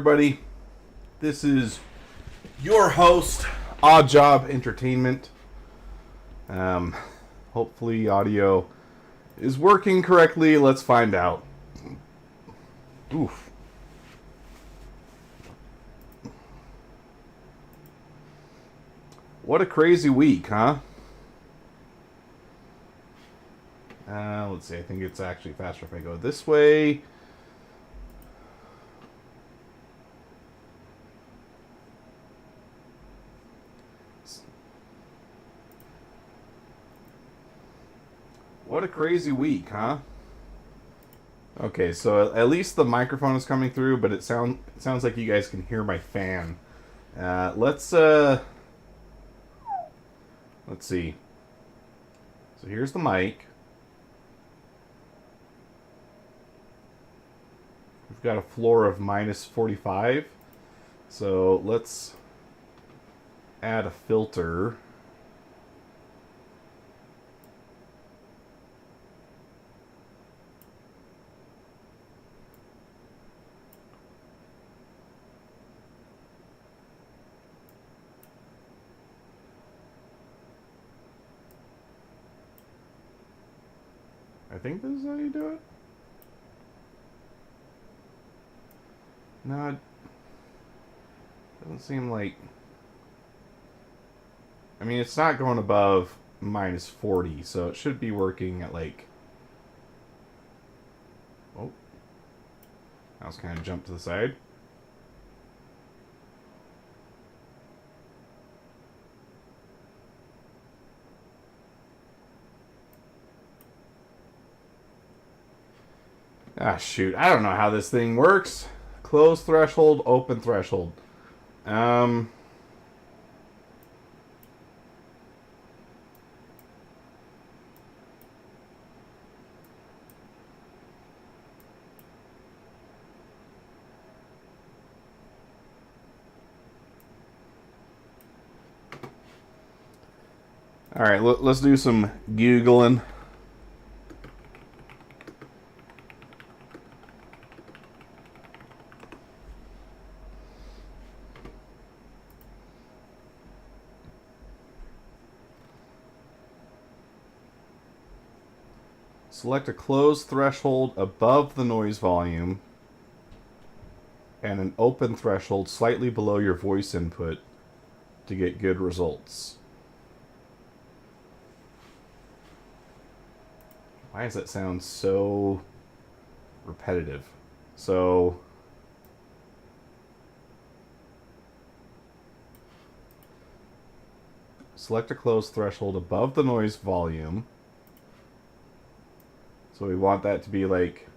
everybody. This is your host, Odd Job Entertainment. Hopefully audio is working correctly. Let's find out. Oof. What a crazy week, huh? Let's see. I think it's actually faster if I go this way. What a crazy week, huh? Okay, so at least the microphone is coming through, but it sounds like you guys can hear my fan. Let's see. So here's the mic. We've got a floor of minus 45. So let's add a filter. I think this is how you do it. No, it doesn't seem like... I mean, it's not going above minus 40, so it should be working at like... Oh. I was kind of jumped to the side. Ah, shoot. I don't know how this thing works. Close threshold, open threshold. Alright, let's do some Googling. Select a closed threshold above the noise volume and an open threshold slightly below your voice input to get good results. Why does that sound so repetitive? So select a closed threshold above the noise volume. So we want that to be like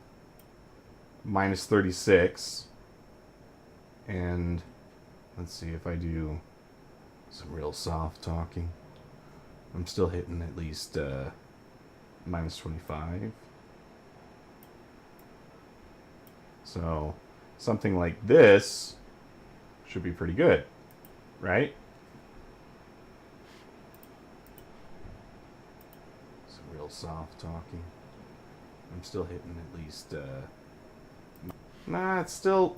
minus 36. And let's see if I do some real soft talking. I'm still hitting at least minus 25. So something like this should be pretty good, right? Some real soft talking. I'm still hitting at least nah, it's still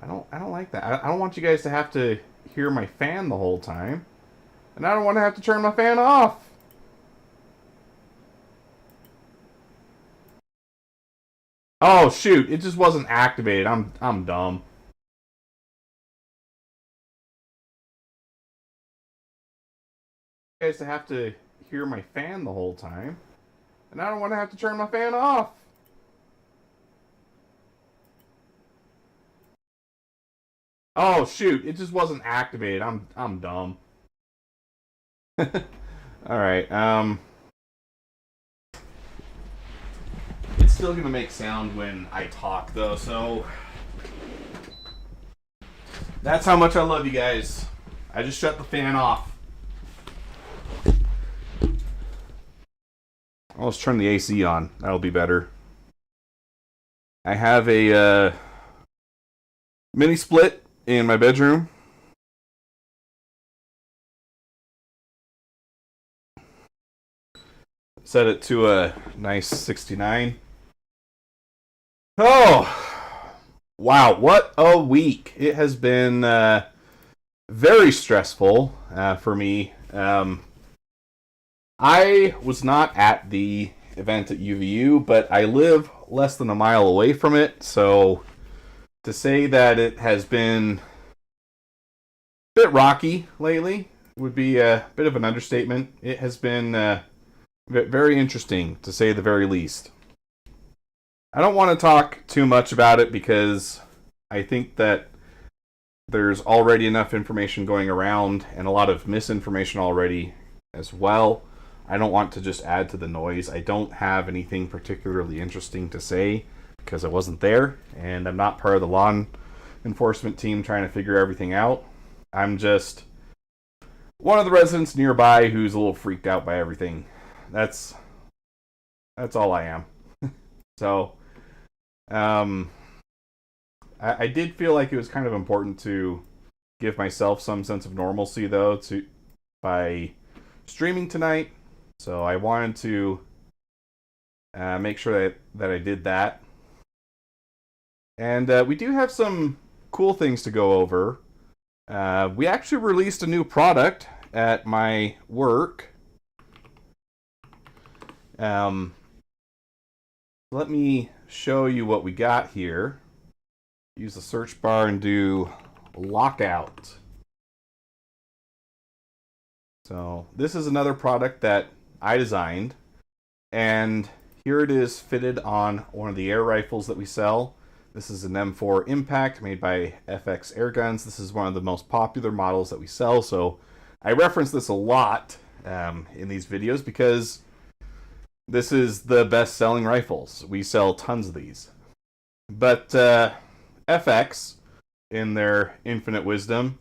I don't like that. I don't want you guys to have to hear my fan the whole time. And I don't want to have to turn my fan off. Oh shoot, it just wasn't activated. I'm dumb. You guys to have to hear my fan the whole time. And I don't want to have to turn my fan off. Oh shoot, it just wasn't activated. I'm dumb. Alright, it's still gonna make sound when I talk though, so that's how much I love you guys. I just shut the fan off. Let's turn the AC on. That'll be better. I have a mini split in my bedroom. Set it to a nice 69. Oh, Wow, what a week! It has been very stressful for me. I was not at the event at UVU, but I live less than a mile away from it, so to say that it has been a bit rocky lately would be a bit of an understatement. It has been very interesting, to say the very least. I don't want to talk too much about it because I think that there's already enough information going around and a lot of misinformation already as well. I don't want to just add to the noise. I don't have anything particularly interesting to say because I wasn't there and I'm not part of the law enforcement team trying to figure everything out. I'm just one of the residents nearby who's a little freaked out by everything. That's all I am. So, I did feel like it was kind of important to give myself some sense of normalcy, though, by streaming tonight. So I wanted to make sure that I did that. And we do have some cool things to go over. We actually released a new product at my work. Let me show you what we got here. Use the search bar and do lockout. So this is another product that I designed, and here it is fitted on one of the air rifles that we sell. This is an M4 Impact made by FX Airguns. This is one of the most popular models that we sell, so I reference this a lot in these videos because this is the best-selling rifles. We sell tons of these. But FX, in their infinite wisdom,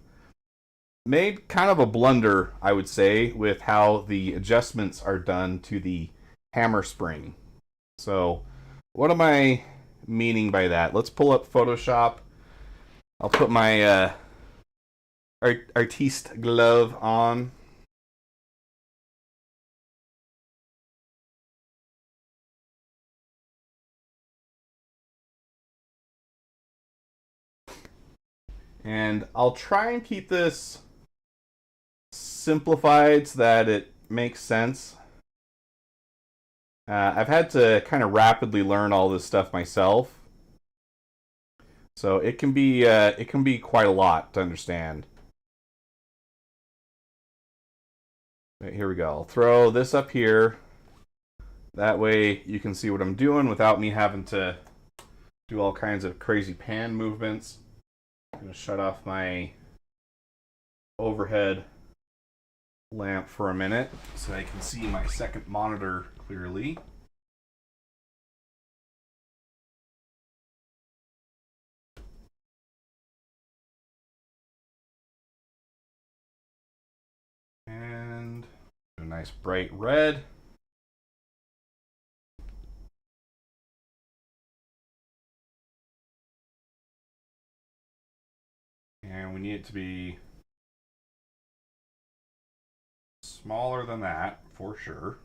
made kind of a blunder, I would say, with how the adjustments are done to the hammer spring. So, what am I meaning by that? Let's pull up Photoshop. I'll put my artiste glove on. And I'll try and keep this simplified so that it makes sense. I've had to kind of rapidly learn all this stuff myself, so it can be quite a lot to understand. Right, here we go. I'll throw this up here. That way you can see what I'm doing without me having to do all kinds of crazy pan movements. I'm going to shut off my overhead lamp for a minute so I can see my second monitor clearly. And a nice bright red. And we need it to be smaller than that for sure.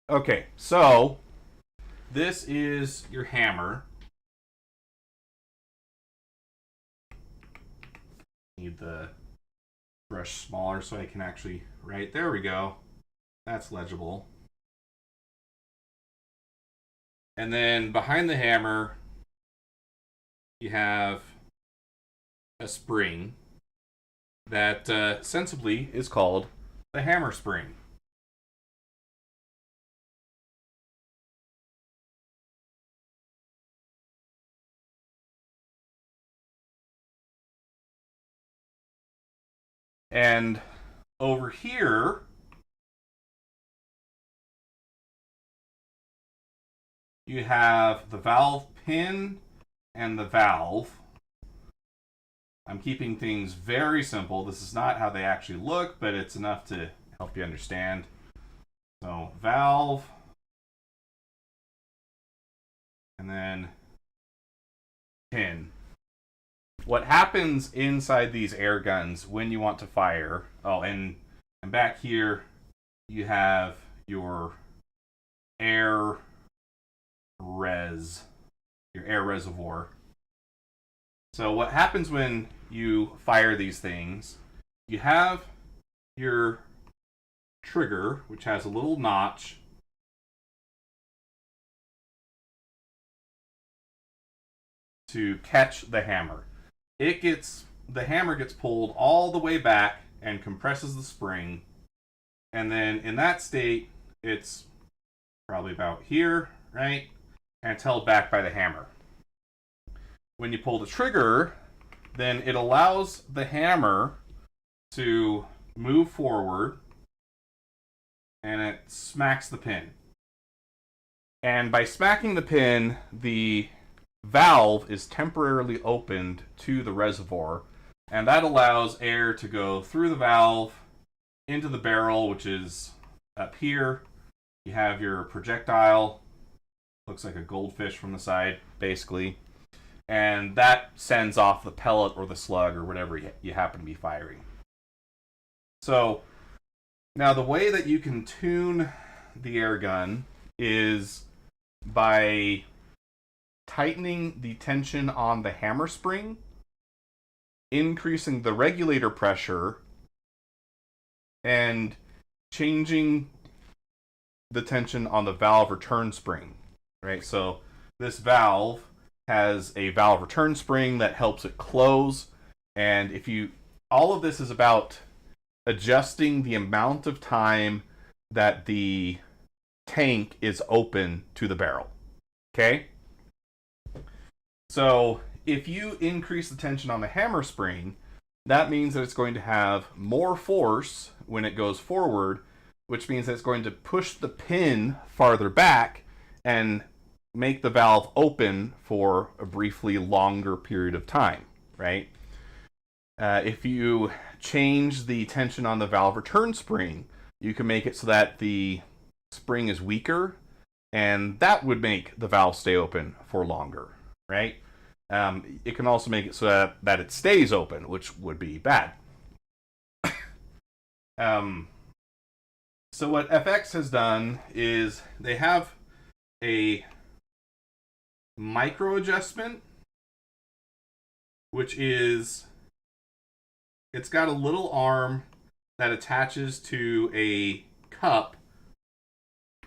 Okay, so this is your hammer. Need the brush smaller so I can actually, right, there we go. That's legible. And then behind the hammer, you have a spring that sensibly is called the hammer spring. And over here, you have the valve pin and the valve. I'm keeping things very simple. This is not how they actually look, but it's enough to help you understand. So, valve. And then pin. What happens inside these air guns when you want to fire? Oh, and back here you have your air your air reservoir. So what happens when you fire these things? You have your trigger, which has a little notch to catch the hammer. The hammer gets pulled all the way back and compresses the spring, and then in that state it's probably about here, right? And it's held back by the hammer. When you pull the trigger, then it allows the hammer to move forward and it smacks the pin. And by smacking the pin, the valve is temporarily opened to the reservoir, and that allows air to go through the valve into the barrel, which is up here. You have your projectile, looks like a goldfish from the side, basically, and that sends off the pellet or the slug or whatever you happen to be firing. So now the way that you can tune the air gun is by tightening the tension on the hammer spring, increasing the regulator pressure, and changing the tension on the valve return spring. Right? So this valve has a valve return spring that helps it close, and all of this is about adjusting the amount of time that the tank is open to the barrel. Okay? So if you increase the tension on the hammer spring, that means that it's going to have more force when it goes forward, which means that it's going to push the pin farther back and make the valve open for a briefly longer period of time, right? If you change the tension on the valve return spring, you can make it so that the spring is weaker, and that would make the valve stay open for longer, right? It can also make it so that it stays open, which would be bad. So what FX has done is they have a micro adjustment, which is, it's got a little arm that attaches to a cup.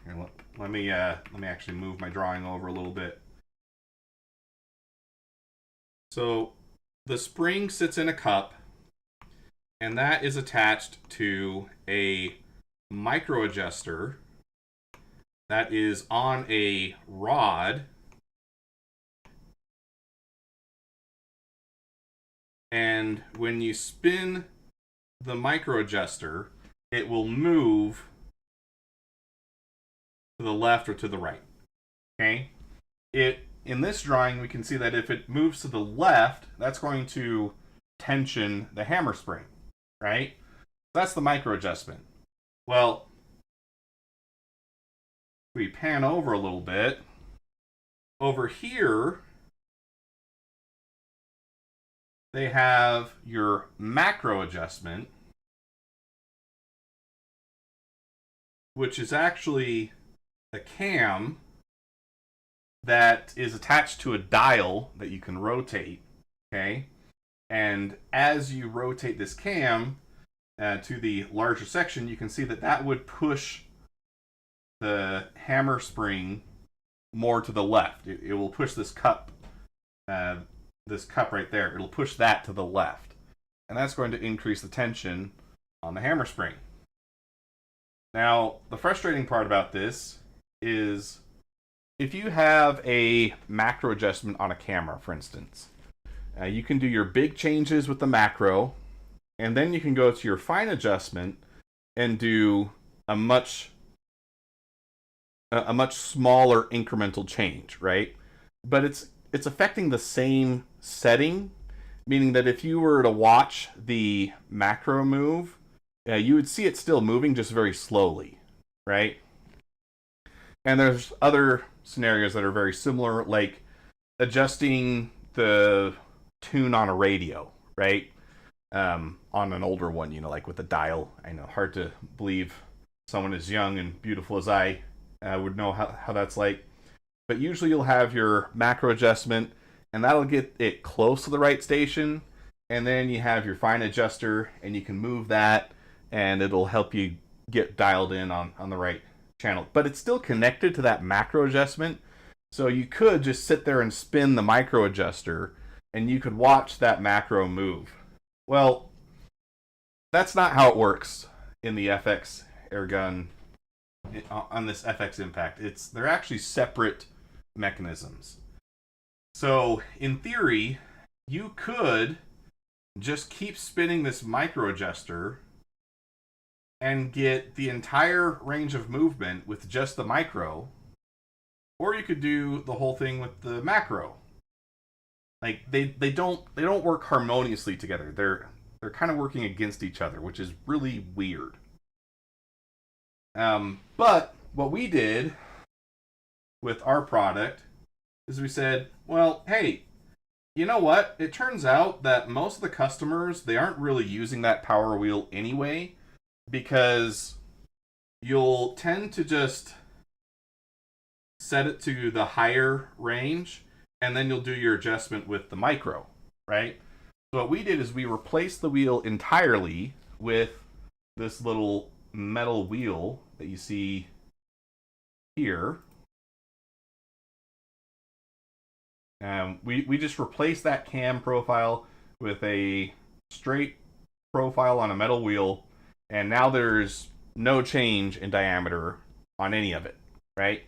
Here, let me actually move my drawing over a little bit. So the spring sits in a cup, and that is attached to a micro adjuster that is on a rod, and when you spin the micro adjuster, it will move to the left or to the right. Okay? In this drawing, we can see that if it moves to the left, that's going to tension the hammer spring, right? That's the micro adjustment. Well, if we pan over a little bit, over here, they have your macro adjustment, which is actually a cam that is attached to a dial that you can rotate, okay? And as you rotate this cam to the larger section, you can see that would push the hammer spring more to the left. It will push this cup right there. It'll push that to the left. And that's going to increase the tension on the hammer spring. Now, the frustrating part about this is if you have a macro adjustment on a camera, for instance, you can do your big changes with the macro, and then you can go to your fine adjustment and do a much smaller incremental change, right? But it's affecting the same setting, meaning that if you were to watch the macro move, you would see it still moving, just very slowly, right? And there's other scenarios that are very similar, like adjusting the tune on a radio, right? On an older one, you know, like with a dial. I know, hard to believe someone as young and beautiful as I would know how that's like. But usually you'll have your macro adjustment, and that'll get it close to the right station. And then you have your fine adjuster, and you can move that, and it'll help you get dialed in on the right channel. But it's still connected to that macro adjustment. So you could just sit there and spin the micro adjuster, and you could watch that macro move. Well, that's not how it works in the FX Airgun on this FX Impact. They're actually separate mechanisms. So in theory, you could just keep spinning this micro adjuster and get the entire range of movement with just the micro, or you could do the whole thing with the macro. Like they don't work harmoniously together. They're kind of working against each other, which is really weird. But what we did with our product is we said, well, hey, you know what? It turns out that most of the customers, they aren't really using that power wheel anyway, because you'll tend to just set it to the higher range, and then you'll do your adjustment with the micro, right? So what we did is we replaced the wheel entirely with this little metal wheel that you see here. We just replaced that cam profile with a straight profile on a metal wheel, and now there's no change in diameter on any of it, right?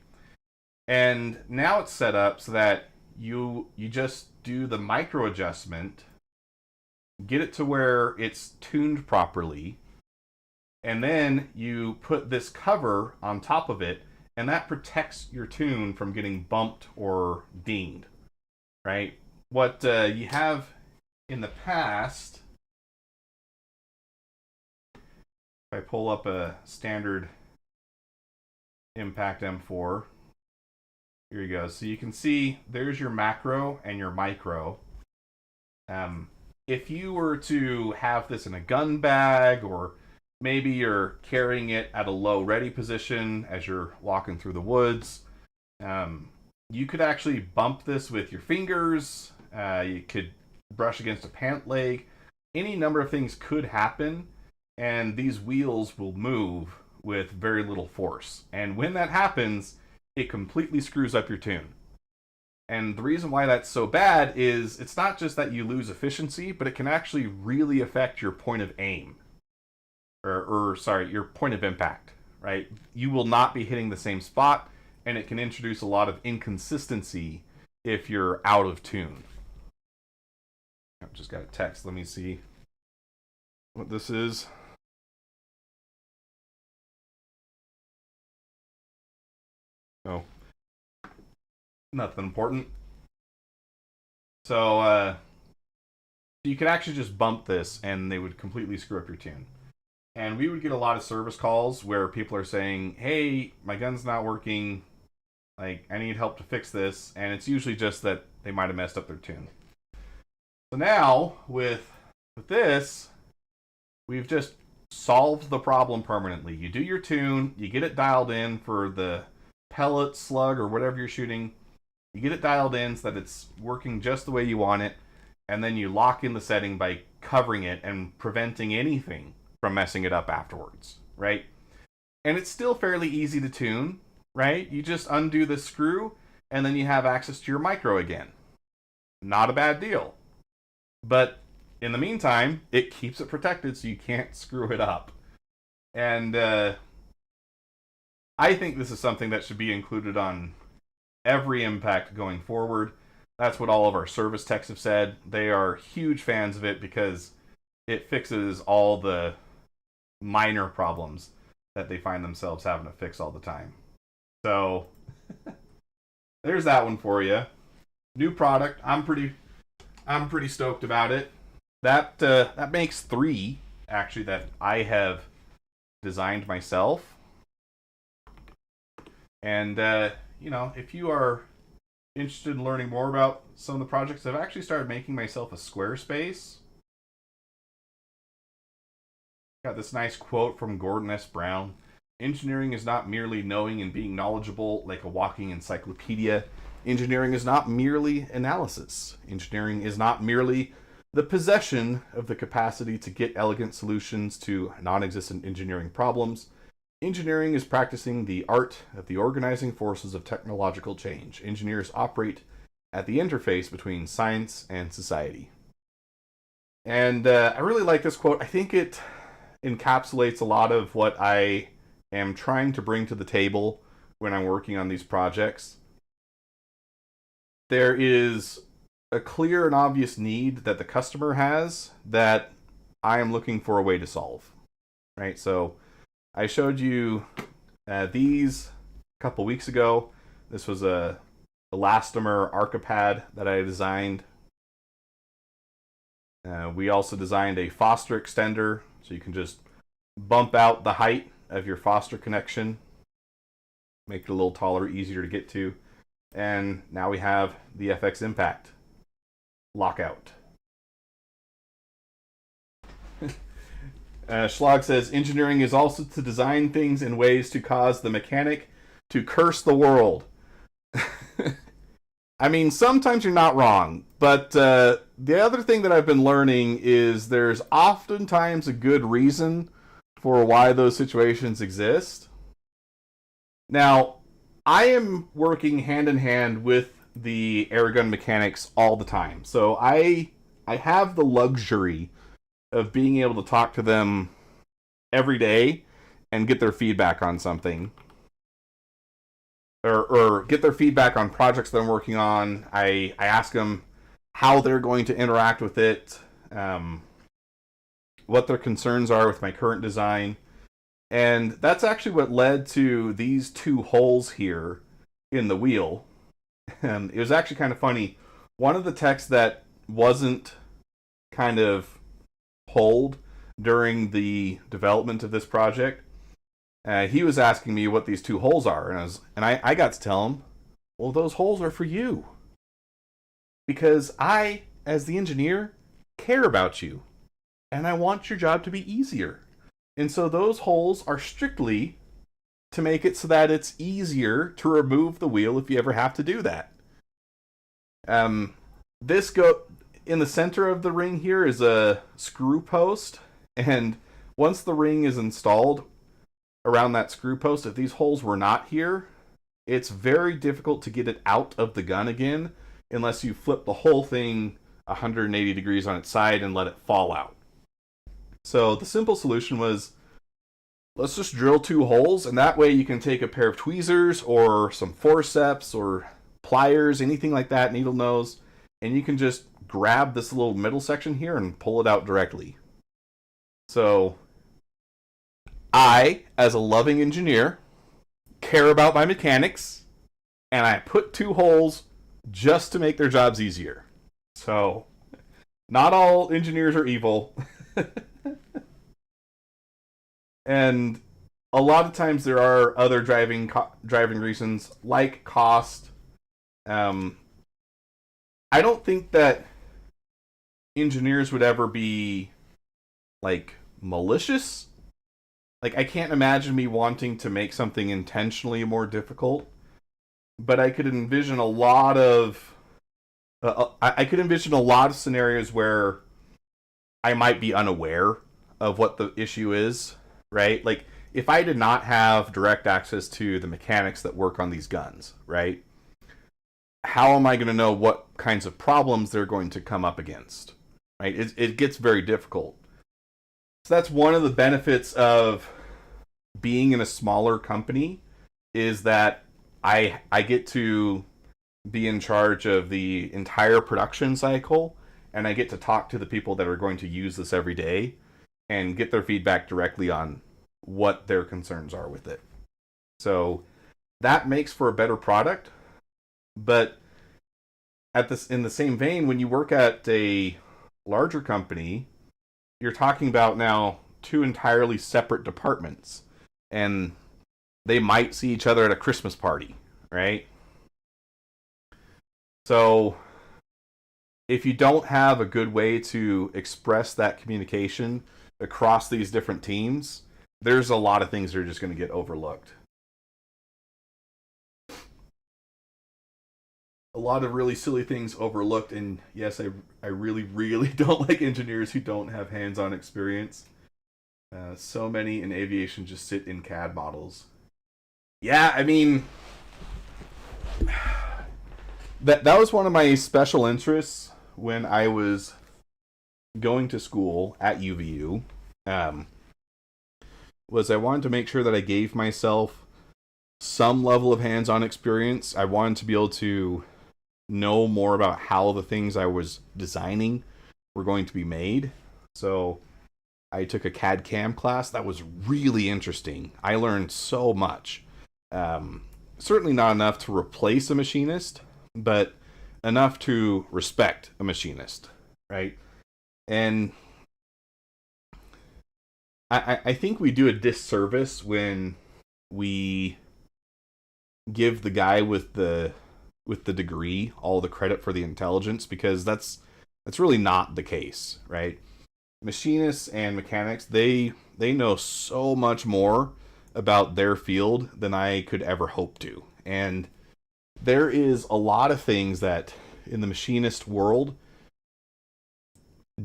And now it's set up so that you just do the micro adjustment, get it to where it's tuned properly, and then you put this cover on top of it, and that protects your tune from getting bumped or dinged, right? What you have in the past, if I pull up a standard Impact M4, here you go. So you can see there's your macro and your micro. If you were to have this in a gun bag, or maybe you're carrying it at a low ready position as you're walking through the woods, you could actually bump this with your fingers. You could brush against a pant leg. Any number of things could happen, and these wheels will move with very little force. And when that happens, it completely screws up your tune. And the reason why that's so bad is it's not just that you lose efficiency, but it can actually really affect your point of aim. Or your point of impact, right? You will not be hitting the same spot, and it can introduce a lot of inconsistency if you're out of tune. I've just got a text. Let me see what this is. Oh, nothing important. So you could actually just bump this, and they would completely screw up your tune. And we would get a lot of service calls where people are saying, hey, my gun's not working. Like, I need help to fix this. And it's usually just that they might have messed up their tune. So now, with this, we've just solved the problem permanently. You do your tune, you get it dialed in for the pellet, slug, or whatever you're shooting. You get it dialed in so that it's working just the way you want it. And then you lock in the setting by covering it and preventing anything from messing it up afterwards, right? And it's still fairly easy to tune, right? You just undo the screw, and then you have access to your micro again. Not a bad deal. But in the meantime, it keeps it protected so you can't screw it up. And I think this is something that should be included on every Impact going forward. That's what all of our service techs have said. They are huge fans of it because it fixes all the minor problems that they find themselves having to fix all the time. So there's that one for you. New product. I'm pretty stoked about it. That makes 3 actually that I have designed myself. And you know, if you are interested in learning more about some of the projects, I've actually started making myself a Squarespace. Got this nice quote from Gordon S. Brown. Engineering is not merely knowing and being knowledgeable like a walking encyclopedia. Engineering is not merely analysis. Engineering is not merely the possession of the capacity to get elegant solutions to non-existent engineering problems. Engineering is practicing the art of the organizing forces of technological change. Engineers operate at the interface between science and society. And I really like this quote. I think it encapsulates a lot of what I am trying to bring to the table when I'm working on these projects. There is a clear and obvious need that the customer has that I am looking for a way to solve. Right? So I showed you these a couple weeks ago. This was a elastomer Archipad that I designed. We also designed a Foster extender, so you can just bump out the height of your Foster connection, make it a little taller, easier to get to. And now we have the FX Impact lockout. Schlag says, engineering is also to design things in ways to cause the mechanic to curse the world. I mean, sometimes you're not wrong, but the other thing that I've been learning is there's oftentimes a good reason for why those situations exist. Now, I am working hand in hand with the airgun mechanics all the time, so I have the luxury of being able to talk to them every day and get their feedback on something. Or get their feedback on projects that I'm working on. I ask them how they're going to interact with it, what their concerns are with my current design. And that's actually what led to these two holes here in the wheel. It was actually kind of funny. One of the techs that wasn't kind of pulled during the development of this project, he was asking me what these two holes are, and I got to tell him, well, those holes are for you. Because I, as the engineer, care about you. And I want your job to be easier. And so those holes are strictly to make it so that it's easier to remove the wheel if you ever have to do that. This in the center of the ring here is a screw post, and once the ring is installed around that screw post, if these holes were not here, it's very difficult to get it out of the gun again unless you flip the whole thing 180 degrees on its side and let it fall out. So the simple solution was, let's just drill two holes, and that way you can take a pair of tweezers or some forceps or pliers, anything like that, needle nose, and you can just grab this little middle section here and pull it out directly. So I, as a loving engineer, care about my mechanics, and I put two holes just to make their jobs easier. So not all engineers are evil. And a lot of times there are other driving reasons, like cost. I don't think that engineers would ever be like malicious. Like, I can't imagine me wanting to make something intentionally more difficult, but I could envision a lot of scenarios where I might be unaware of what the issue is, right? Like, if I did not have direct access to the mechanics that work on these guns, right? How am I going to know what kinds of problems they're going to come up against, right? It gets very difficult. So that's one of the benefits of being in a smaller company, is that I get to be in charge of the entire production cycle, and I get to talk to the people that are going to use this every day and get their feedback directly on what their concerns are with it. So that makes for a better product. But in the same vein, when you work at a larger company, you're talking about now two entirely separate departments, and they might see each other at a Christmas party, right? So if you don't have a good way to express that communication across these different teams, there's a lot of things that are just going to get overlooked. A lot of really silly things overlooked, and yes, I really, really don't like engineers who don't have hands-on experience. So many in aviation just sit in CAD models. Yeah, I mean, that was one of my special interests when I was going to school at UVU. Was I wanted to make sure that I gave myself some level of hands-on experience. I wanted to be able to know more about how the things I was designing were going to be made. So I took a CAD CAM class that was really interesting. I learned so much. Certainly not enough to replace a machinist, but enough to respect a machinist, right? And I think we do a disservice when we give the guy with the degree all the credit for the intelligence, because that's really not the case, right? Machinists and mechanics, they know so much more about their field than I could ever hope to. And there is a lot of things that in the machinist world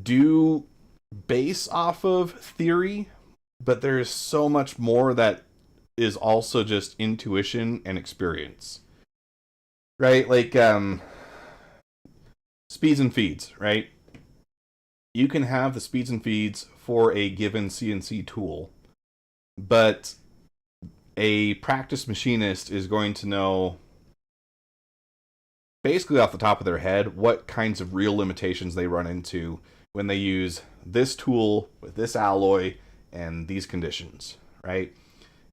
do base off of theory, but there's so much more that is also just intuition and experience. Right? Like speeds and feeds, right? You can have the speeds and feeds for a given CNC tool, but a practiced machinist is going to know basically off the top of their head what kinds of real limitations they run into when they use this tool with this alloy and these conditions, right?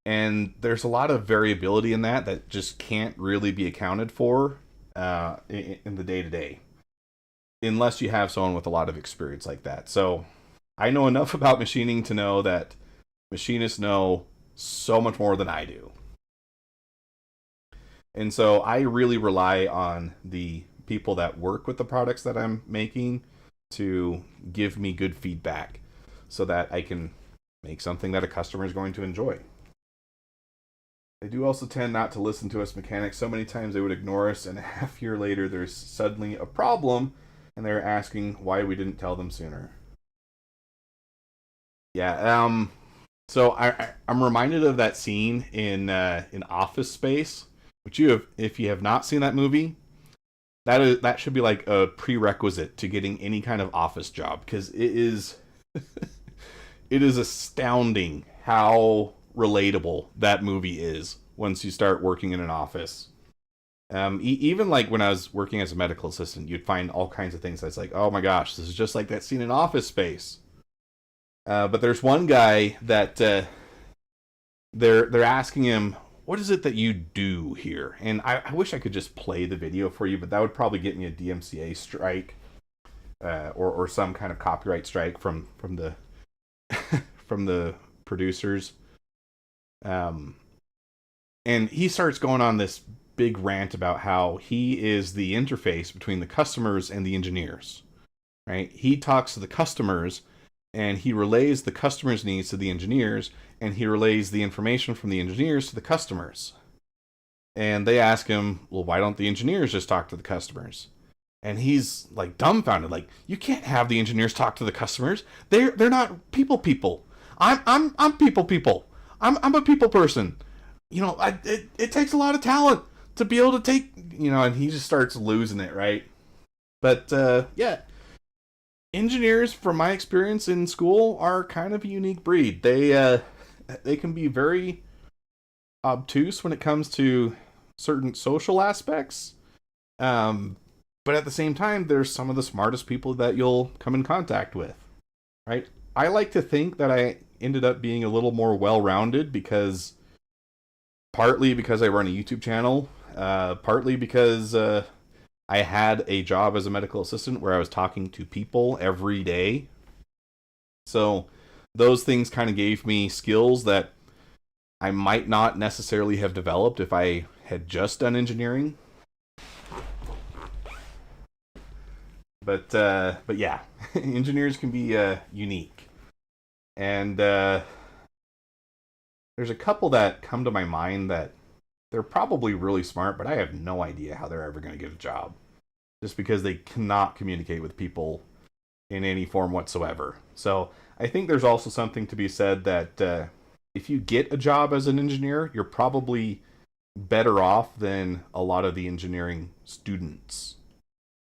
And there's a lot of variability in that just can't really be accounted for in the day-to-day, unless you have someone with a lot of experience like that. So I know enough about machining to know that machinists know so much more than I do. And so I really rely on the people that work with the products that I'm making to give me good feedback so that I can make something that a customer is going to enjoy. They do also tend not to listen to us mechanics. So many times they would ignore us, and a half year later there's suddenly a problem, and they're asking why we didn't tell them sooner. Yeah, so I'm reminded of that scene in Office Space, which if you have not seen that movie, that should be like a prerequisite to getting any kind of office job, because it is it is astounding how relatable that movie is once you start working in an office. Even like when I was working as a medical assistant, you'd find all kinds of things that's like, oh my gosh, this is just like that scene in Office Space. But there's one guy that they're asking him, what is it that you do here? And I wish I could just play the video for you, but that would probably get me a DMCA strike or some kind of copyright strike from the from the producers. And he starts going on this big rant about how he is the interface between the customers and the engineers, right? He talks to the customers and he relays the customers' needs to the engineers, and he relays the information from the engineers to the customers. And they ask him, well, why don't the engineers just talk to the customers? And he's like dumbfounded, like, you can't have the engineers talk to the customers. They're not people. I'm people. I'm a people person. You know, it takes a lot of talent to be able to take, and he just starts losing it, right? But yeah, engineers, from my experience in school, are kind of a unique breed. They can be very obtuse when it comes to certain social aspects, but at the same time, they're some of the smartest people that you'll come in contact with, right? I like to think that I ended up being a little more well-rounded partly because I run a YouTube channel, partly because I had a job as a medical assistant where I was talking to people every day. So those things kind of gave me skills that I might not necessarily have developed if I had just done engineering. But yeah, engineers can be unique, and there's a couple that come to my mind that they're probably really smart, but I have no idea how they're ever going to get a job, just because they cannot communicate with people in any form whatsoever. So I think there's also something to be said that if you get a job as an engineer, you're probably better off than a lot of the engineering students.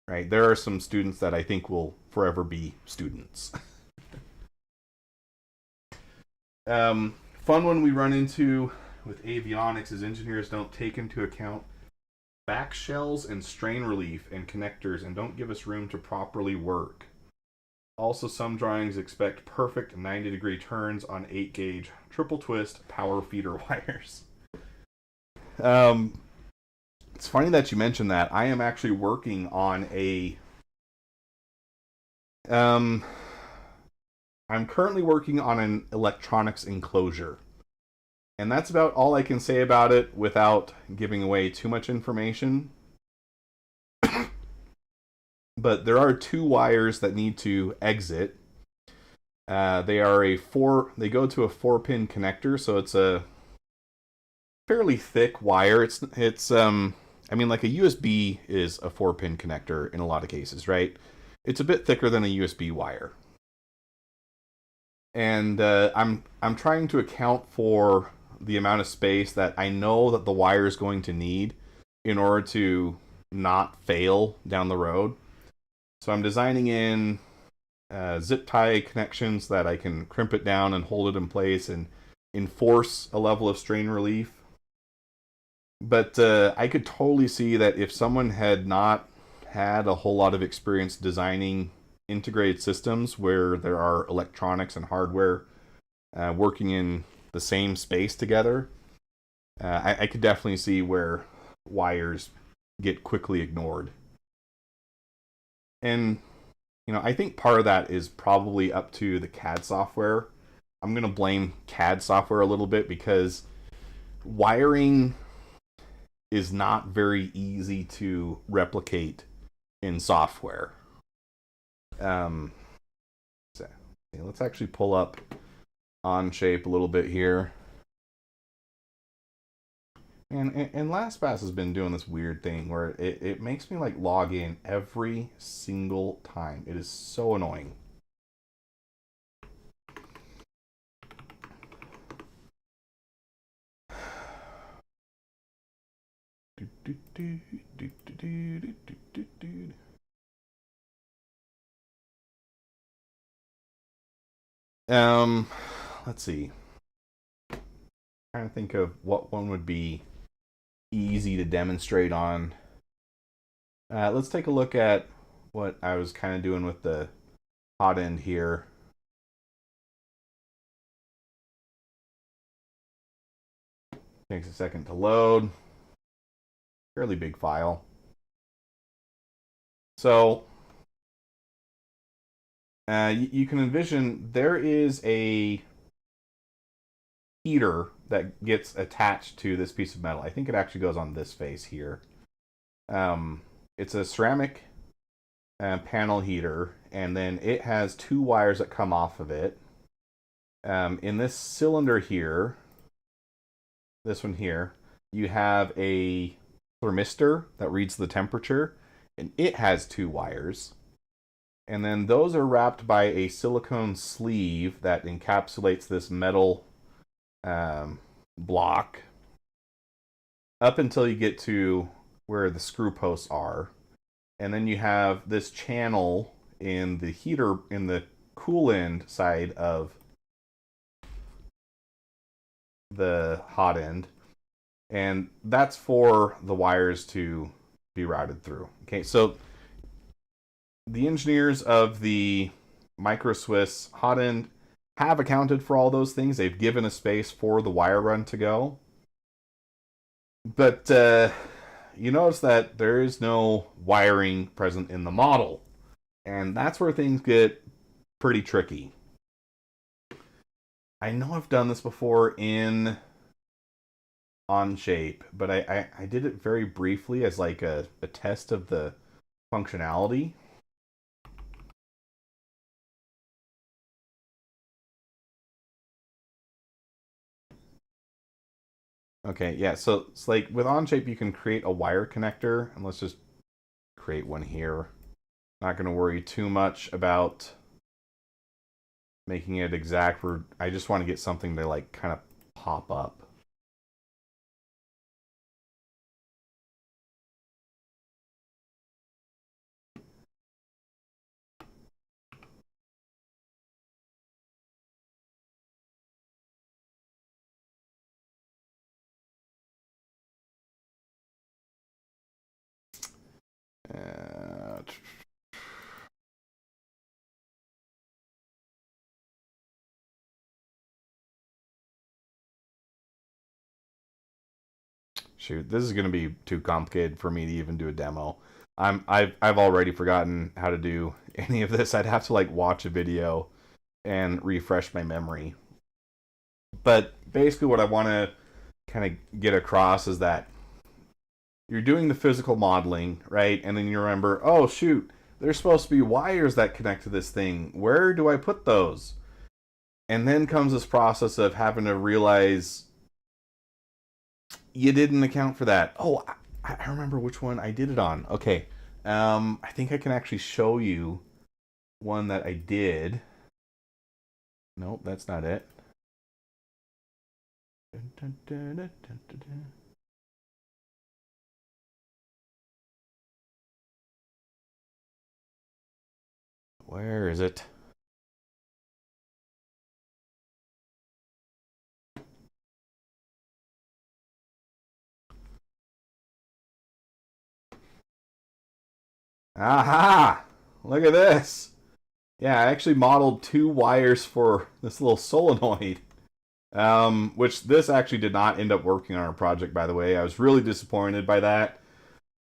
Right? There are some students that I think will forever be students. Fun one we run into with avionics is engineers don't take into account back shells and strain relief and connectors and don't give us room to properly work. Also, some drawings expect perfect 90-degree turns on 8-gauge triple twist power feeder wires. It's funny that you mentioned that. I am actually working on a. I'm currently working on an electronics enclosure. And that's about all I can say about it without giving away too much information. But there are 2 wires that need to exit. They are they go to a 4-pin connector, so it's a fairly thick wire. I mean, like a USB is a 4-pin connector in a lot of cases, right? It's a bit thicker than a USB wire. And I'm trying to account for the amount of space that I know that the wire is going to need in order to not fail down the road. So I'm designing in zip tie connections that I can crimp it down and hold it in place and enforce a level of strain relief. But I could totally see that if someone had not had a whole lot of experience designing integrated systems where there are electronics and hardware working in the same space together, I could definitely see where wires get quickly ignored. And, I think part of that is probably up to the CAD software. I'm going to blame CAD software a little bit because wiring is not very easy to replicate in software. So let's actually pull up Onshape a little bit here. And LastPass has been doing this weird thing where it makes me like log in every single time. It is so annoying. Let's see. I'm trying to think of what one would be easy to demonstrate on. Let's take a look at what I was kind of doing with the hot end here. Takes a second to load. Fairly big file. So you can envision there is a heater that gets attached to this piece of metal. I think it actually goes on this face here. It's a ceramic panel heater, and then it has 2 wires that come off of it. In this cylinder here, this one here, you have a thermistor that reads the temperature, and it has 2 wires. And then those are wrapped by a silicone sleeve that encapsulates this metal block up until you get to where the screw posts are. And then you have this channel in the heater, in the cool end side of the hot end. And that's for the wires to be routed through. Okay, so the engineers of the Micro Swiss hot end have accounted for all those things. They've given a space for the wire run to go. But you notice that there is no wiring present in the model. And that's where things get pretty tricky. I know I've done this before in Onshape, but I did it very briefly as like a test of the functionality. Okay, yeah, so it's like with Onshape, you can create a wire connector, and let's just create one here. Not going to worry too much about making it exact. I just want to get something to like kind of pop up. Uh, Shoot, this is going to be too complicated for me to even do a demo. I've already forgotten how to do any of this. I'd have to like watch a video and refresh my memory. But basically what I want to kind of get across is that you're doing the physical modeling, right? And then you remember, oh shoot, there's supposed to be wires that connect to this thing. Where do I put those? And then comes this process of having to realize you didn't account for that. Oh, I remember which one I did it on. Okay. I think I can actually show you one that I did. Nope, that's not it. Where is it? Aha! Look at this. Yeah, I actually modeled 2 wires for this little solenoid. Which this actually did not end up working on our project, by the way. I was really disappointed by that.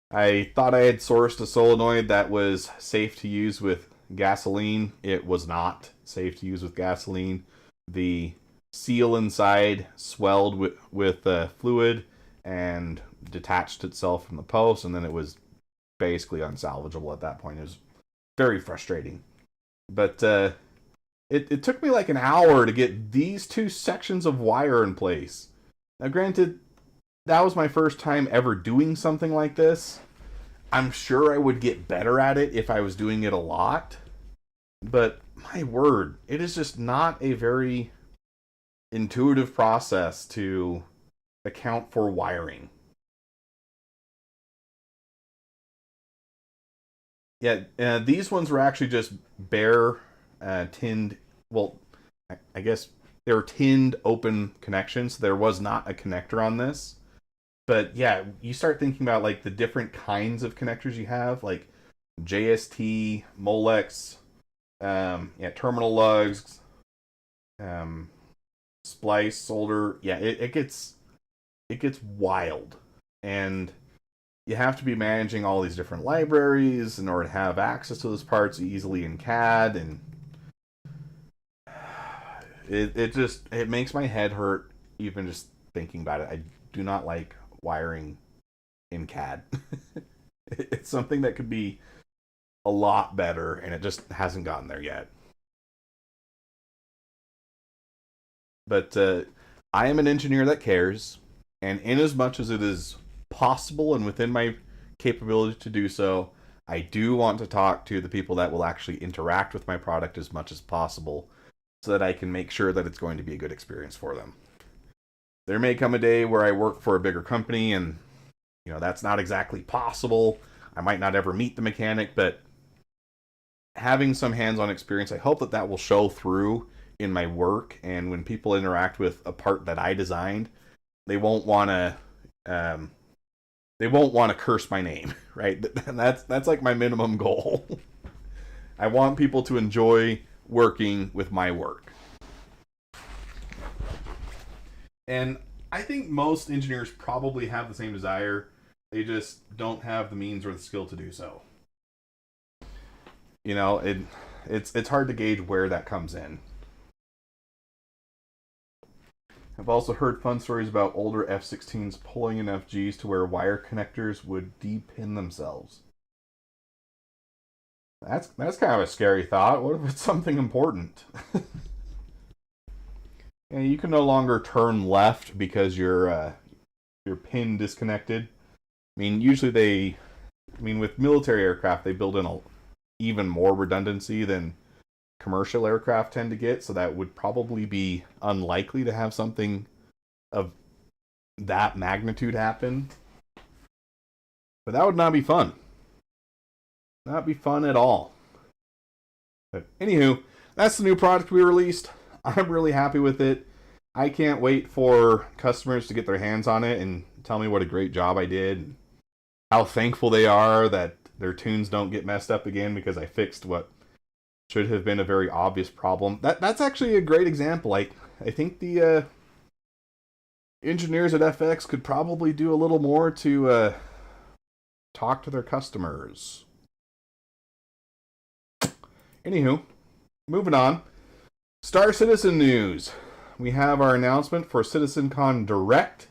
I thought I had sourced a solenoid that was safe to use with gasoline. It was not safe to use with gasoline. The seal inside swelled with fluid and detached itself from the post, and then it was basically unsalvageable at that point. It was very frustrating. But it took me like an hour to get these 2 sections of wire in place. Now, granted, that was my first time ever doing something like this. I'm sure I would get better at it if I was doing it a lot. But my word, it is just not a very intuitive process to account for wiring. Yeah, these ones were actually just bare tinned. Well, I guess they were tinned open connections. There was not a connector on this. But yeah, you start thinking about like the different kinds of connectors you have, like JST, Molex, yeah, terminal lugs, um, splice, solder. Yeah, it gets wild, and you have to be managing all these different libraries in order to have access to those parts easily in CAD, and it makes my head hurt even just thinking about it. I do not like wiring in CAD. It's something that could be a lot better, and it just hasn't gotten there yet. But I am an engineer that cares, and in as much as it is possible and within my capability to do so, I do want to talk to the people that will actually interact with my product as much as possible so that I can make sure that it's going to be a good experience for them. There may come a day where I work for a bigger company and that's not exactly possible. I might not ever meet the mechanic, but having some hands-on experience, I hope that will show through in my work, and when people interact with a part that I designed, they won't want to curse my name, right? That's like my minimum goal. I want people to enjoy working with my work. And I think most engineers probably have the same desire. They just don't have the means or the skill to do so. It's hard to gauge where that comes in. I've also heard fun stories about older F-16s pulling in FGs to where wire connectors would depin themselves. That's kind of a scary thought. What if it's something important? You can no longer turn left because your pin disconnected. I mean, usually with military aircraft, they build in even more redundancy than commercial aircraft tend to get, so that would probably be unlikely to have something of that magnitude happen. But that would not be fun. Not be fun at all. But anywho, that's the new product we released. I'm really happy with it. I can't wait for customers to get their hands on it and tell me what a great job I did. How thankful they are that their tunes don't get messed up again because I fixed what should have been a very obvious problem. That's actually a great example. I think the engineers at FX could probably do a little more to talk to their customers. Anywho, moving on. Star Citizen news. We have our announcement for CitizenCon Direct.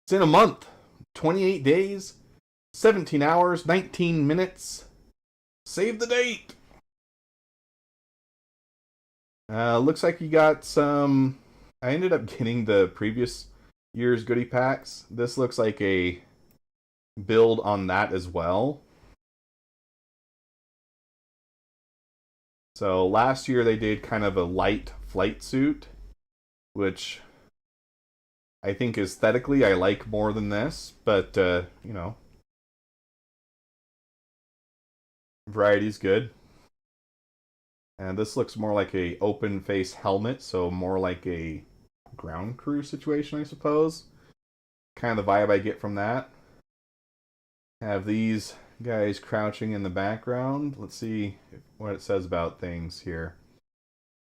It's in a month. 28 days, 17 hours, 19 minutes. Save the date. Looks like you got some... I ended up getting the previous year's goodie packs. This looks like a build on that as well. So last year they did kind of a light flight suit, which I think aesthetically I like more than this, but you know, variety's good. And this looks more like a open face helmet, so more like a ground crew situation, I suppose. Kind of the vibe I get from that. Have these guys crouching in the background. Let's see what it says about things here.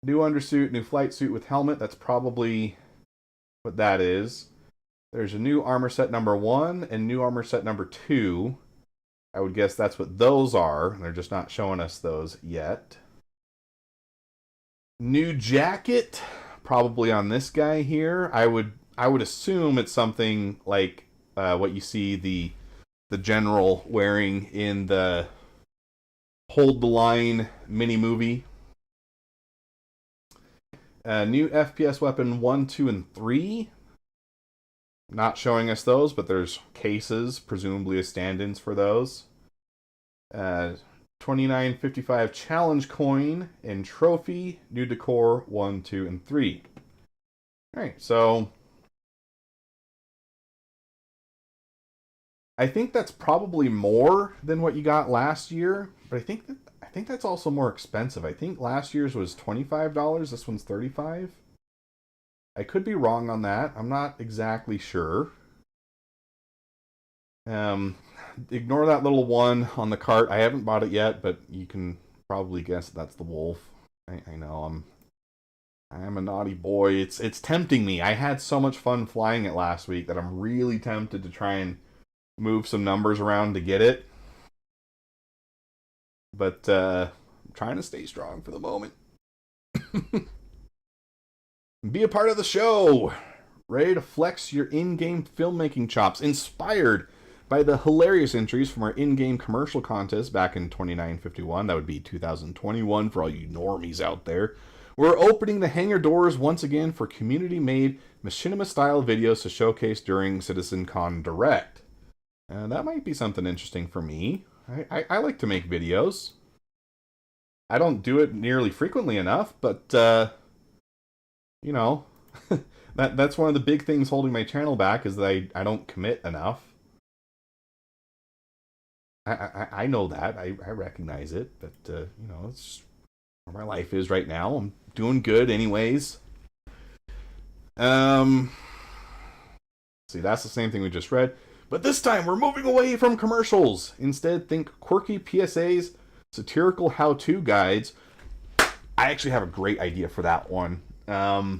New undersuit, new flight suit with helmet. That's probably what that is. There's a new armor set number 1 and new armor set number 2. I would guess that's what those are. They're just not showing us those yet. New jacket, probably on this guy here. I would assume it's something like what you see the general wearing in the Hold the Line mini movie. New FPS weapon 1, 2, and 3. Not showing us those, but there's cases, presumably as stand-ins for those. 2955 challenge coin and trophy, new decor 1, 2, and 3. Alright, so I think that's probably more than what you got last year, but I think that's also more expensive. I think last year's was $25, this one's $35. I could be wrong on that. I'm not exactly sure. Ignore that little one on the cart. I haven't bought it yet, but you can probably guess that's the wolf. I know I'm a naughty boy. It's tempting me. I had so much fun flying it last week that I'm really tempted to try and move some numbers around to get it. But I'm trying to stay strong for the moment. Be a part of the show. Ready to flex your in-game filmmaking chops, inspired by the hilarious entries from our in-game commercial contest back in 2951. That would be 2021 for all you normies out there. We're opening the hangar doors once again for community-made machinima-style videos to showcase during CitizenCon Direct. That might be something interesting for me. I like to make videos. I don't do it nearly frequently enough, but you know, that's one of the big things holding my channel back, is that I don't commit enough. I know that. I recognize it, but you know, it's just where my life is right now. I'm doing good anyways. See, that's the same thing we just read. But this time, we're moving away from commercials. Instead, think quirky PSAs, satirical how-to guides. I actually have a great idea for that one. I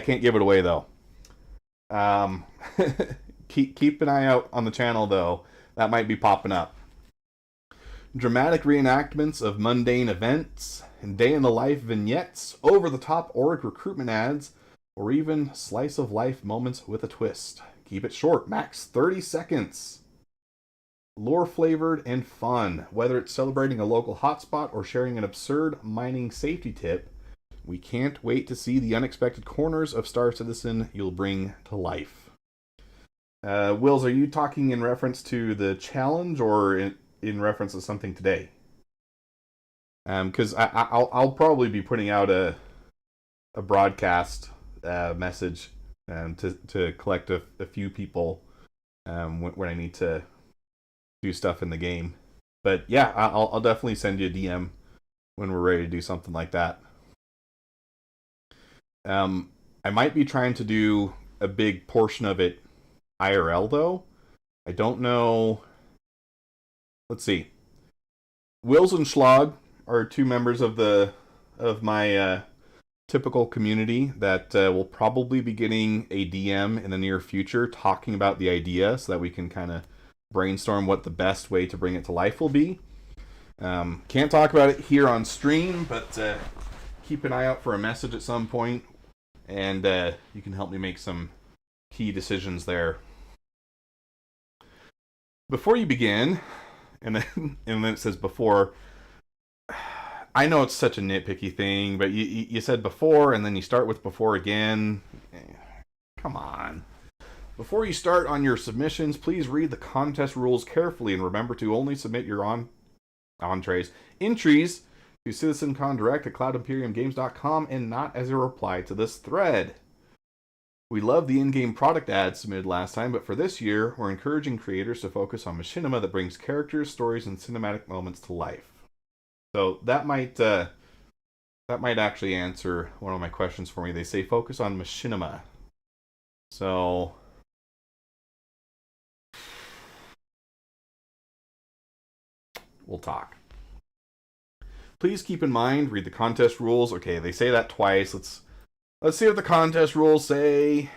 can't give it away, though. Keep an eye out on the channel, though. That might be popping up. Dramatic reenactments of mundane events, and day-in-the-life vignettes, over-the-top org recruitment ads, or even slice-of-life moments with a twist. Keep it short, max 30 seconds. Lore-flavored and fun. Whether it's celebrating a local hotspot or sharing an absurd mining safety tip, We can't wait to see the unexpected corners of Star Citizen you'll bring to life. Wills, are you talking in reference to the challenge or in reference to something today? Because I'll probably be putting out a broadcast message to collect a few people when I need to do stuff in the game. But yeah, I'll definitely send you a DM when we're ready to do something like that. I might be trying to do a big portion of it IRL though. I don't know. Let's see. Wills and Schlag are two members of my typical community that will probably be getting a DM in the near future talking about the idea so that we can kind of brainstorm what the best way to bring it to life will be. Can't talk about it here on stream, but keep an eye out for a message at some point, and you can help me make some key decisions there. Before you begin, and then it says before, I know it's such a nitpicky thing, but you said before, and then you start with before again. Come on. Before you start on your submissions, please read the contest rules carefully and remember to only submit your entries to CitizenCon Direct at CloudImperiumGames.com and not as a reply to this thread. We love the in-game product ads submitted last time, but for this year, we're encouraging creators to focus on machinima that brings characters, stories, and cinematic moments to life. So that might actually answer one of my questions for me. They say focus on machinima. So we'll talk. Please keep in mind, read the contest rules. Okay, they say that twice. Let's see what the contest rules say.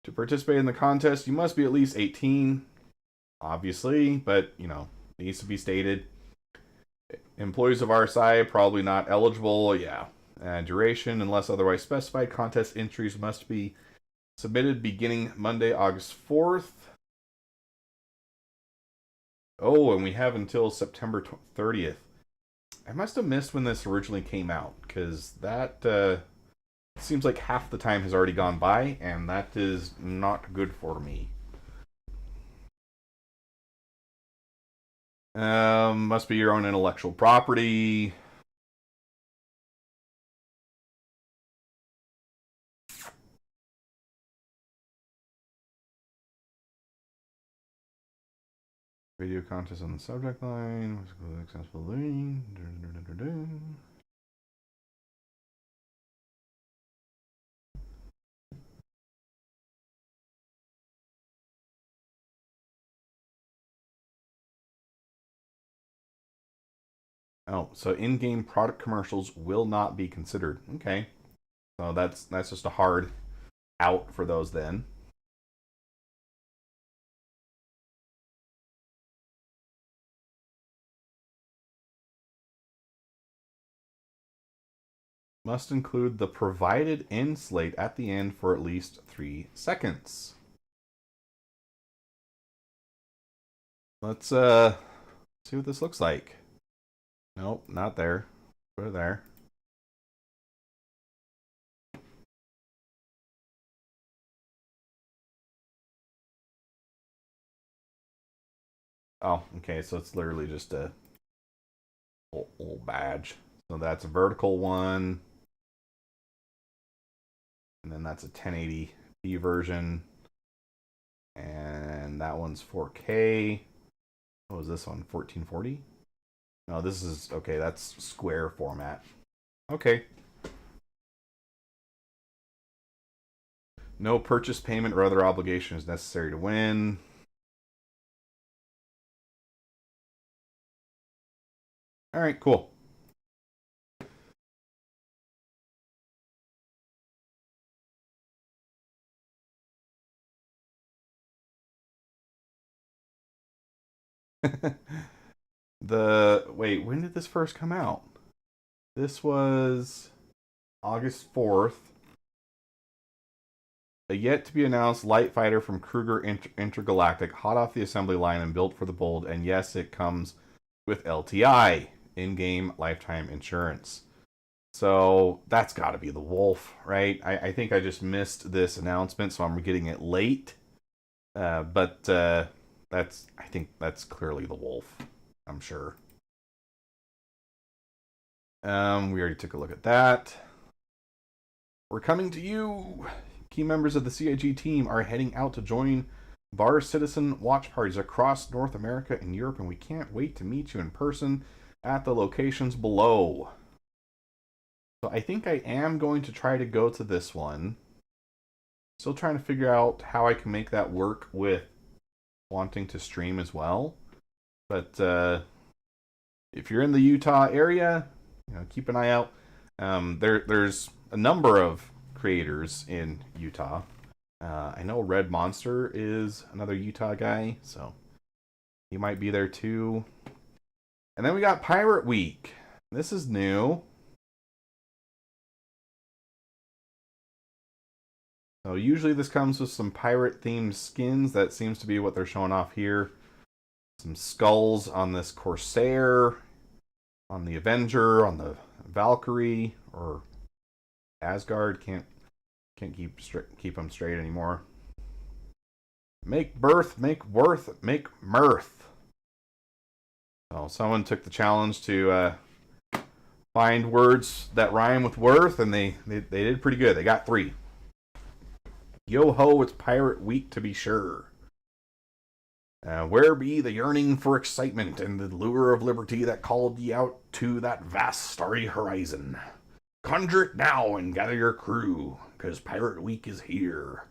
To participate in the contest, you must be at least 18. Obviously, but, you know, it needs to be stated. Employees of RSI probably not eligible. Yeah. Duration, unless otherwise specified, contest entries must be submitted beginning Monday, August 4th. Oh, and we have until September 30th. I must have missed when this originally came out, because that seems like half the time has already gone by, and that is not good for me. Must be your own intellectual property. Video contest on the subject line. Accessible link. Oh, so in-game product commercials will not be considered. Okay, so that's just a hard out for those then. Must include the provided end slate at the end for at least 3 seconds. Let's see what this looks like. Nope, not there. Put it there. Oh, okay, so it's literally just a little badge. So that's a vertical one. And then that's a 1080p version. And that one's 4K. What was this one? 1440? No, this is okay, that's square format. Okay. No purchase payment or other obligation is necessary to win. All right, cool. Wait, when did this first come out? This was August 4th. A yet to be announced light fighter from Kruger Intergalactic, hot off the assembly line and built for the bold. And yes, it comes with LTI, in-game lifetime insurance. So that's got to be the wolf, right? I think I just missed this announcement, so I'm getting it late. But I think that's clearly the wolf. I'm sure. We already took a look at that. We're coming to you. Key members of the CIG team are heading out to join Bar Citizen watch parties across North America and Europe, and we can't wait to meet you in person at the locations below. So I think I am going to try to go to this one. Still trying to figure out how I can make that work with wanting to stream as well. But if you're in the Utah area, keep an eye out. There's a number of creators in Utah. I know Red Monster is another Utah guy, so he might be there too. And then we got Pirate Week. This is new. So usually this comes with some pirate-themed skins. That seems to be what they're showing off here. Some skulls on this Corsair, on the Avenger, on the Valkyrie, or Asgard. Can't keep them straight anymore. Make birth, make worth, make mirth. So someone took the challenge to find words that rhyme with worth, and they did pretty good. They got 3. Yo ho, it's Pirate Week to be sure. Where be the yearning for excitement and the lure of liberty that called ye out to that vast starry horizon? Conjure it now and gather your crew, 'cause Pirate Week is here.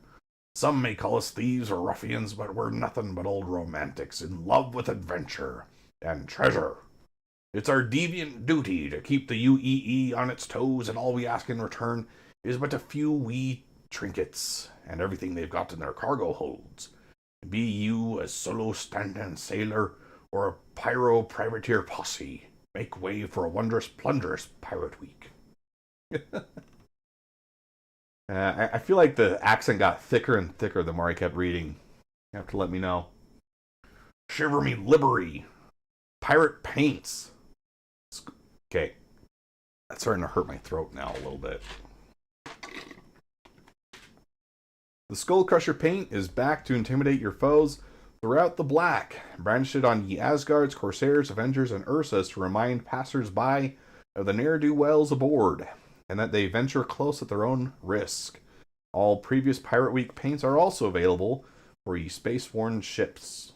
Some may call us thieves or ruffians, but we're nothing but old romantics in love with adventure and treasure. It's our deviant duty to keep the UEE on its toes, and all we ask in return is but a few wee trinkets and everything they've got in their cargo holds. Be you a solo stand-in sailor or a pyro privateer posse, make way for a wondrous plunderous Pirate Week. I feel like the accent got thicker and thicker the more I kept reading. You have to let me know. Shiver me livery. Pirate paints. Okay. That's starting to hurt my throat now a little bit. The Skull Crusher paint is back to intimidate your foes throughout the black. Brandish it on ye Asgards, Corsairs, Avengers, and Ursas to remind passers-by of the ne'er-do-wells aboard, and that they venture close at their own risk. All previous Pirate Week paints are also available for ye space-worn ships.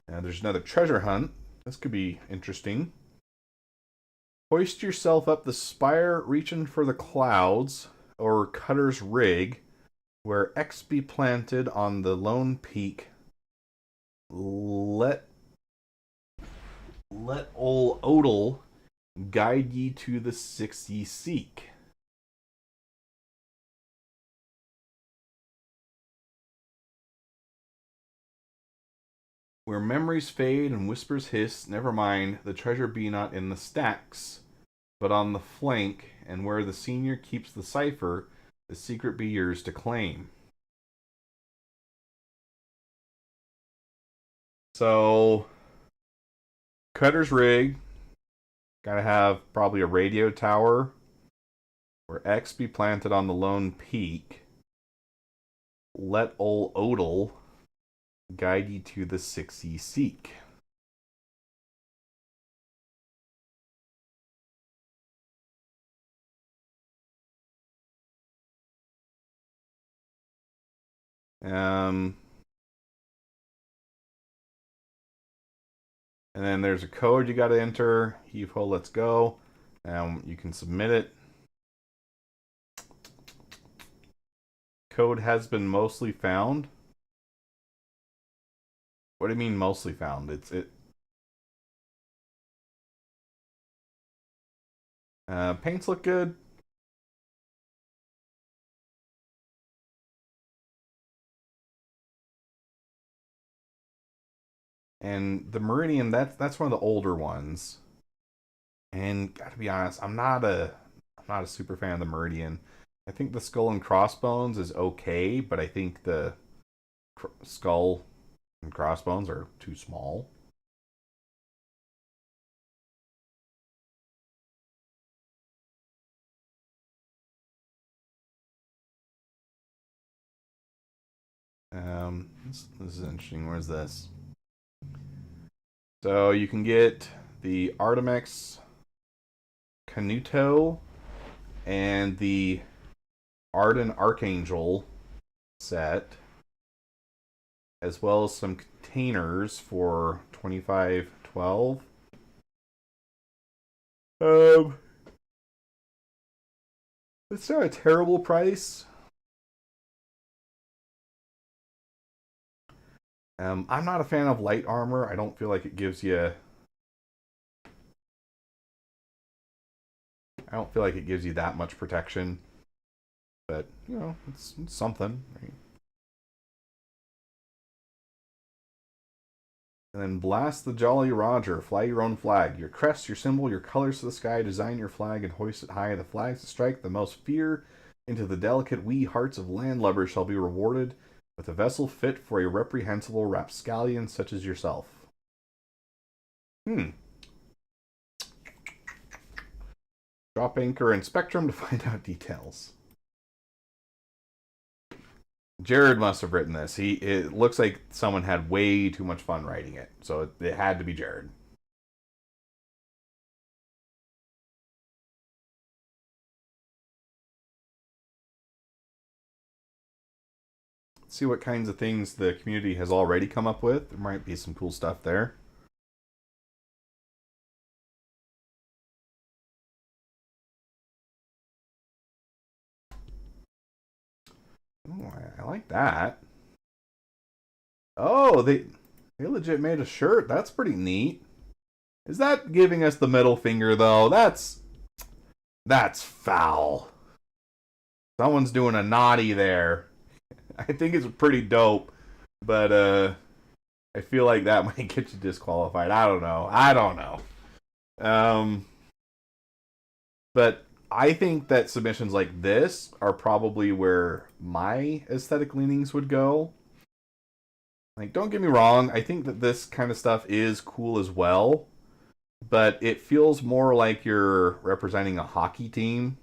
Now there's another treasure hunt. This could be interesting. Hoist yourself up the spire reaching for the clouds, or Cutter's Rig, where X be planted on the lone peak. Let ol' Odal guide ye to the 6 ye seek. Where memories fade and whispers hiss, never mind, the treasure be not in the stacks, but on the flank, and where the senior keeps the cipher, the secret be yours to claim. So, Cutter's Rig, gotta have probably a radio tower, where X be planted on the lone peak. Let ol' Odal guide ye to the 6 ye seek. And then there's a code you got to enter. Heave ho, let's go. You can submit it. Code has been mostly found. What do you mean mostly found? Paints look good. And the Meridian, that's one of the older ones. And gotta be honest, I'm not a super fan of the Meridian. I think the Skull and Crossbones is okay, but I think the Skull and Crossbones are too small. This is interesting. Where's this? So you can get the Artemex Canuto and the Arden Archangel set, as well as some containers for 2512. It's not a terrible price. I'm not a fan of light armor. I don't feel like it gives you. I don't feel like it gives you that much protection. But, you know, it's something, right? And then blast the Jolly Roger. Fly your own flag. Your crest, your symbol, your colors to the sky. Design your flag and hoist it high. The flags that strike the most fear into the delicate wee hearts of landlubbers shall be rewarded with a vessel fit for a reprehensible rapscallion such as yourself. Drop anchor and spectrum to find out details. Jared must have written this. It looks like someone had way too much fun writing it, so it had to be Jared. Let's see what kinds of things the community has already come up with. There might be some cool stuff there. Oh, I like that. Oh, they legit made a shirt. That's pretty neat. Is that giving us the middle finger though? That's foul. Someone's doing a naughty there. I think it's pretty dope, but I feel like that might get you disqualified. I don't know. But I think that submissions like this are probably where my aesthetic leanings would go. Like, don't get me wrong, I think that this kind of stuff is cool as well, but it feels more like you're representing a hockey team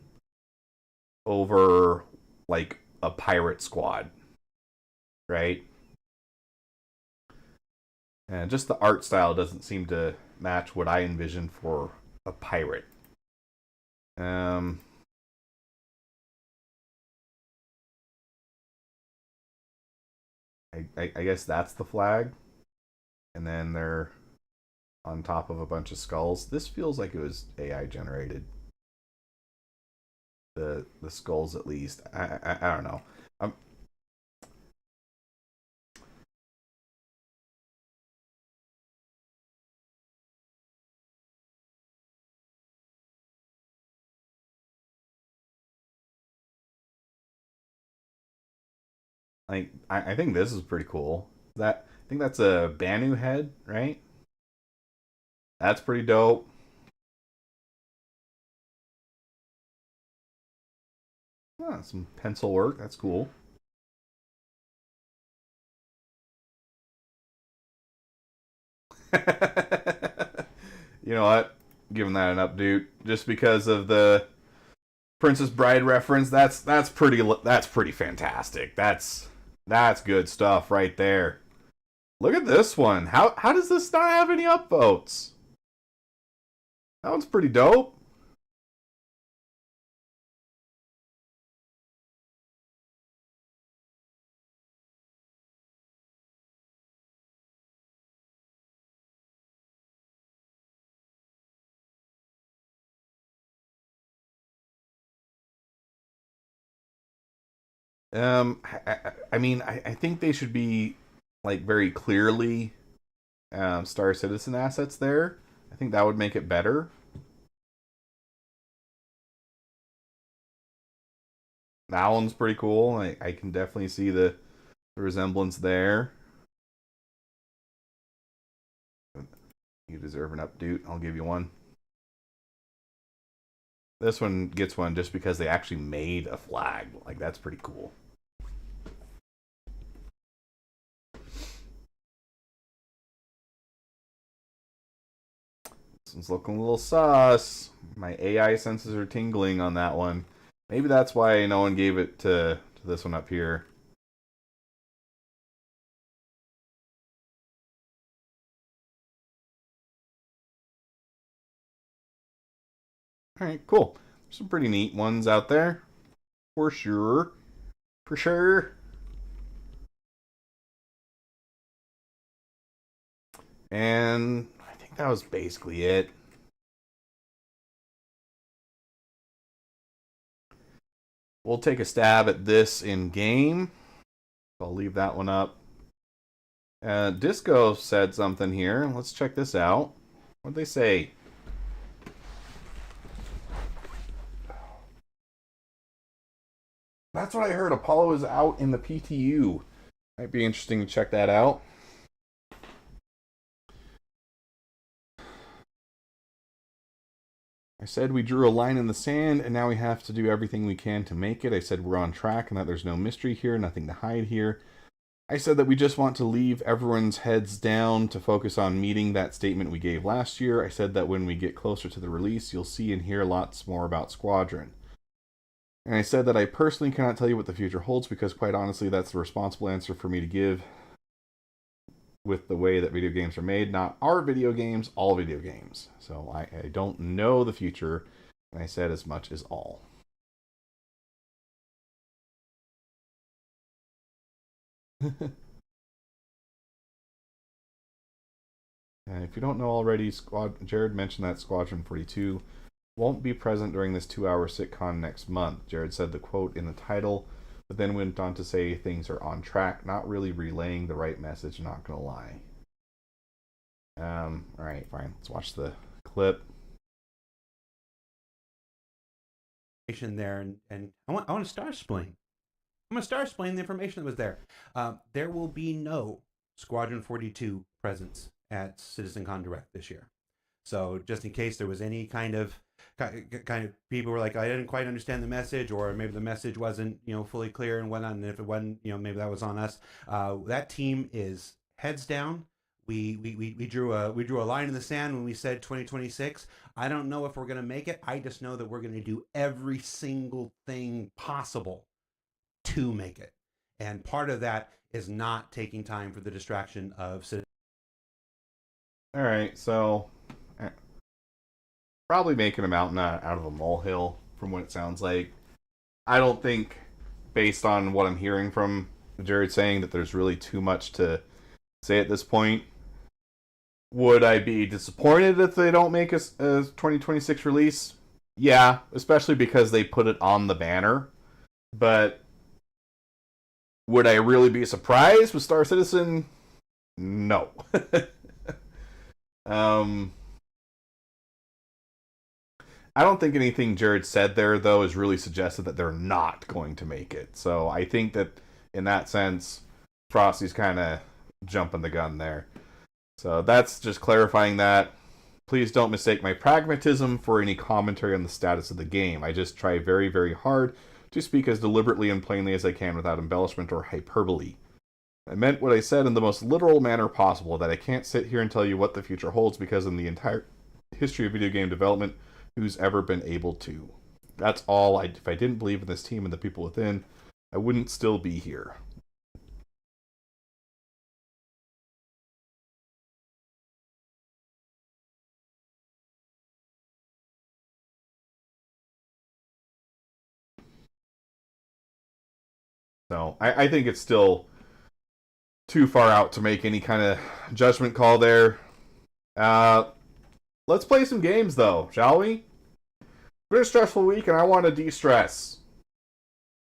over, like, a pirate squad, right? And just the art style doesn't seem to match what I envision for a pirate. I guess that's the flag. And then they're on top of a bunch of skulls. This feels like it was AI generated. The skulls, at least. I don't know. Like, I think this is pretty cool. I think that's a Banu head, right? That's pretty dope. Some pencil work. That's cool. You know what? Giving that an update just because of the Princess Bride reference. That's pretty fantastic. That's good stuff right there. Look at this one. How does this not have any upvotes? That one's pretty dope. I mean, I think they should be like very clearly Star Citizen assets there. I think that would make it better. That one's pretty cool. I can definitely see the resemblance there. You deserve an update. I'll give you one. This one gets one just because they actually made a flag. Like, that's pretty cool. This one's looking a little sus. My AI senses are tingling on that one. Maybe that's why no one gave it to this one up here. All right, cool. Some pretty neat ones out there, for sure. For sure. And I think that was basically it. We'll take a stab at this in game. I'll leave that one up. Disco said something here. Let's check this out. What'd they say? That's what I heard. Apollo is out in the PTU. Might be interesting to check that out. I said we drew a line in the sand, and now we have to do everything we can to make it. I said we're on track and that there's no mystery here, nothing to hide here. I said that we just want to leave everyone's heads down to focus on meeting that statement we gave last year. I said that when we get closer to the release, you'll see and hear lots more about Squadron. And I said that I personally cannot tell you what the future holds because, quite honestly, that's the responsible answer for me to give with the way that video games are made. Not our video games, all video games. So I don't know the future, and I said as much as all. If you don't know already, Jared mentioned that Squadron 42 won't be present during this 2-hour sitcom next month. Jared said the quote in the title, but then went on to say things are on track, not really relaying the right message, not gonna lie. Alright, fine. Let's watch the clip. There, and I want to star explain. I'm going to start explaining the information that was there. There will be no Squadron 42 presence at CitizenCon Direct this year. So just in case there was any kind of people were like, I didn't quite understand the message, or maybe the message wasn't fully clear and whatnot, and if it wasn't, maybe that was on us. That team is heads down. We drew a line in the sand when we said 2026. I don't know if we're going to make it. I just know that we're going to do every single thing possible to make it. And part of that is not taking time for the distraction of citizens. All right, so probably making a mountain out of a molehill from what it sounds like. I don't think, based on what I'm hearing from Jared saying, that there's really too much to say at this point. Would I be disappointed if they don't make a 2026 release? Yeah, especially because they put it on the banner. But would I really be surprised with Star Citizen? No. I don't think anything Jared said there, though, is really suggested that they're not going to make it. So I think that, in that sense, Frosty's kind of jumping the gun there. So that's just clarifying that. Please don't mistake my pragmatism for any commentary on the status of the game. I just try very, very hard to speak as deliberately and plainly as I can without embellishment or hyperbole. I meant what I said in the most literal manner possible, that I can't sit here and tell you what the future holds because in the entire history of video game development, who's ever been able to. That's all. If I didn't believe in this team and the people within, I wouldn't still be here. So I think it's still too far out to make any kind of judgment call there. Let's play some games, though, shall we? It's been a stressful week, and I want to de-stress.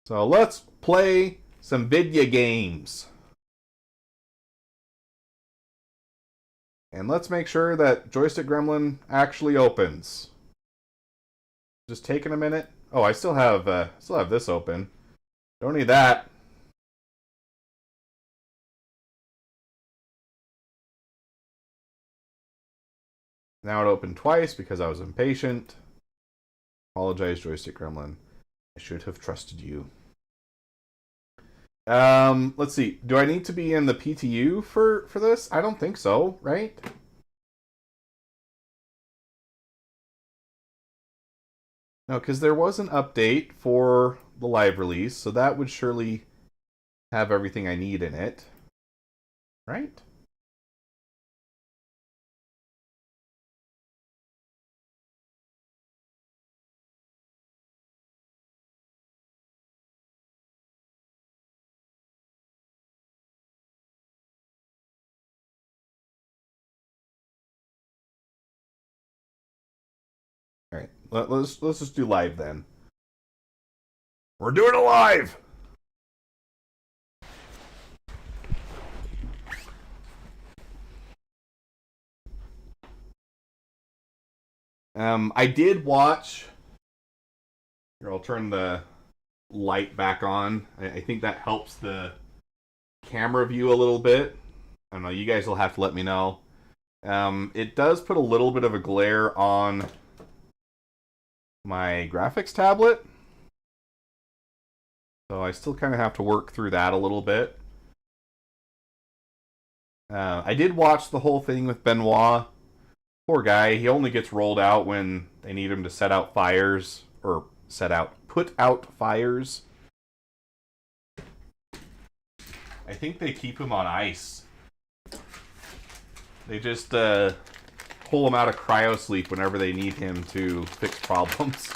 So let's play some video games. And let's make sure that Joystick Gremlin actually opens. Just taking a minute. Oh, I still have this open. Don't need that. Now it opened twice because I was impatient. Apologize, Joystick Gremlin. I should have trusted you. Let's see. Do I need to be in the PTU for this? I don't think so, right? No, because there was an update for the live release, so that would surely have everything I need in it. Right? All right, let's just do live then. We're doing it live. I did watch. Here, I'll turn the light back on. I think that helps the camera view a little bit. I don't know. You guys will have to let me know. It does put a little bit of a glare on my graphics tablet. So I still kind of have to work through that a little bit. I did watch the whole thing with Benoit. Poor guy. He only gets rolled out when they need him to set out fires. Or put out fires. I think they keep him on ice. They just pull him out of cryosleep whenever they need him to fix problems.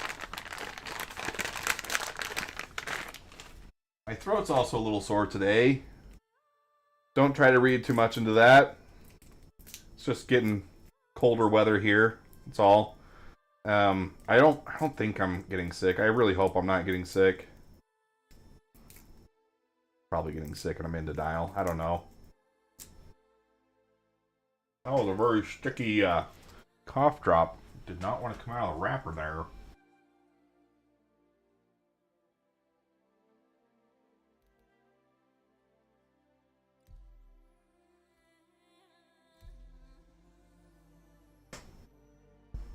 My throat's also a little sore today. Don't try to read too much into that. It's just getting colder weather here. That's all. I don't think I'm getting sick. I really hope I'm not getting sick. Probably getting sick and I'm in denial. I don't know. That was a very sticky cough drop. Did not want to come out of the wrapper there.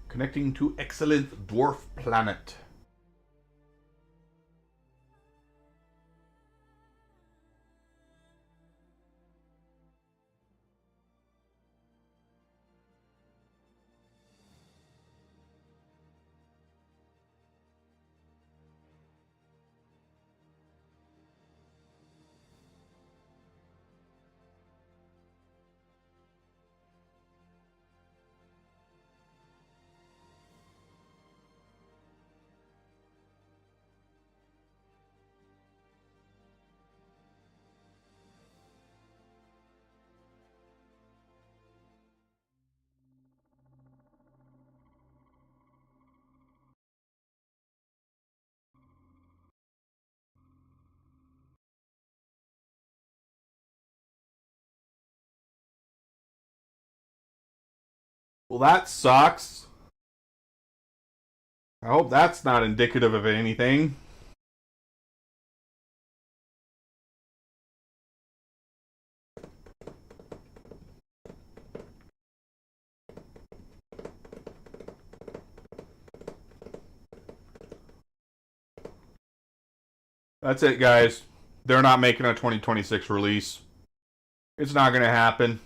Connecting to excellent dwarf planet. Well, that sucks. I hope that's not indicative of anything. That's it, guys. They're not making a 2026 release. It's not going to happen.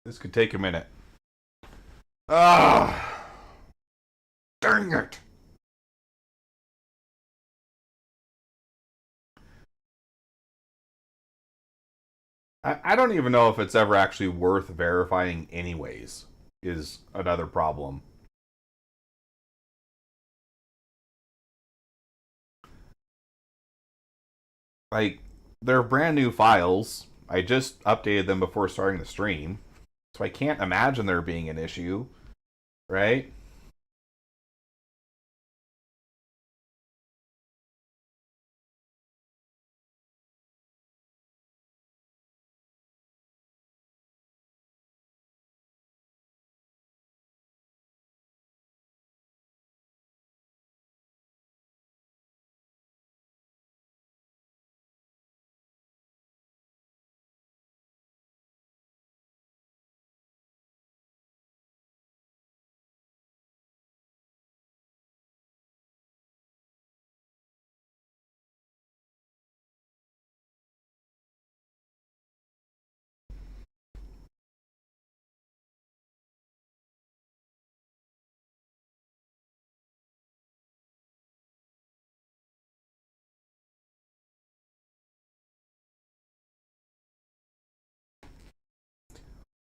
This could take a minute. Ah, dang it. I don't even know if it's ever actually worth verifying anyways, is another problem. Like, they're brand new files. I just updated them before starting the stream. So I can't imagine there being an issue, right?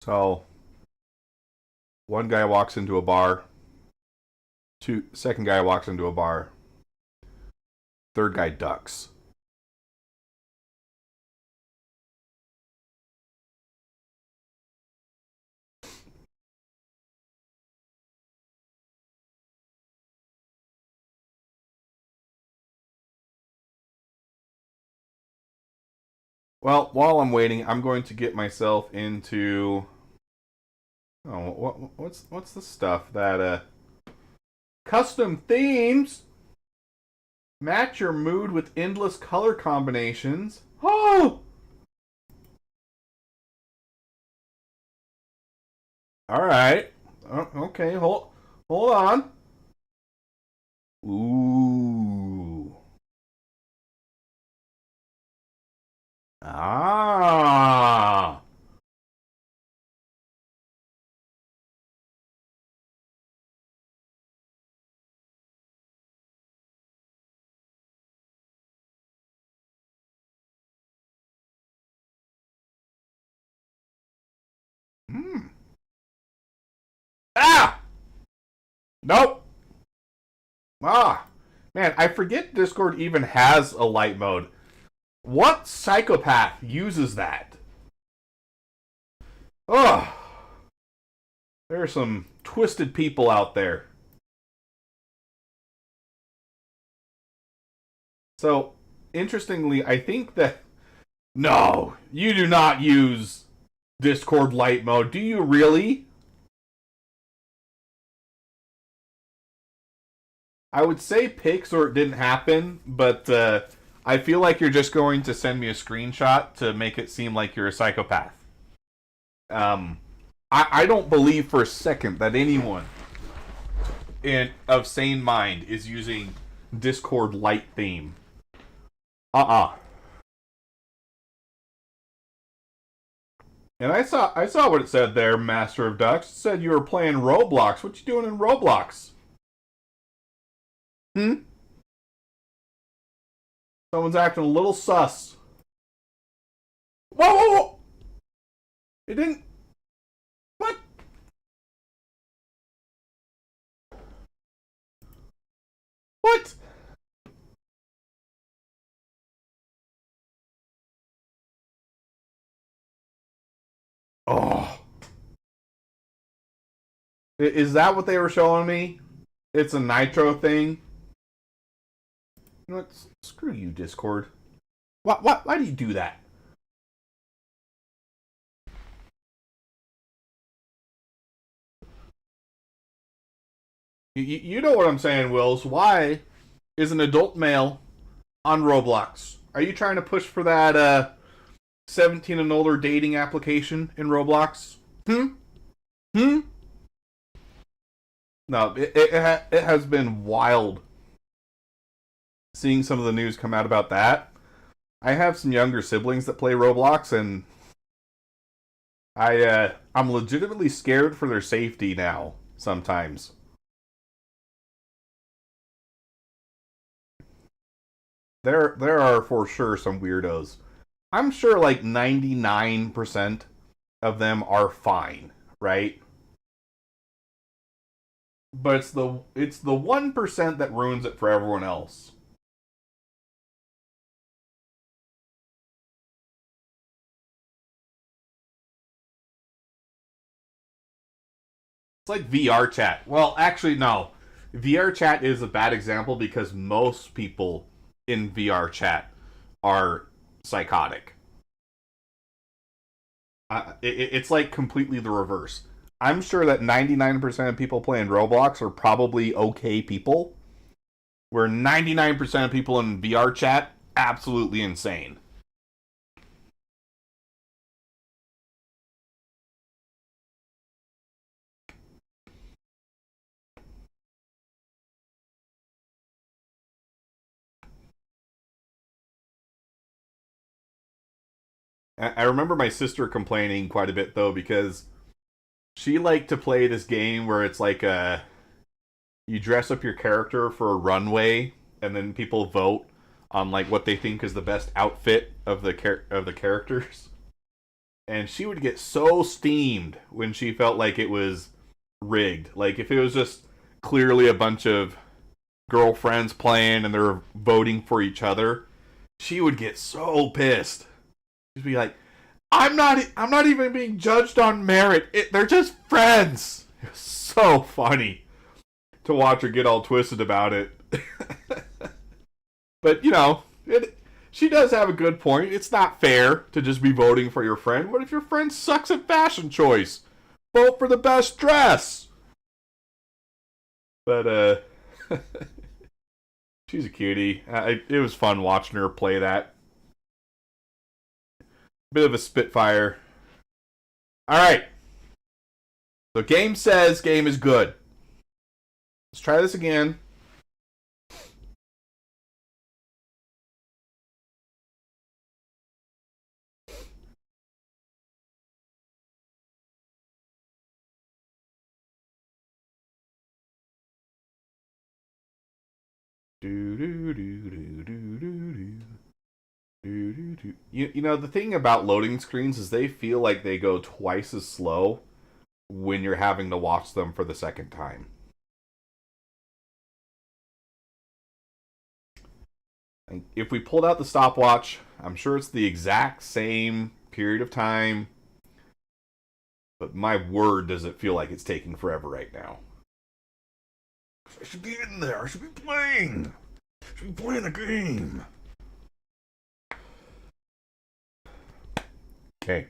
So one guy walks into a bar. Second guy walks into a bar. Third guy ducks. Well, while I'm waiting, I'm going to get myself into. Oh, what's the stuff that custom themes match your mood with endless color combinations. Oh, all right. Okay, hold on. Ooh. Ah. Hmm. Ah. Nope. Ah. Man, I forget Discord even has a light mode. What psychopath uses that? Ugh. There are some twisted people out there. So, interestingly, I think that. No, you do not use Discord light mode. Do you really? I would say pics or it didn't happen, but I feel like you're just going to send me a screenshot to make it seem like you're a psychopath. I don't believe for a second that anyone of sane mind is using Discord light theme. And I saw what it said there, Master of Ducks. It said you were playing Roblox. What you doing in Roblox? Hmm? Someone's acting a little sus. Whoa! It didn't. What? What? Oh. Is that what they were showing me? It's a Nitro thing? You know what? Screw you, Discord. Why do you do that? You know what I'm saying, Wills. Why is an adult male on Roblox? Are you trying to push for that 17 and older dating application in Roblox? Hmm? Hmm? No, it has been wild seeing some of the news come out about that. I have some younger siblings that play Roblox, and I'm legitimately scared for their safety now. Sometimes there are for sure some weirdos. I'm sure like 99% of them are fine, right? But it's the 1% that ruins it for everyone else. It's like VR chat. Well, actually, no. VR chat is a bad example because most people in VR chat are psychotic. It's like completely the reverse. I'm sure that 99% of people playing Roblox are probably okay people, where 99% of people in VR chat absolutely insane. I remember my sister complaining quite a bit though because she liked to play this game where it's like you dress up your character for a runway and then people vote on like what they think is the best outfit of the characters. and she would get so steamed when she felt like it was rigged. Like if it was just clearly a bunch of girlfriends playing and they're voting for each other, she would get so pissed. She'd be like, I'm not even being judged on merit. They're just friends." It was so funny to watch her get all twisted about it. But she does have a good point. It's not fair to just be voting for your friend. What if your friend sucks at fashion choice? Vote for the best dress. But she's a cutie. It was fun watching her play that. Bit of a spitfire. All right. So game says game is good. Let's try this again. The thing about loading screens is they feel like they go twice as slow when you're having to watch them for the second time. If we pulled out the stopwatch, I'm sure it's the exact same period of time, but my word, does it feel like it's taking forever right now. I should be in there. I should be playing. I should be playing a game. Okay.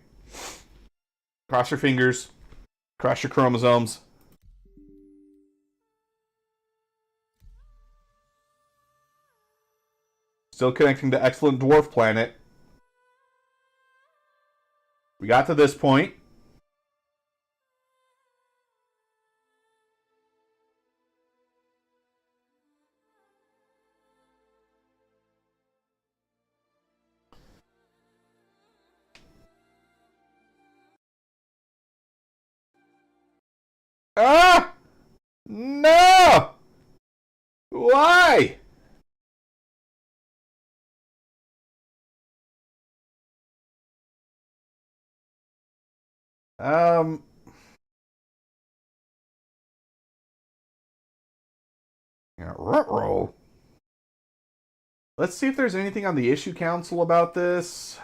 Cross your fingers. Cross your chromosomes. Still connecting to Excellent Dwarf Planet. We got to this point. Ah! No! Why? Um. Yeah, ruh-roh. Let's see if there's anything on the issue council about this.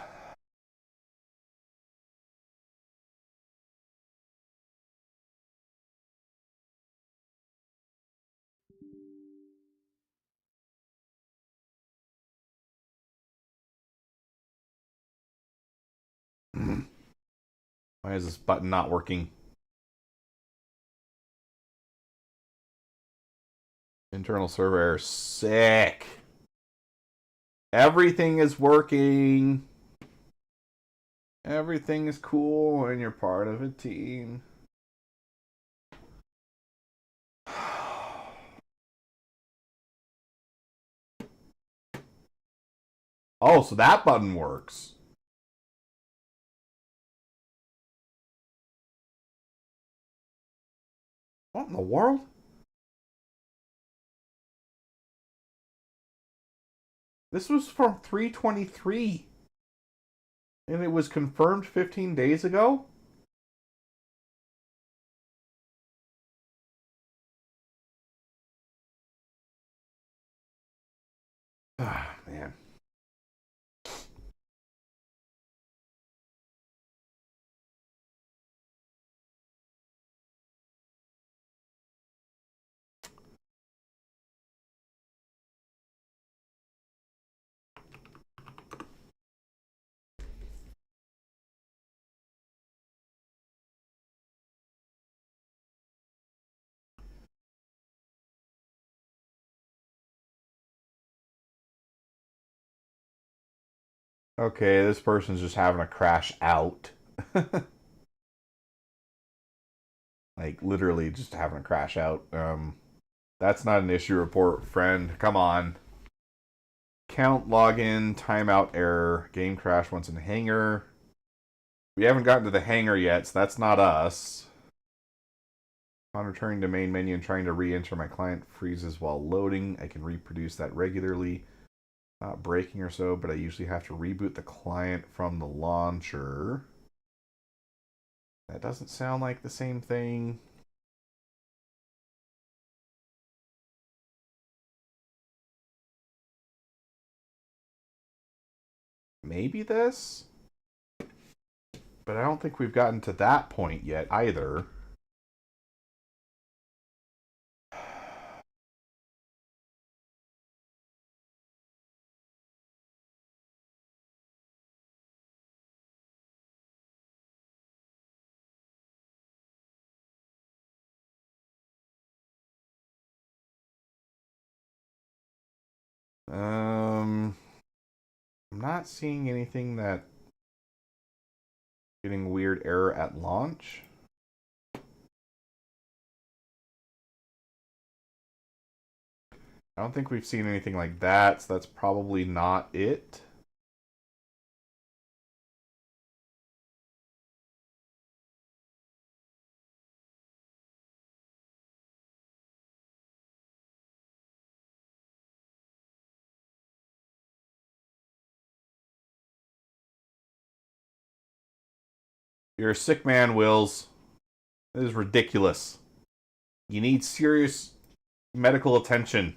Why is this button not working? Internal server error. Sick. Everything is working. Everything is cool when you're part of a team. Oh, so that button works. What in the world? This was from 323. And it was confirmed 15 days ago? Ah, man. Okay, this person's just having a crash out. Like, literally just having a crash out. That's not an issue report, friend. Come on. Count, login, timeout error, game crash once in hangar. We haven't gotten to the hangar yet, so that's not us. On returning to main menu and trying to re-enter, my client freezes while loading. I can reproduce that regularly. Not breaking or so, but I usually have to reboot the client from the launcher. That doesn't sound like the same thing. Maybe this? But I don't think we've gotten to that point yet either. I'm not seeing anything that getting weird error at launch. I don't think we've seen anything like that, so that's probably not it. You're a sick man, Wills. This is ridiculous. You need serious medical attention.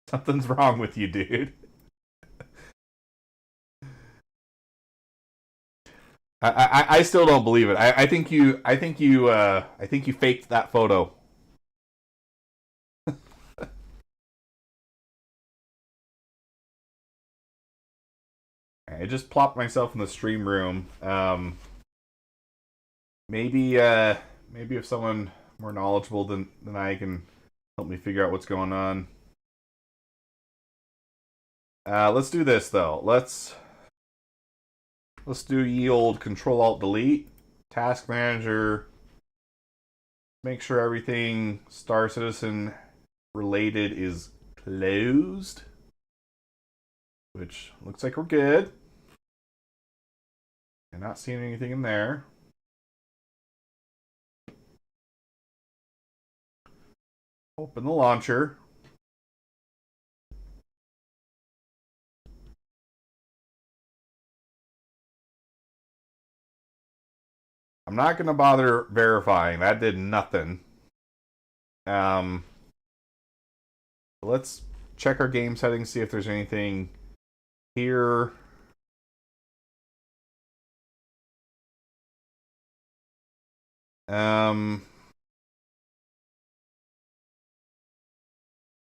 Something's wrong with you, dude. I still don't believe it. I think you faked that photo. I just plopped myself in the stream room. Maybe if someone more knowledgeable than I can help me figure out what's going on. Let's do this though. Let's do ye old Control Alt Delete Task Manager. Make sure everything Star Citizen related is closed, which looks like we're good. I'm not seeing anything in there. Open the launcher. I'm not going to bother verifying. That did nothing. Let's check our game settings, see if there's anything here. I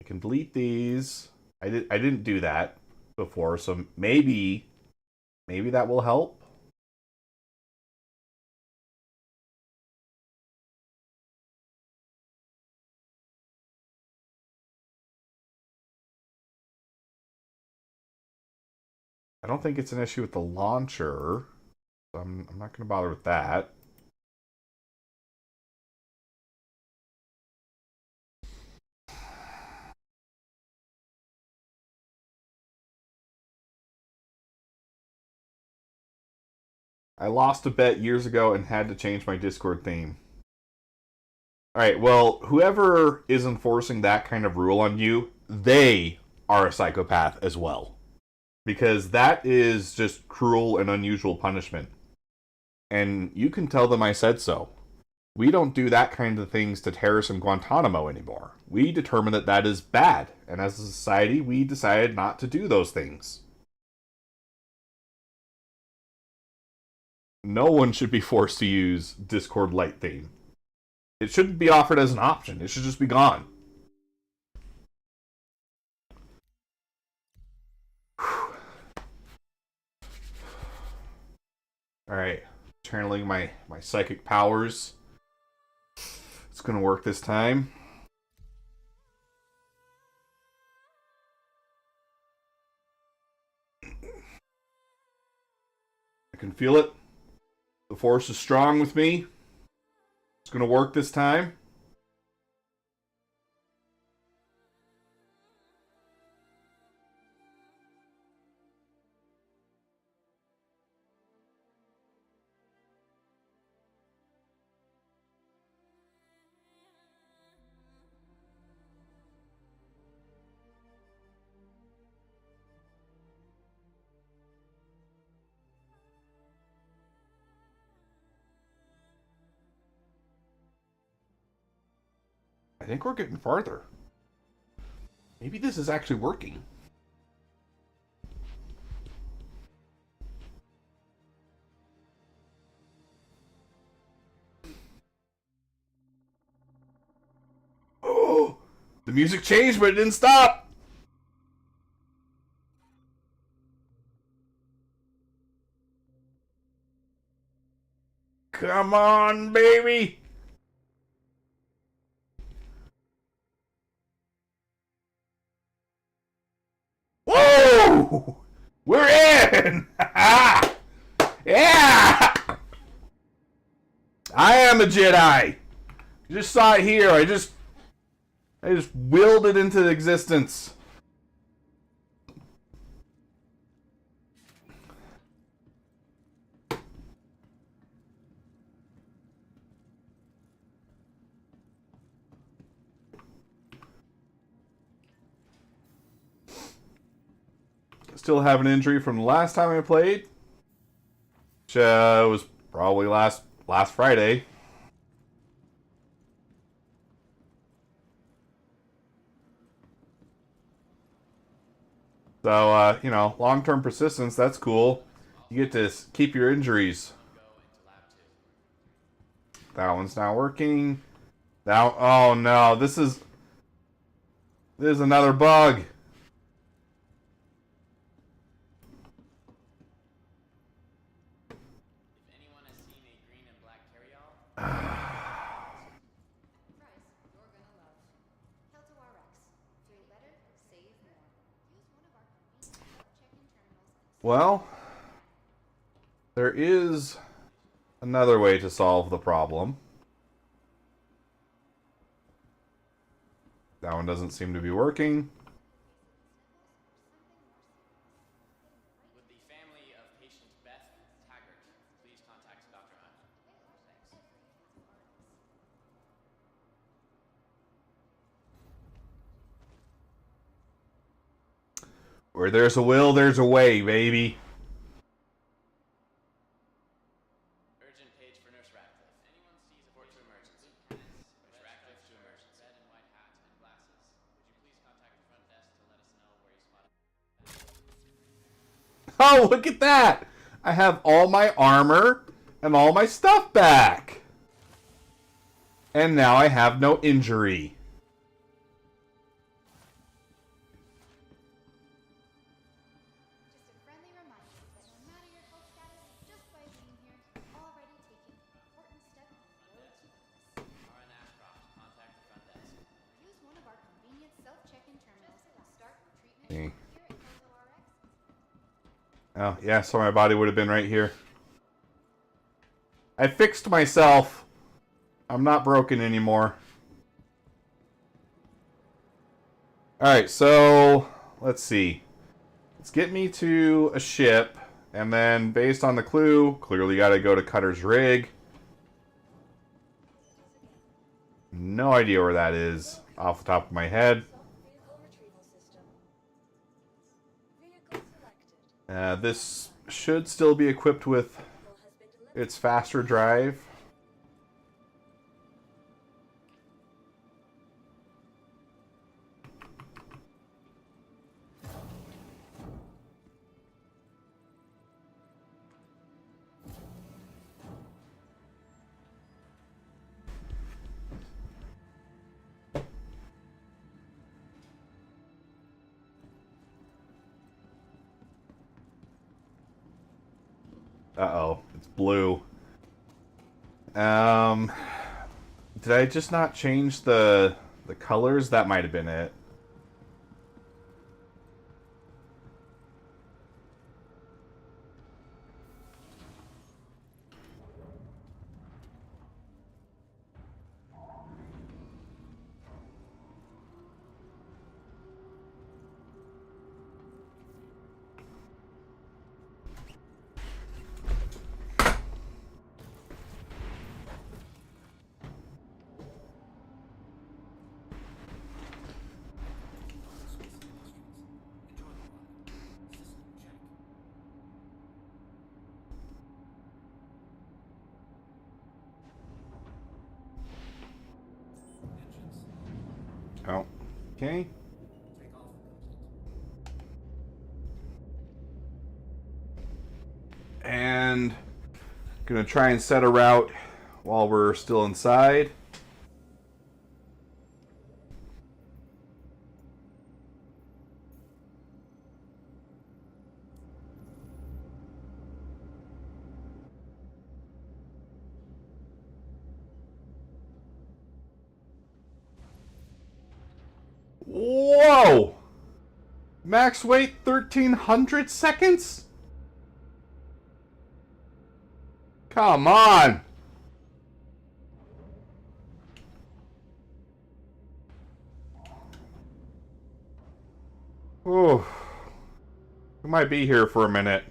can delete these. I didn't do that before, so maybe that will help. I don't think it's an issue with the launcher, so I'm not going to bother with that. I lost a bet years ago and had to change my Discord theme. Alright, well, whoever is enforcing that kind of rule on you, they are a psychopath as well. Because that is just cruel and unusual punishment. And you can tell them I said so. We don't do that kind of things to terrorists in Guantanamo anymore. We determine that that is bad. And as a society, we decided not to do those things. No one should be forced to use Discord Lite theme. It shouldn't be offered as an option. It should just be gone. Alright. Channeling my psychic powers. It's gonna work this time. I can feel it. The force is strong with me. It's gonna work this time. think we're getting farther. Maybe this is actually working. Oh, the music changed, but it didn't stop. Come on, baby. Whoa! We're in! Yeah! I am a Jedi. You just saw it here. I just willed it into existence. Still have an injury from the last time I played, which was probably last Friday. So, you know, long-term persistence, that's cool. You get to keep your injuries. That one's not working. That, oh no, this is another bug. Well, there is another way to solve the problem. That one doesn't seem to be working. Would the family of patient Beth Taggart please contact Dr. Hunt? Thanks. Where there's a will, there's a way, baby. Urgent page for Nurse Radcliffe. Anyone sees a report to emergency. Nurse Radcliffe to emergency. Red and white hat and glasses. Would you please contact the front desk to let us know where you spotted? Oh, look at that! I have all my armor and all my stuff back. And now I have no injury. Just a friendly reminder that no matter your health status, just by being here, you're already taking an important step on the road to wellness. RN Ashcroft, contact the front desk. Use one of our convenient self-check-in terminals and start your treatment here at Koto RX. Oh, yeah, so my body would have been right here. I fixed myself. I'm not broken anymore. Alright, so let's see. Let's get me to a ship, and then based on the clue, clearly gotta go to Cutter's Rig. No idea where that is off the top of my head. Vehicle retrieval system. Vehicle selected. This should still be equipped with Vehicle has been delivered. its faster drive. Uh-oh, it's blue. Did I just not change the colors? That might have been it. Oh, okay. And gonna try and set a route while we're still inside. Whoa! Max weight 1300 seconds? Come on! Oh, we might be here for a minute.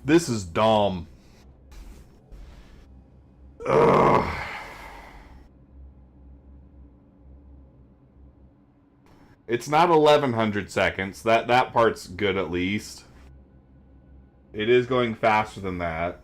This is dumb. Ugh. It's not 1100 seconds. That part's good at least. It is going faster than that.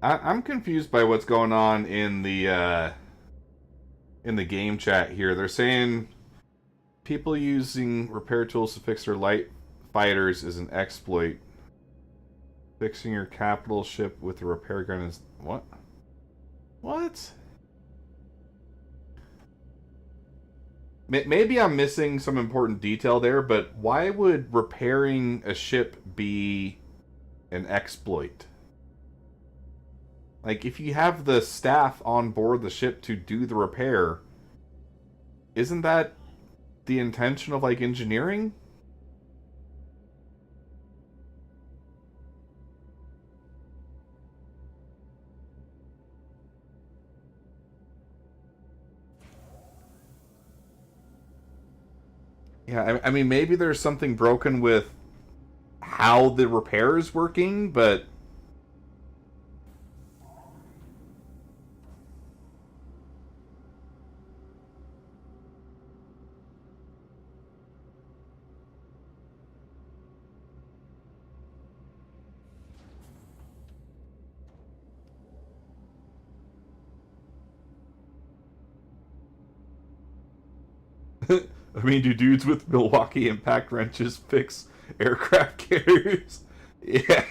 I'm confused by what's going on in the game chat here. They're saying people using repair tools to fix their light fighters is an exploit. Fixing your capital ship with a repair gun is what? What? Maybe I'm missing some important detail there, but why would repairing a ship be an exploit? Like, if you have the staff on board the ship to do the repair, isn't that the intention of, like, engineering? Yeah, I mean, maybe there's something broken with how the repair is working, but... I mean, do dudes with Milwaukee impact wrenches fix aircraft carriers? Yeah.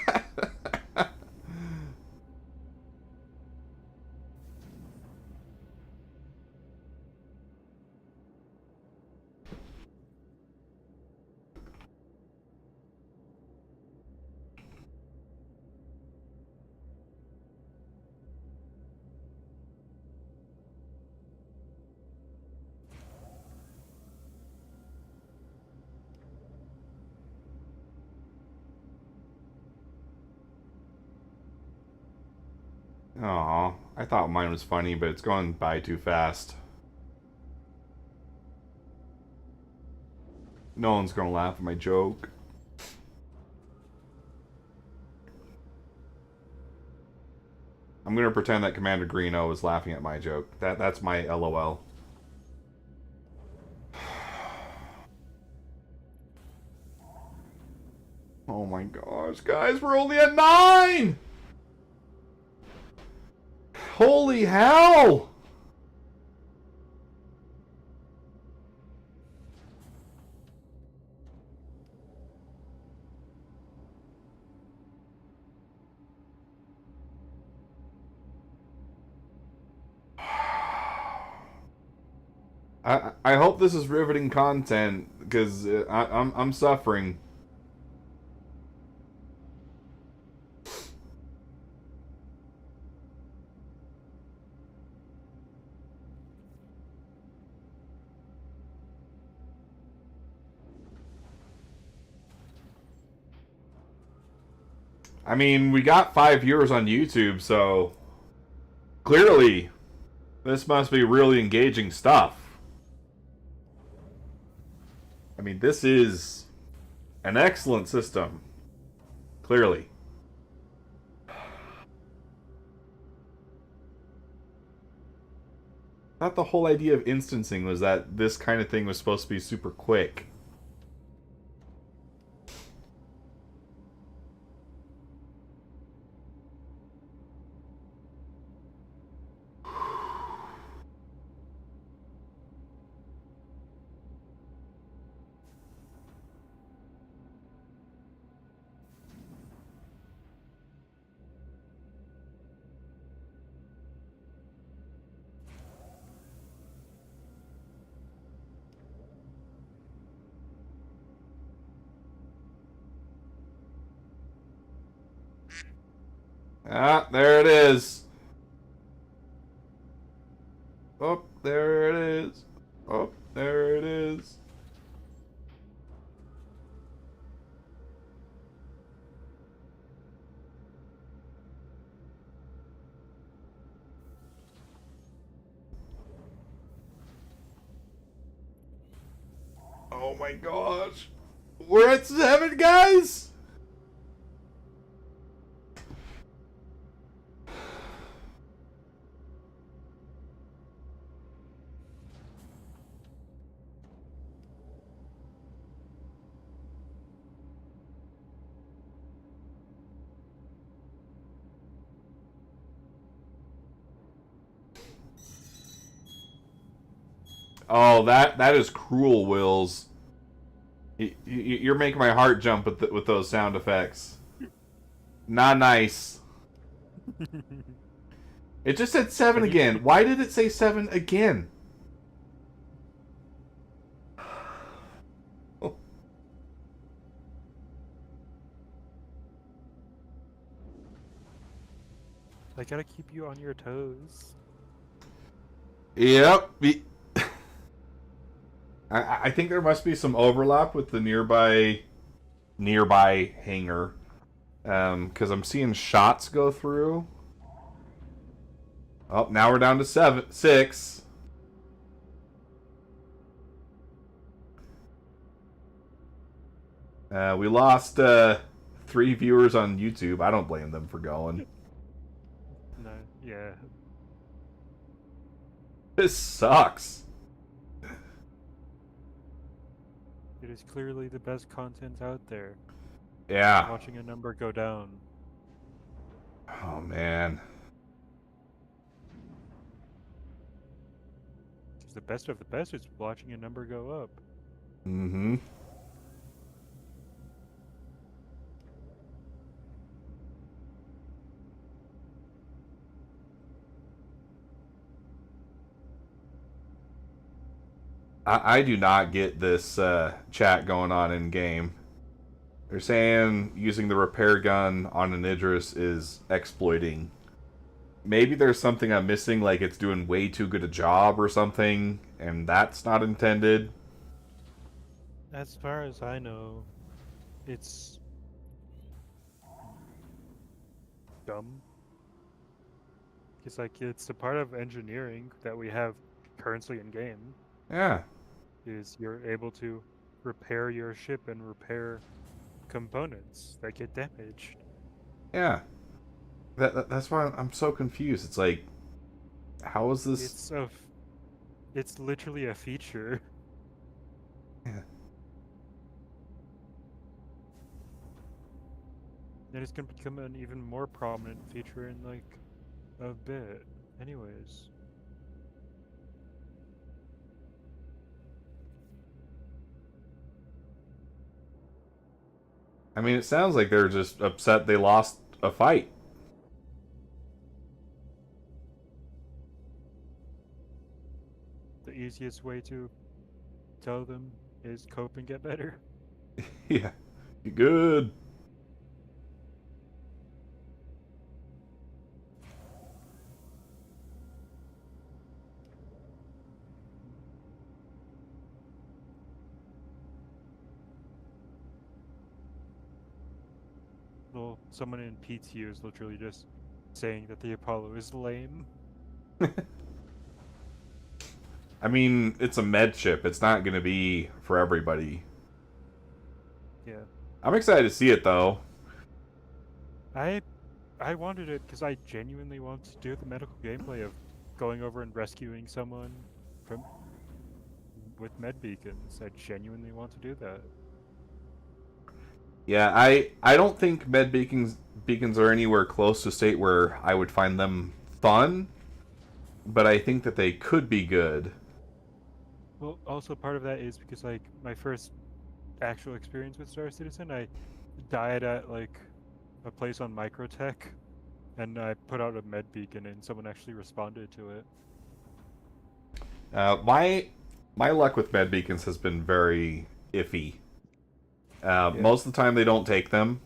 Aw, I thought mine was funny, but it's going by too fast. No one's gonna laugh at my joke. I'm gonna pretend that Commander Greeno is laughing at my joke. That's my LOL. Oh my gosh, guys, we're only at 9! Holy hell! I hope this is riveting content because I'm suffering. I mean, we got 5 viewers on YouTube, so clearly this must be really engaging stuff. I mean, this is an excellent system. Clearly. I thought the whole idea of instancing was that this kind of thing was supposed to be super quick. Ah, there it is. Oh, there it is. Oh, there it is. Oh my gosh. We're at 7, guys! Oh, that is cruel, Wills. You're making my heart jump with those sound effects. Not nice. It just said 7 again. Why did it say 7 again? I gotta keep you on your toes. Yep. I think there must be some overlap with the nearby hangar. Because I'm seeing shots go through. Oh, now we're down to 6. We lost 3 viewers on YouTube. I don't blame them for going. No, yeah. This sucks. It is clearly the best content out there. Yeah. Watching a number go down. Oh, man. It's the best of the best. It's watching a number go up. Mm-hmm. I do not get this chat going on in game. They're saying using the repair gun on an Idris is exploiting. Maybe there's something I'm missing, like it's doing way too good a job or something, and that's not intended. As far as I know, it's dumb. It's like it's a part of engineering that we have currently in game. Yeah. Is you're able to repair your ship and repair components that get damaged. Yeah. That's why I'm so confused. It's like, how is this? It's literally a feature. Yeah. And it's gonna become an even more prominent feature in like a bit. Anyways. I mean, it sounds like they're just upset they lost a fight. The easiest way to tell them is cope and get better. Yeah. You good? Well, someone in PTU is literally just saying that the Apollo is lame. I mean, it's a med ship. It's not going to be for everybody. Yeah. I'm excited to see it, though. I wanted it because I genuinely want to do the medical gameplay of going over and rescuing someone from with med beacons. I genuinely want to do that. Yeah, I don't think med beacons are anywhere close to a state where I would find them fun, but I think that they could be good. Well, also part of that is because like my first actual experience with Star Citizen, I died at like a place on Microtech, and I put out a med beacon, and someone actually responded to it. My luck with med beacons has been very iffy. Most of the time they don't take them,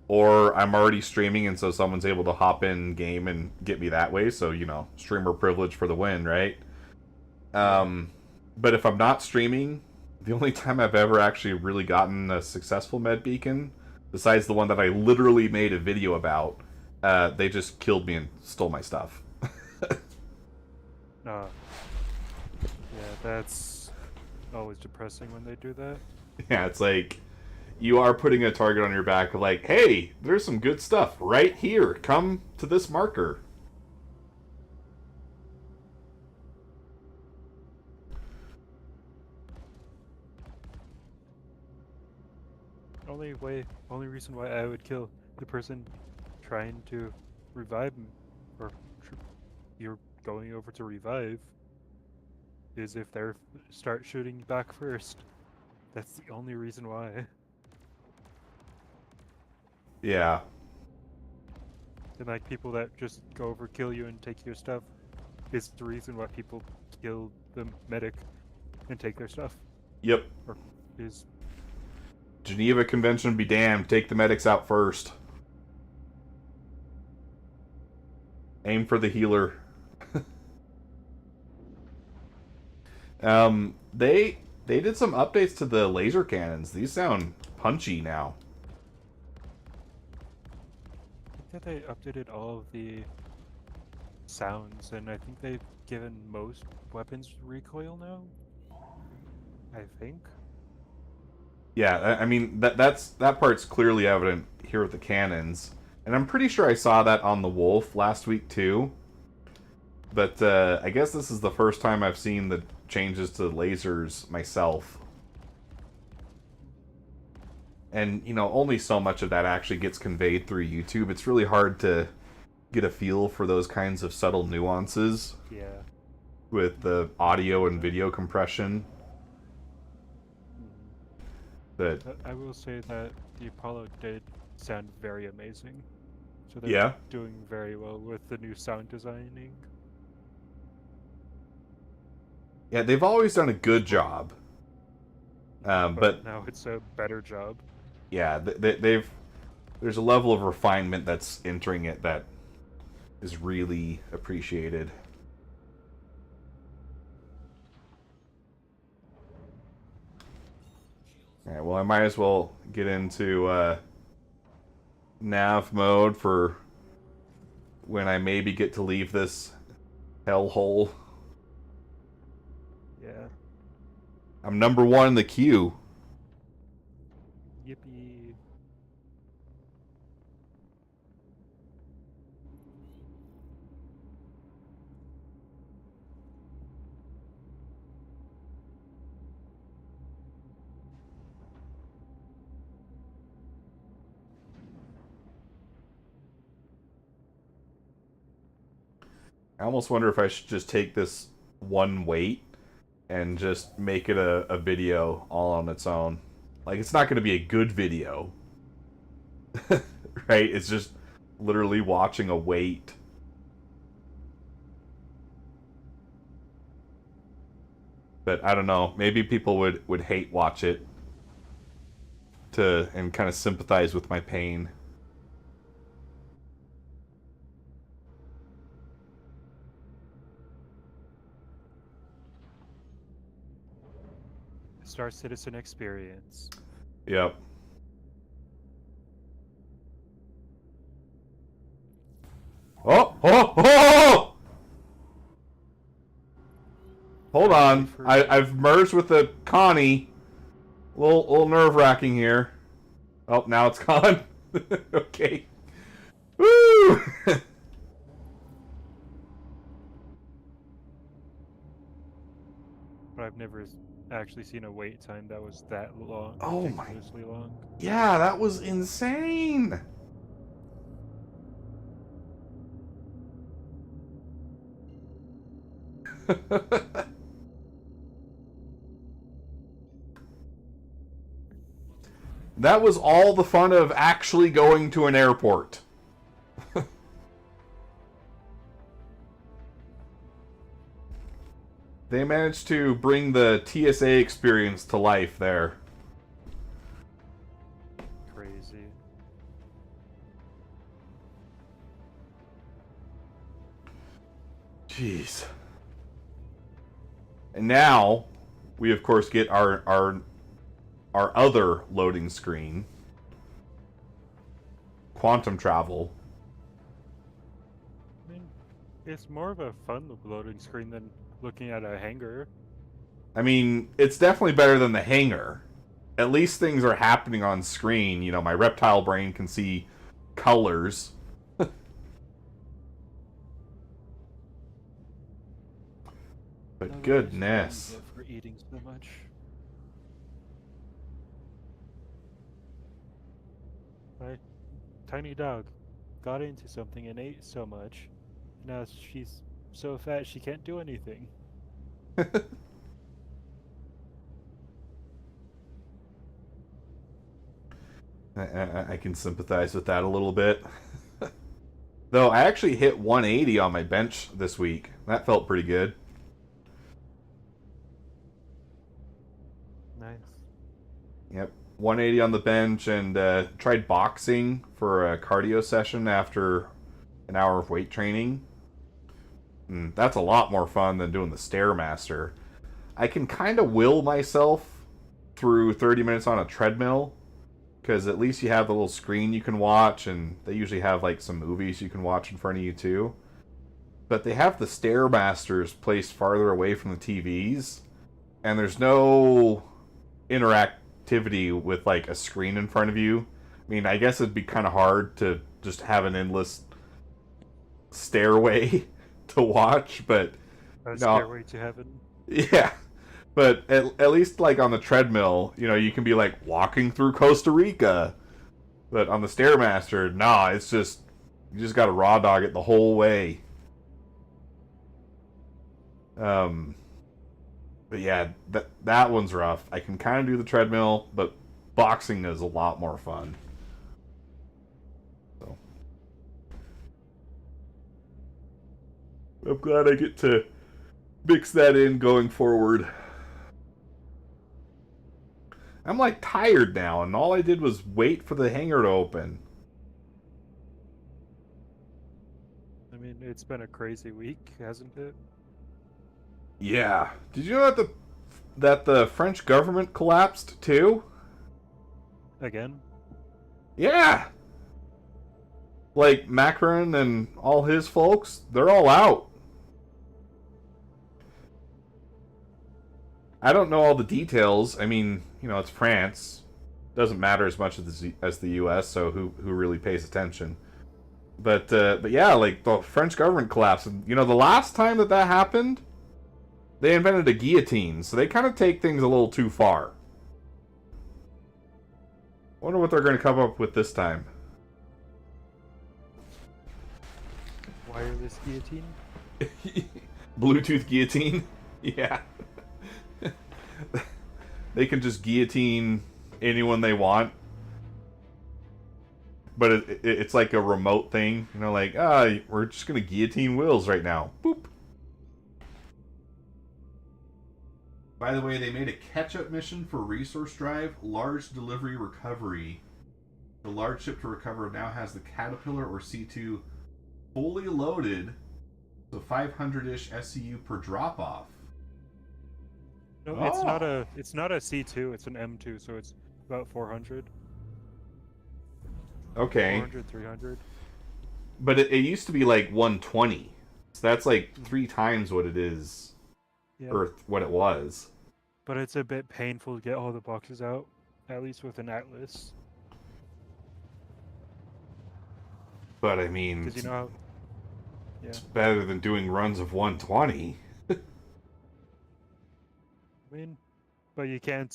or I'm already streaming and so someone's able to hop in game and get me that way. So streamer privilege for the win, right? But if I'm not streaming, the only time I've ever actually really gotten a successful med beacon, besides the one that I literally made a video about, they just killed me and stole my stuff. Yeah, that's always depressing when they do that. Yeah, it's like you are putting a target on your back, like, hey, there's some good stuff right here. Come to this marker. Only reason why I would kill the person trying to revive him, or you're going over to revive, is if they start shooting back first. That's the only reason why. Yeah. And like people that just go over, kill you, and take your stuff is the reason why people kill the medic and take their stuff. Yep. Or is Geneva Convention be damned. Take the medics out first. Aim for the healer. They did some updates to the laser cannons. These sound punchy now. I think that they updated all of the sounds, and I think they've given most weapons recoil now. I think. Yeah, I mean that part's clearly evident here with the cannons, and I'm pretty sure I saw that on the Wolf last week too. But I guess this is the first time I've seen the changes to lasers myself. And, only so much of that actually gets conveyed through YouTube. It's really hard to get a feel for those kinds of subtle nuances. Yeah. With the audio and video compression. But I will say that the Apollo did sound very amazing. So they're yeah. doing very well with the new sound designing. Yeah, they've always done a good job. But now it's a better job. Yeah, there's a level of refinement that's entering it that is really appreciated. Alright, well I might as well get into nav mode for when I maybe get to leave this hellhole. Yeah. I'm number 1 in the queue. Yippee. I almost wonder if I should just take this one weight and just make it a video all on its own. Like, it's not going to be a good video. Right? It's just literally watching a weight. But I don't know. Maybe people would hate watch it and kind of sympathize with my pain. Star Citizen experience. Yep. Oh! Oh! Oh! Hold on. I've merged with the Connie. Little nerve-wracking here. Oh, now it's gone. Okay. Woo! But I've never actually seen a wait time that was that long. Oh my- ridiculously long. Yeah, that was insane. That was all the fun of actually going to an airport. They managed to bring the TSA experience to life there. Crazy. Jeez. And now, we of course get our other loading screen. Quantum travel. I mean, it's more of a fun loading screen than looking at a hangar. I mean, it's definitely better than the hangar. At least things are happening on screen. You know, my reptile brain can see colors. But goodness. For eating so much. My tiny dog got into something and ate so much. Now she's so fat she can't do anything. I can sympathize with that a little bit. Though I actually hit 180 on my bench this week. That felt pretty good. Nice. Yep. 180 on the bench, and tried boxing for a cardio session after an hour of weight training. That's a lot more fun than doing the Stairmaster. I can kind of will myself through 30 minutes on a treadmill, because at least you have the little screen you can watch, and they usually have like some movies you can watch in front of you too. But they have the Stairmasters placed farther away from the TVs, and there's no interactivity with like a screen in front of you. I mean, I guess it'd be kind of hard to just have an endless stairway to watch, but A no. stairway to heaven. Yeah. But at least, like, on the treadmill, you know, you can be, like, walking through Costa Rica. But on the Stairmaster, nah, it's just... You just gotta raw dog it the whole way. But yeah, that one's rough. I can kind of do the treadmill, but boxing is a lot more fun. So... I'm glad I get to mix that in going forward. I'm like tired now, and all I did was wait for the hangar to open. I mean, it's been a crazy week, hasn't it? Yeah. Did you know that the French government collapsed too? Again? Yeah. Like Macron and all his folks, they're all out. I don't know all the details. I mean, you know, it's France. Doesn't matter as much as the U.S. So who really pays attention? But yeah, like the French government collapsed. And, you know, the last time that happened, they invented a guillotine. So they kind of take things a little too far. Wonder what they're going to come up with this time. Wireless guillotine. Bluetooth guillotine. Yeah. They can just guillotine anyone they want. But it's like a remote thing. You know, like, we're just going to guillotine Wills right now. Boop. By the way, they made a catch-up mission for Resource Drive, Large Delivery Recovery. The large ship to recover now has the Caterpillar or C2 fully loaded, so 500-ish SCU per drop-off. No, Oh. it's not a C2. It's an M2, so it's about 400. Okay. 400, 300. But it used to be like 120. So that's like 3 times what it is, Yeah. or what it was. But it's a bit painful to get all the boxes out, at least with an Atlas. But I mean, Because you know how... Yeah. it's better than doing runs of 120. I mean, but you can't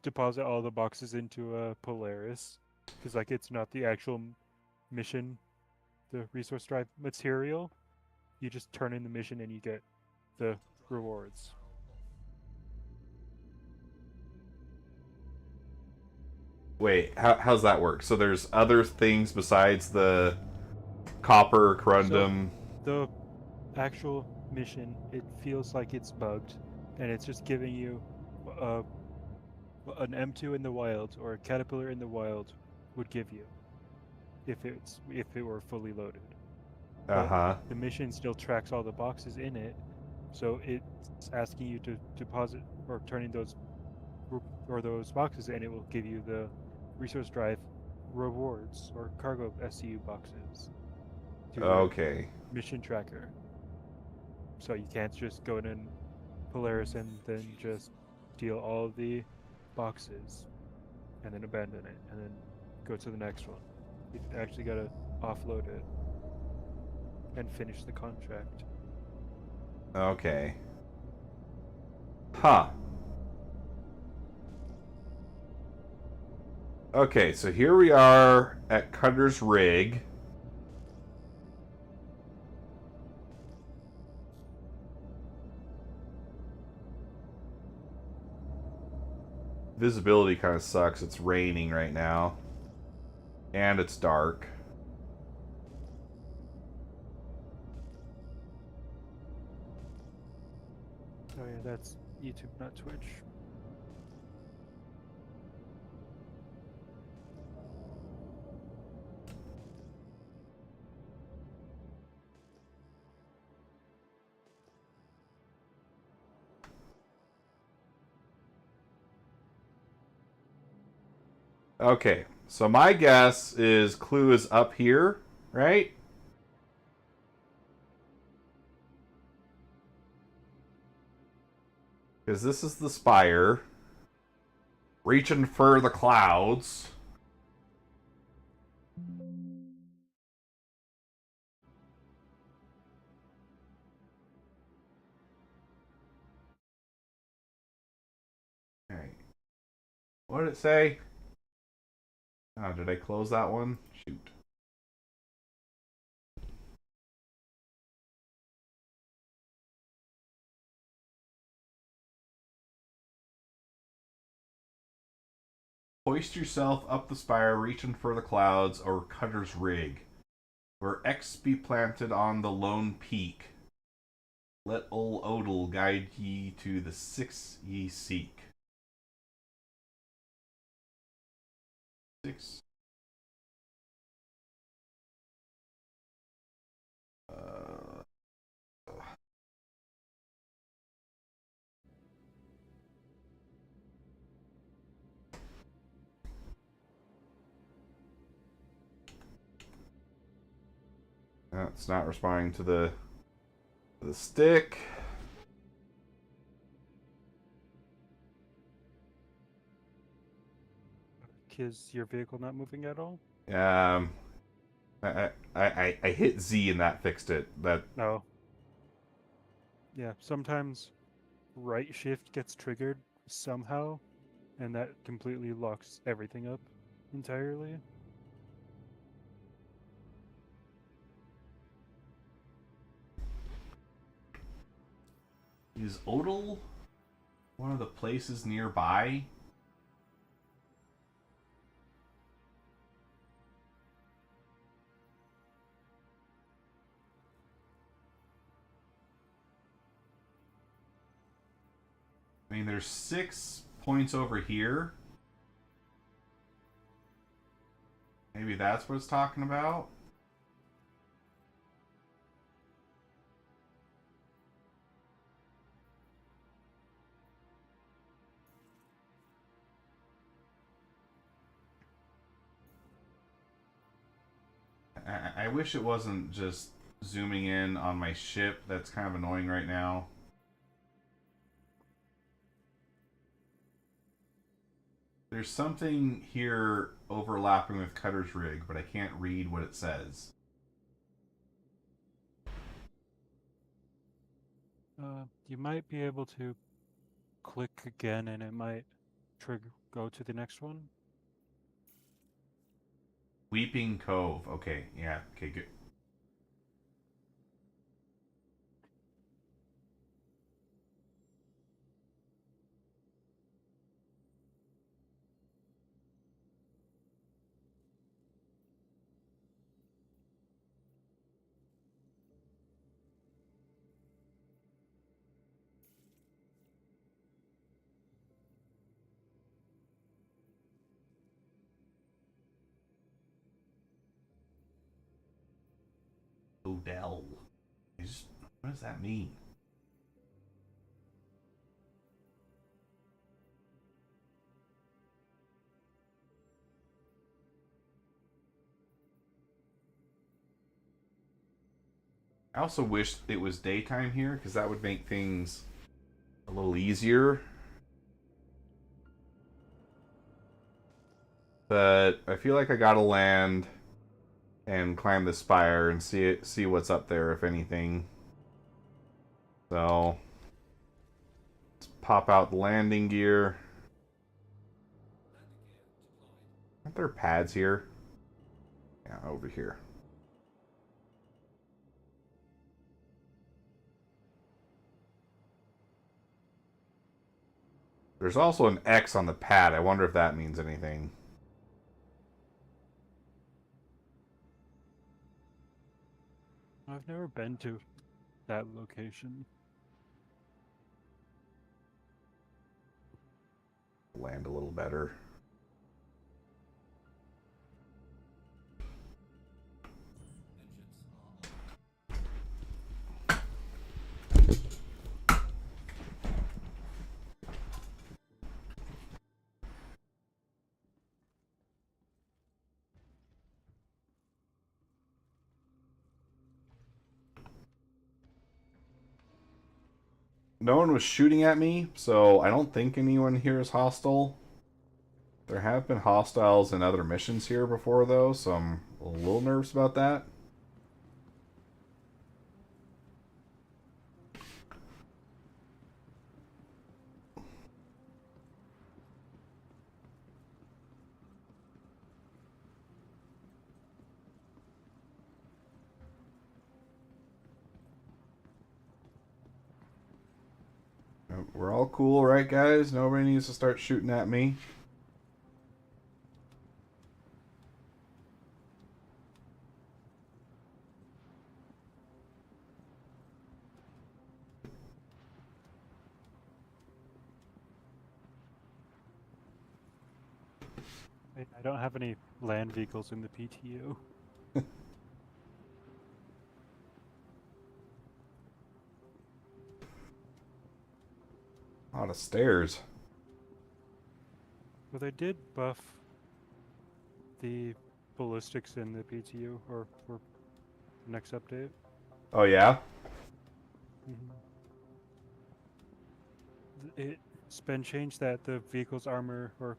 deposit all the boxes into a Polaris. Because, like, it's not the actual mission, the resource drive material. You just turn in the mission and you get the rewards. Wait, how's that work? So there's other things besides the copper corundum. The actual mission, it feels like it's bugged, and it's just giving you an M2 in the wild or a Caterpillar in the wild would give you if it were fully loaded. Uh-huh. The mission still tracks all the boxes in it, so it's asking you to deposit or turn in those boxes, and it will give you the resource drive rewards or cargo SCU boxes. to your Okay. Mission tracker. So you can't just go in Polaris and then just steal all the boxes and then abandon it and then go to the next one. You actually gotta offload it and finish the contract. Okay. Huh. Okay, so here we are at Cutter's Rig. Visibility kind of sucks. It's raining right now. And it's dark. Oh yeah, that's YouTube, not Twitch. Okay, so my guess is Clue is up here, right? Because this is the spire. Reaching for the clouds. Alright. What did it say? Oh, did I close that one? Shoot. Hoist yourself up the spire, reaching for the clouds, or Cutter's Rig, where X be planted on the lone peak. Let ol' Odal guide ye to the 6 ye seek. 6. It's not responding to the stick. Is your vehicle not moving at all? Um, I hit Z and that fixed it. That No. Yeah, sometimes right shift gets triggered somehow, and that completely locks everything up entirely. is Odal one of the places nearby. I mean, there's 6 points over here. Maybe that's what it's talking about. I wish it wasn't just zooming in on my ship. That's kind of annoying right now. There's something here overlapping with Cutter's rig, but I can't read what it says. You might be able to click again, and it might trigger go to the next one. Weeping Cove. Okay, yeah. Okay, good. Odell. What does that mean? I also wish it was daytime here, because that would make things a little easier. But I feel like I gotta land and climb the spire and see what's up there, if anything. So let's pop out the landing gear. Aren't there pads here? Yeah, over here. There's also an X on the pad. I wonder if that means anything. I've never been to that location. Land a little better. No one was shooting at me, so I don't think anyone here is hostile. There have been hostiles in other missions here before, though, so I'm a little nervous about that. We're all cool, right, guys? Nobody needs to start shooting at me. I don't have any land vehicles in the PTU. A lot of stairs. But they did buff the ballistics in the PTU, or next update. Oh yeah. It's been changed that the vehicle's armor or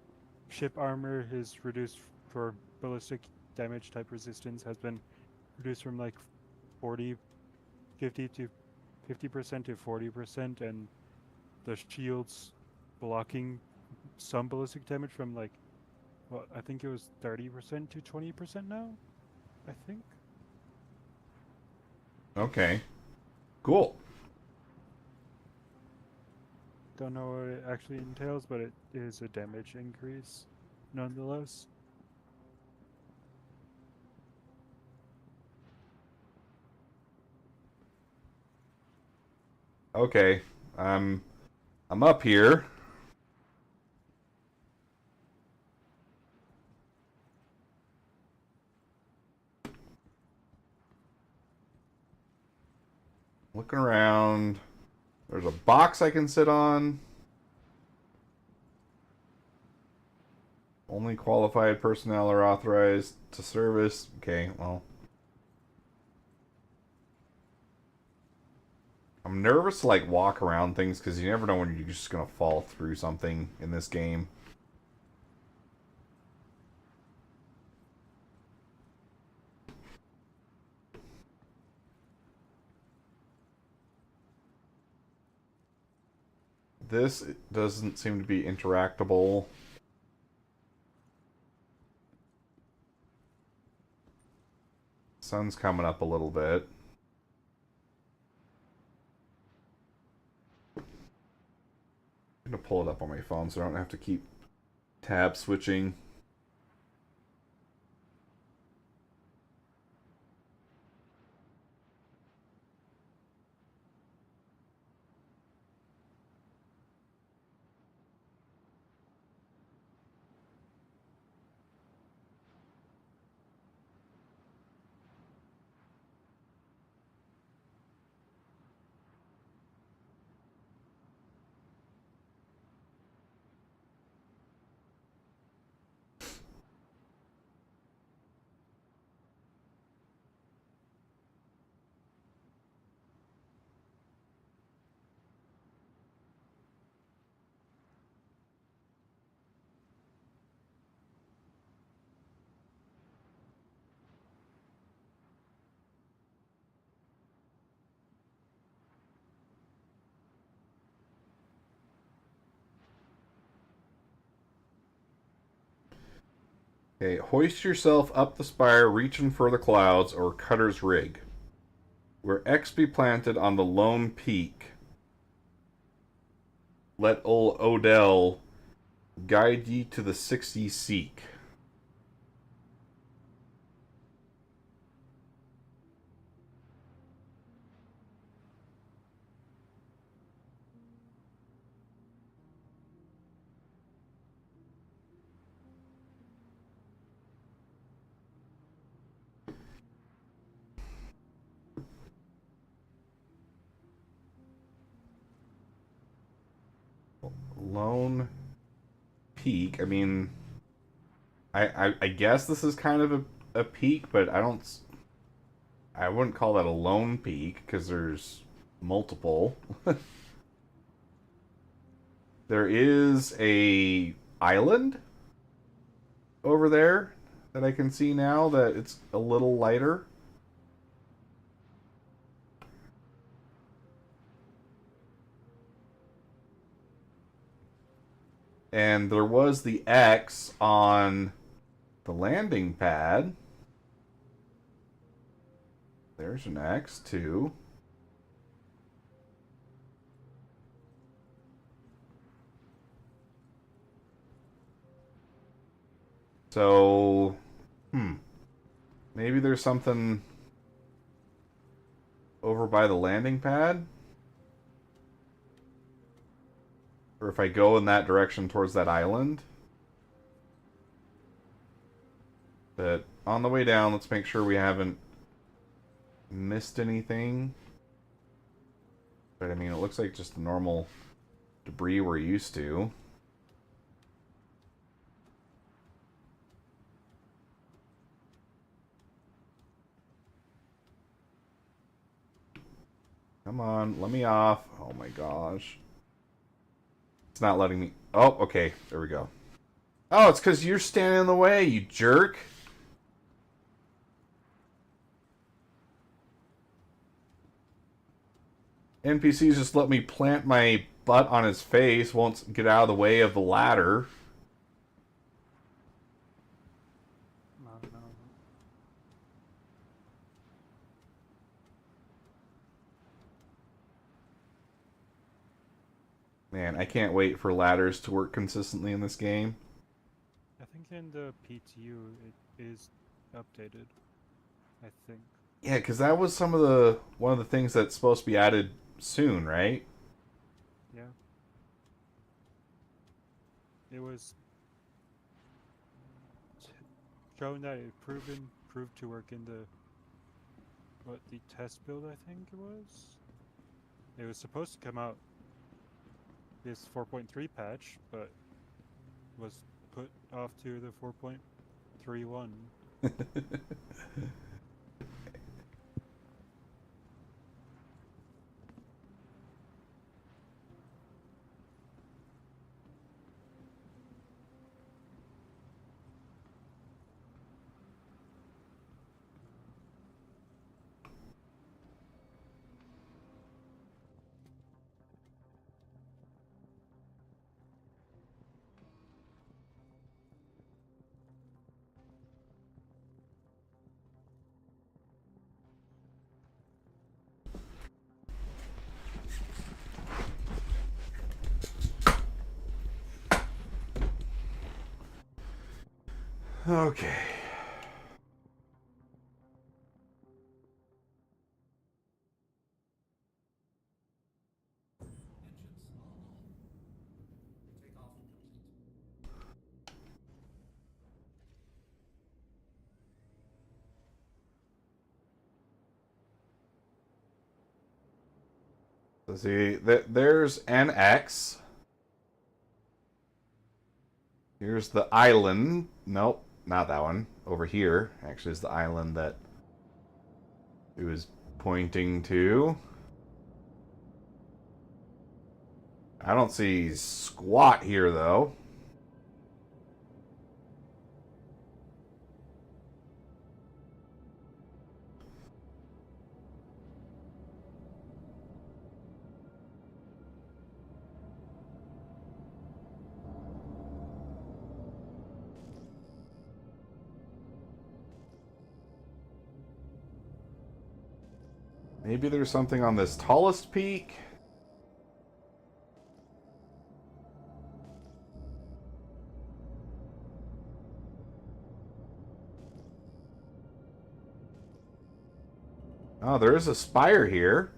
ship armor is reduced for ballistic damage type resistance has been reduced from like 40, 50 to 50% to 40%, and the shields blocking some ballistic damage from like, well, I think it was 30% to 20% now. I think. Okay. Cool. Don't know what it actually entails, but it is a damage increase nonetheless. Okay. I'm up here. Looking around. There's a box I can sit on. Only qualified personnel are authorized to service. Okay, well. I'm nervous to like walk around things because you never know when you're just gonna fall through something in this game. This doesn't seem to be interactable. Sun's coming up a little bit. I'm gonna pull it up on my phone so I don't have to keep tab switching. Okay, hoist yourself up the spire, reaching for the clouds, or Cutter's Rig. Where X be planted on the lone peak. Let ol' Odell guide ye to the 6 ye seek. Lone peak. I mean, I guess this is kind of a peak, but I wouldn't call that a lone peak because there's multiple. There is a island over there that I can see now that it's a little lighter. And there was the X on the landing pad. There's an X too. So, maybe there's something over by the landing pad? Or if I go in that direction towards that island? But on the way down, let's make sure we haven't missed anything. But I mean, it looks like just the normal debris we're used to. Come on, let me off. Oh my gosh. It's not letting me. Oh, okay. There we go. Oh, it's because you're standing in the way, you jerk. NPCs just let me plant my butt on his face, won't get out of the way of the ladder. No, no. Man, I can't wait for ladders to work consistently in this game. I think in the PTU it is updated. I think. Yeah, because that was one of the things that's supposed to be added soon, right? Yeah. It was shown that it proved to work in the test build, I think it was. It was supposed to come out this 4.3 patch, but was put off to the 4.31. Okay. So see, there's NX. Here's the island. Nope, not that one. Over here, actually, is the island that it was pointing to. I don't see squat here, though. Maybe there's something on this tallest peak. Oh, there is a spire here.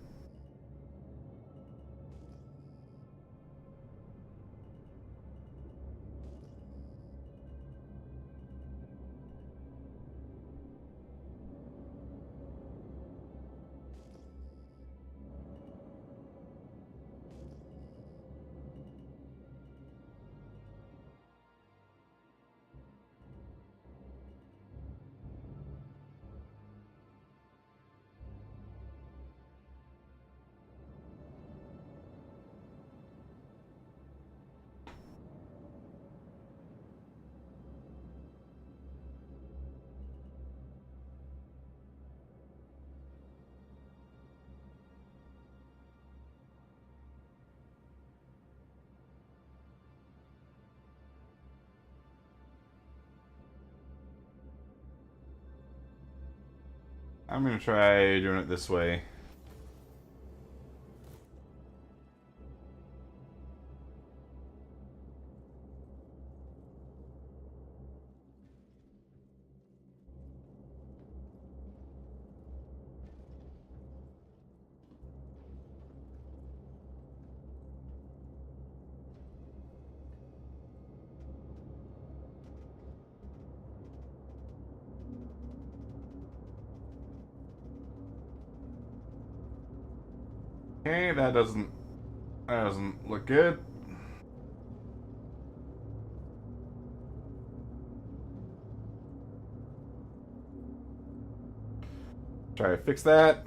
I'm gonna try doing it this way. Okay, that doesn't look good. Try to fix that.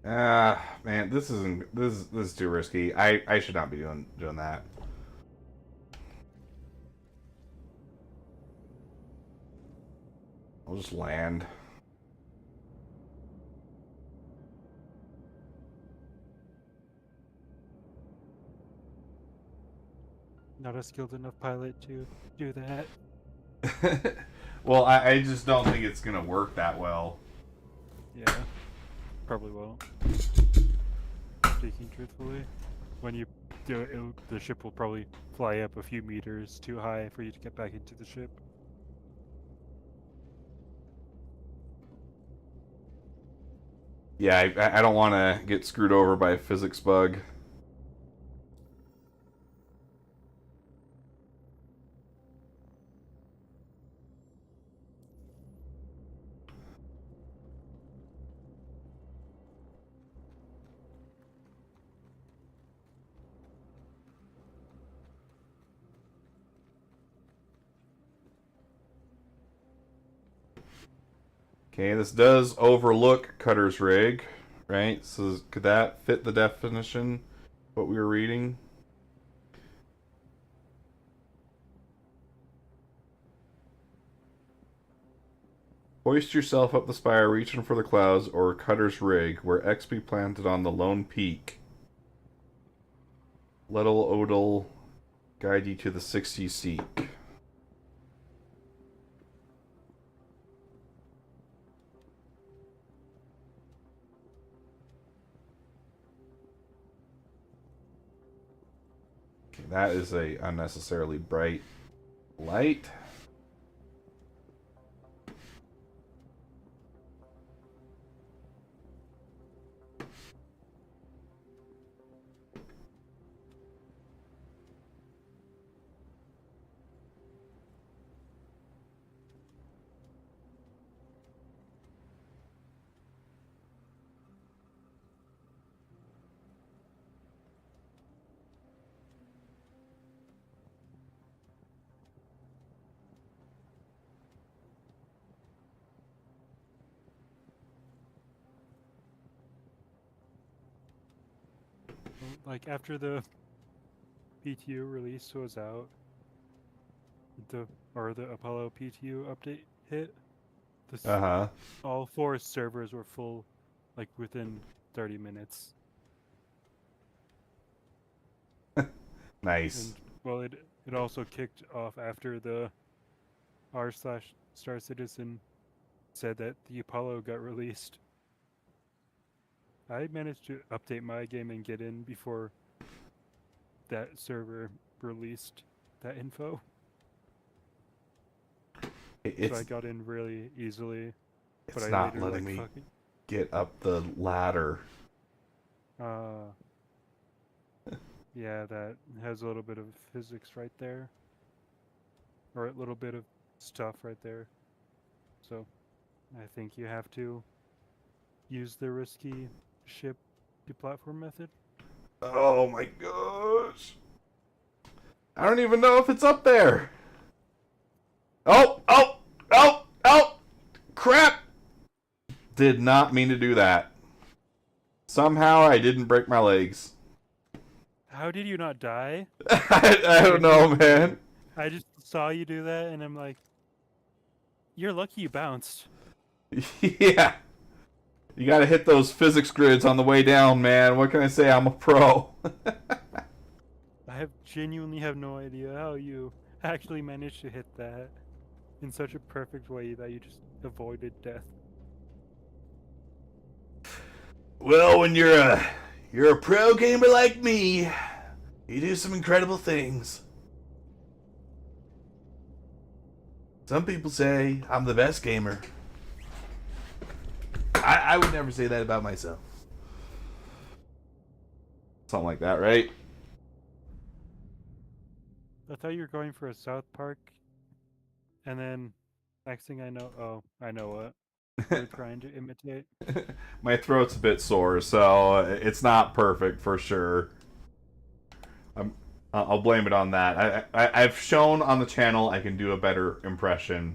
Man, this is too risky. I should not be doing that. I'll just land. Not a skilled enough pilot to do that. Well, I just don't think it's gonna work that well. Yeah, probably won't. Speaking truthfully, when you do it, the ship will probably fly up a few meters too high for you to get back into the ship. Yeah, I don't want to get screwed over by a physics bug. Okay, this does overlook Cutter's rig, right? So could that fit the definition, what we were reading? Hoist yourself up the spire, reaching for the clouds, or Cutter's rig, where X be planted on the lone peak. Little Odal guide you to the 6 you seek. That is a unnecessarily bright light. Like after the PTU release was out, the Apollo PTU update hit, Uh-huh. all 4 servers were full, like within 30 minutes. Nice. And well, it also kicked off after the r/Star Citizen said that the Apollo got released. I managed to update my game and get in before that server released that info. So I got in really easily. It's I not later, letting like, me fucking, get up the ladder. yeah, that has a little bit of physics right there. Or a little bit of stuff right there. So I think you have to use the risky ship deplatform method. Oh my gosh. I don't even know if it's up there. Oh, oh, oh, oh, crap. Did not mean to do that. Somehow I didn't break my legs. How did you not die? I don't know, man. I just saw you do that and I'm like, you're lucky you bounced. Yeah. You gotta hit those physics grids on the way down, man. What can I say? I'm a pro. I genuinely have no idea how you actually managed to hit that in such a perfect way that you just avoided death. Well, when you're a pro gamer like me, you do some incredible things. Some people say I'm the best gamer. I would never say that about myself. Something like that, right? I thought you were going for a South Park, and then next thing I know, oh, I know what. You're trying to imitate. My throat's a bit sore, so it's not perfect for sure. I'll blame it on that. I've shown on the channel I can do a better impression.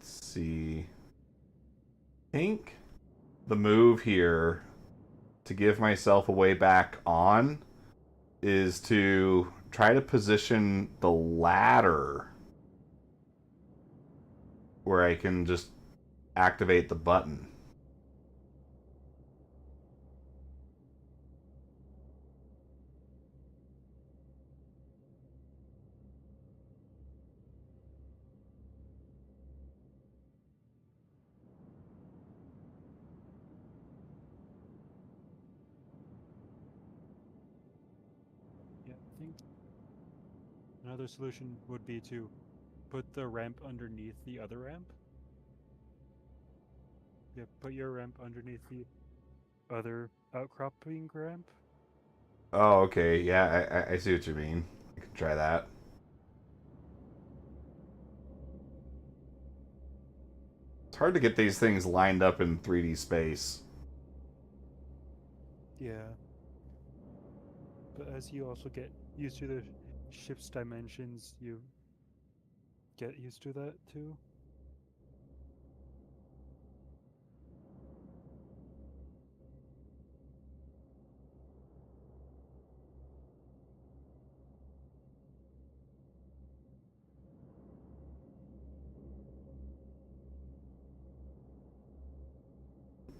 Let's see. I think the move here to give myself a way back on is to try to position the ladder where I can just activate the button. Yeah, I think another solution would be to put the ramp underneath the other ramp. Yeah, put your ramp underneath the other outcropping ramp. Oh, okay. Yeah, I see what you mean. I can try that. It's hard to get these things lined up in 3D space. Yeah. But as you also get used to the ship's dimensions, you get used to that too.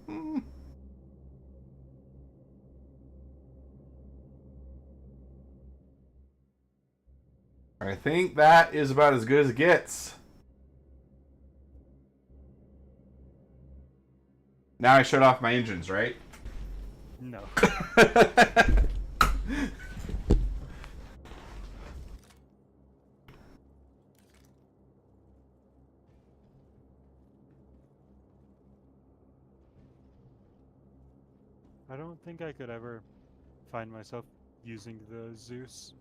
Hmm. I think that is about as good as it gets. Now I shut off my engines, right? No. I don't think I could ever find myself using the Zeus.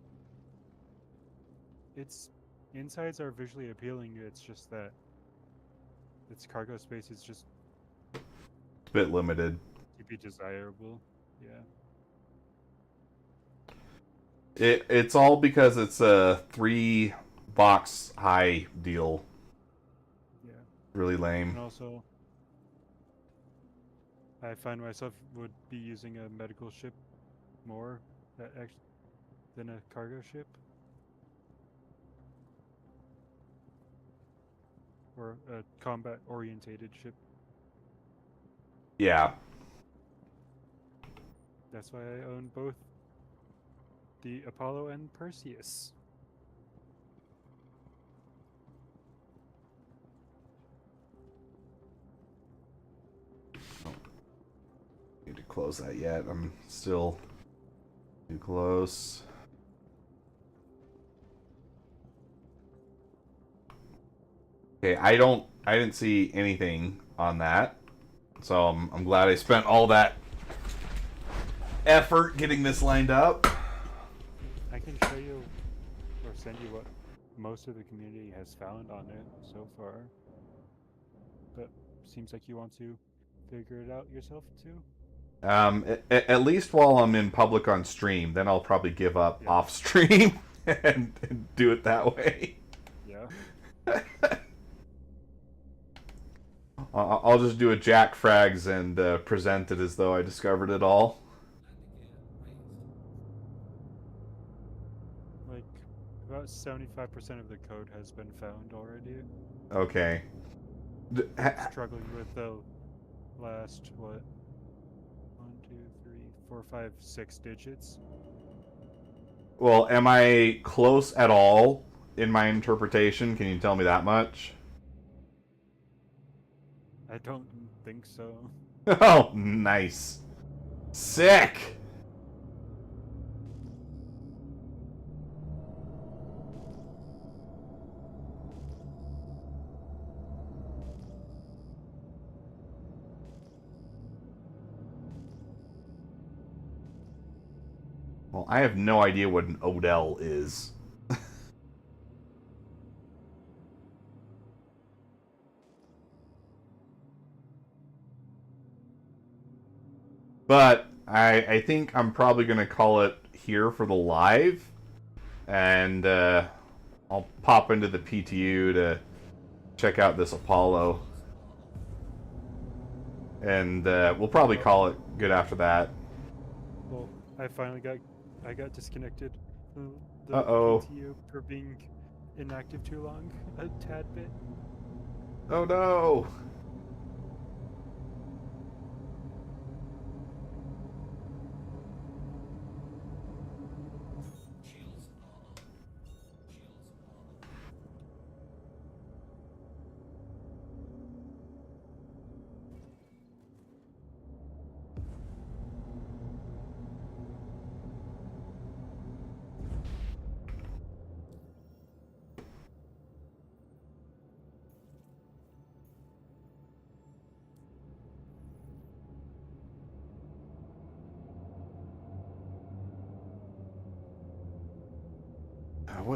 Its insides are visually appealing, it's just that its cargo space is just It's a bit limited. to be desirable. Yeah. It's all because it's a 3-box high deal. Yeah. Really And lame. also, I find myself would be using a medical ship more than a cargo ship. Or a combat orientated ship. Yeah. That's why I own both the Apollo and Perseus. Need to close that yet. I'm still too close. Okay, I didn't see anything on that. So I'm glad I spent all that effort getting this lined up. I can show you or send you what most of the community has found on it so far. But seems like you want to figure it out yourself too. At least while I'm in public on stream, then I'll probably give up Yeah. off stream and do it that way. Yeah. I'll just do a Jack Frags and present it as though I discovered it all. Like about 75% of the code has been found already. Okay. Struggling with the last what? 1, 2, 3, 4, 5, 6 digits. Well, am I close at all in my interpretation? Can you tell me that much? I don't think so. Oh, nice. Sick! Well, I have no idea what an Odell is. But I think I'm probably going to call it here for the live. And I'll pop into the PTU to check out this Apollo. And we'll probably call it good after that. Well, I got disconnected. The Uh-oh. PTU for being inactive too long, a tad bit. Oh no!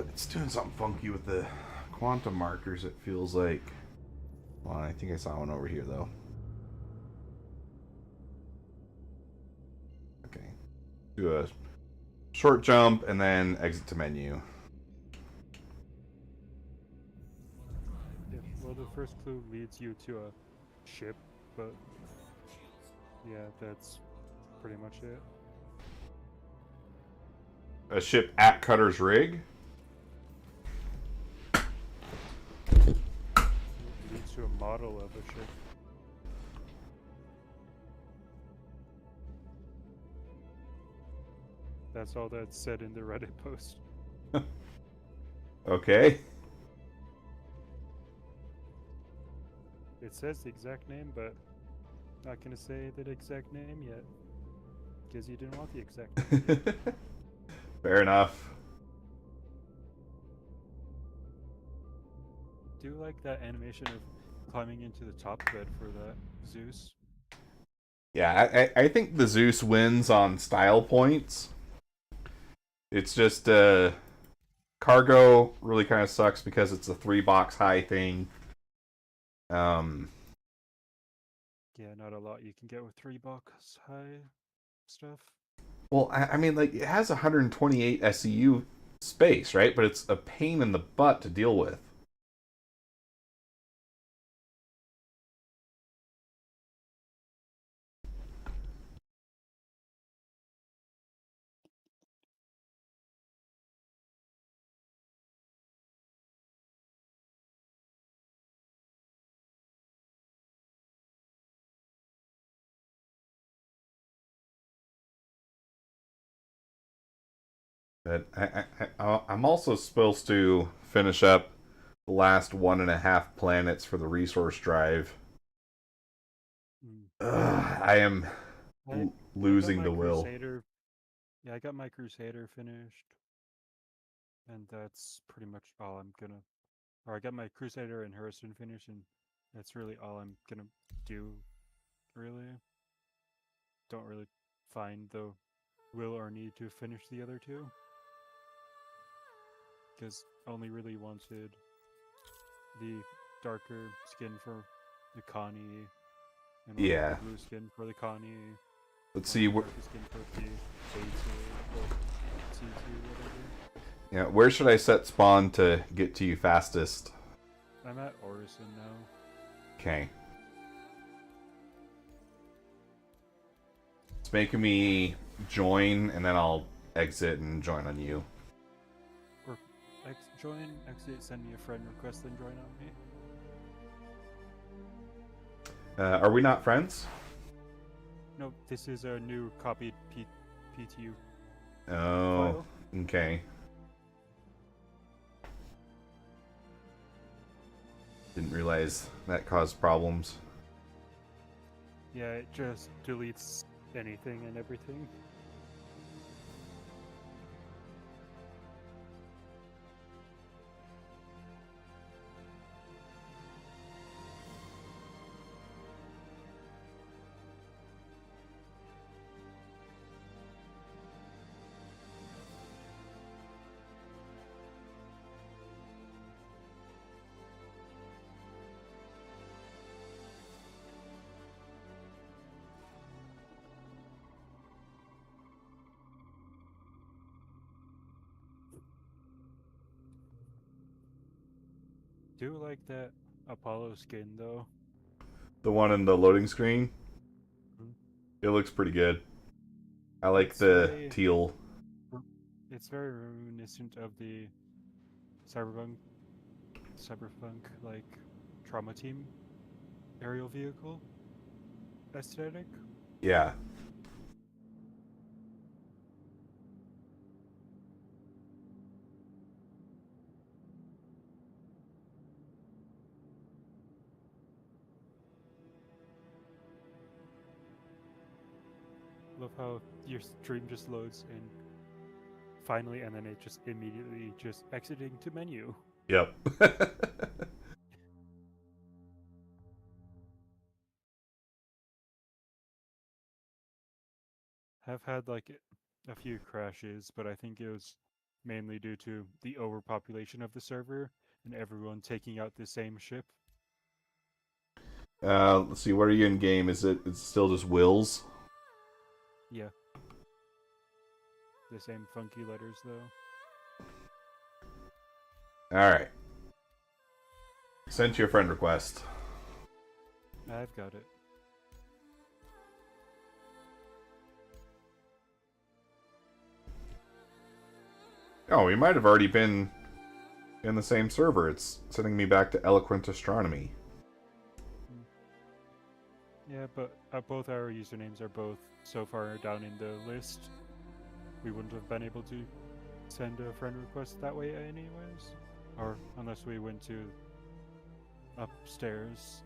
It's doing something funky with the quantum markers, it feels like. Well, I think I saw one over here, though. Okay. Do a short jump and then exit to menu. Yeah, well, the first clue leads you to a ship, but yeah, that's pretty much it. A ship at Cutter's Rig? It leads to a model of a ship. That's all that's said in the Reddit post. Okay. It says the exact name, but not gonna say the exact name yet, because you didn't want the exact name. Fair enough. Do you like that animation of climbing into the top bed for that Zeus? Yeah, I think the Zeus wins on style points. It's just cargo really kind of sucks because it's a 3-box high thing. Yeah, not a lot you can get with 3-box high stuff. Well, I mean, like, it has 128 SCU space, right? But it's a pain in the butt to deal with. But I'm also supposed to finish up the last 1.5 planets for the resource drive. Mm. I am I losing got the my will. Crusader. Yeah, I got my Crusader finished, and that's pretty much all I'm gonna. Or I got my Crusader and Harrison finished, and that's really all I'm gonna do. Really, don't really find the will or need to finish the other two, because only really wanted the darker skin for the Connie, and Yeah. the blue skin for the Connie. Let's see. Darker skin for the A2 or C2, whatever. Yeah, where should I set spawn to get to you fastest? I'm at Orison now. Okay. It's making me join, and then I'll exit and join on you. Or join, exit, send me a friend request, then join on me. Are we not friends? No, this is a new copied PTU Oh, file. okay. Didn't realize that caused problems. Yeah, it just deletes anything and everything. Do like that Apollo skin though. The one in the loading screen. Mhm. It looks pretty good. I like It's the very- teal. It's very reminiscent of the cyberpunk like trauma team aerial vehicle aesthetic. Yeah. Love how your stream just loads and finally, and then it just immediately just exiting to menu. Yep. Have had like a few crashes, but I think it was mainly due to the overpopulation of the server and everyone taking out the same ship. Let's see. What are you in game? Is it? It's still just Wills. Yeah. The same funky letters though. All right. Sent you a friend request. I've got it. Oh, we might have already been in the same server. It's sending me back to Eloquent Astronomy. Yeah, but both our usernames are both so far down in the list. We wouldn't have been able to send a friend request that way anyways. Or unless we went to upstairs.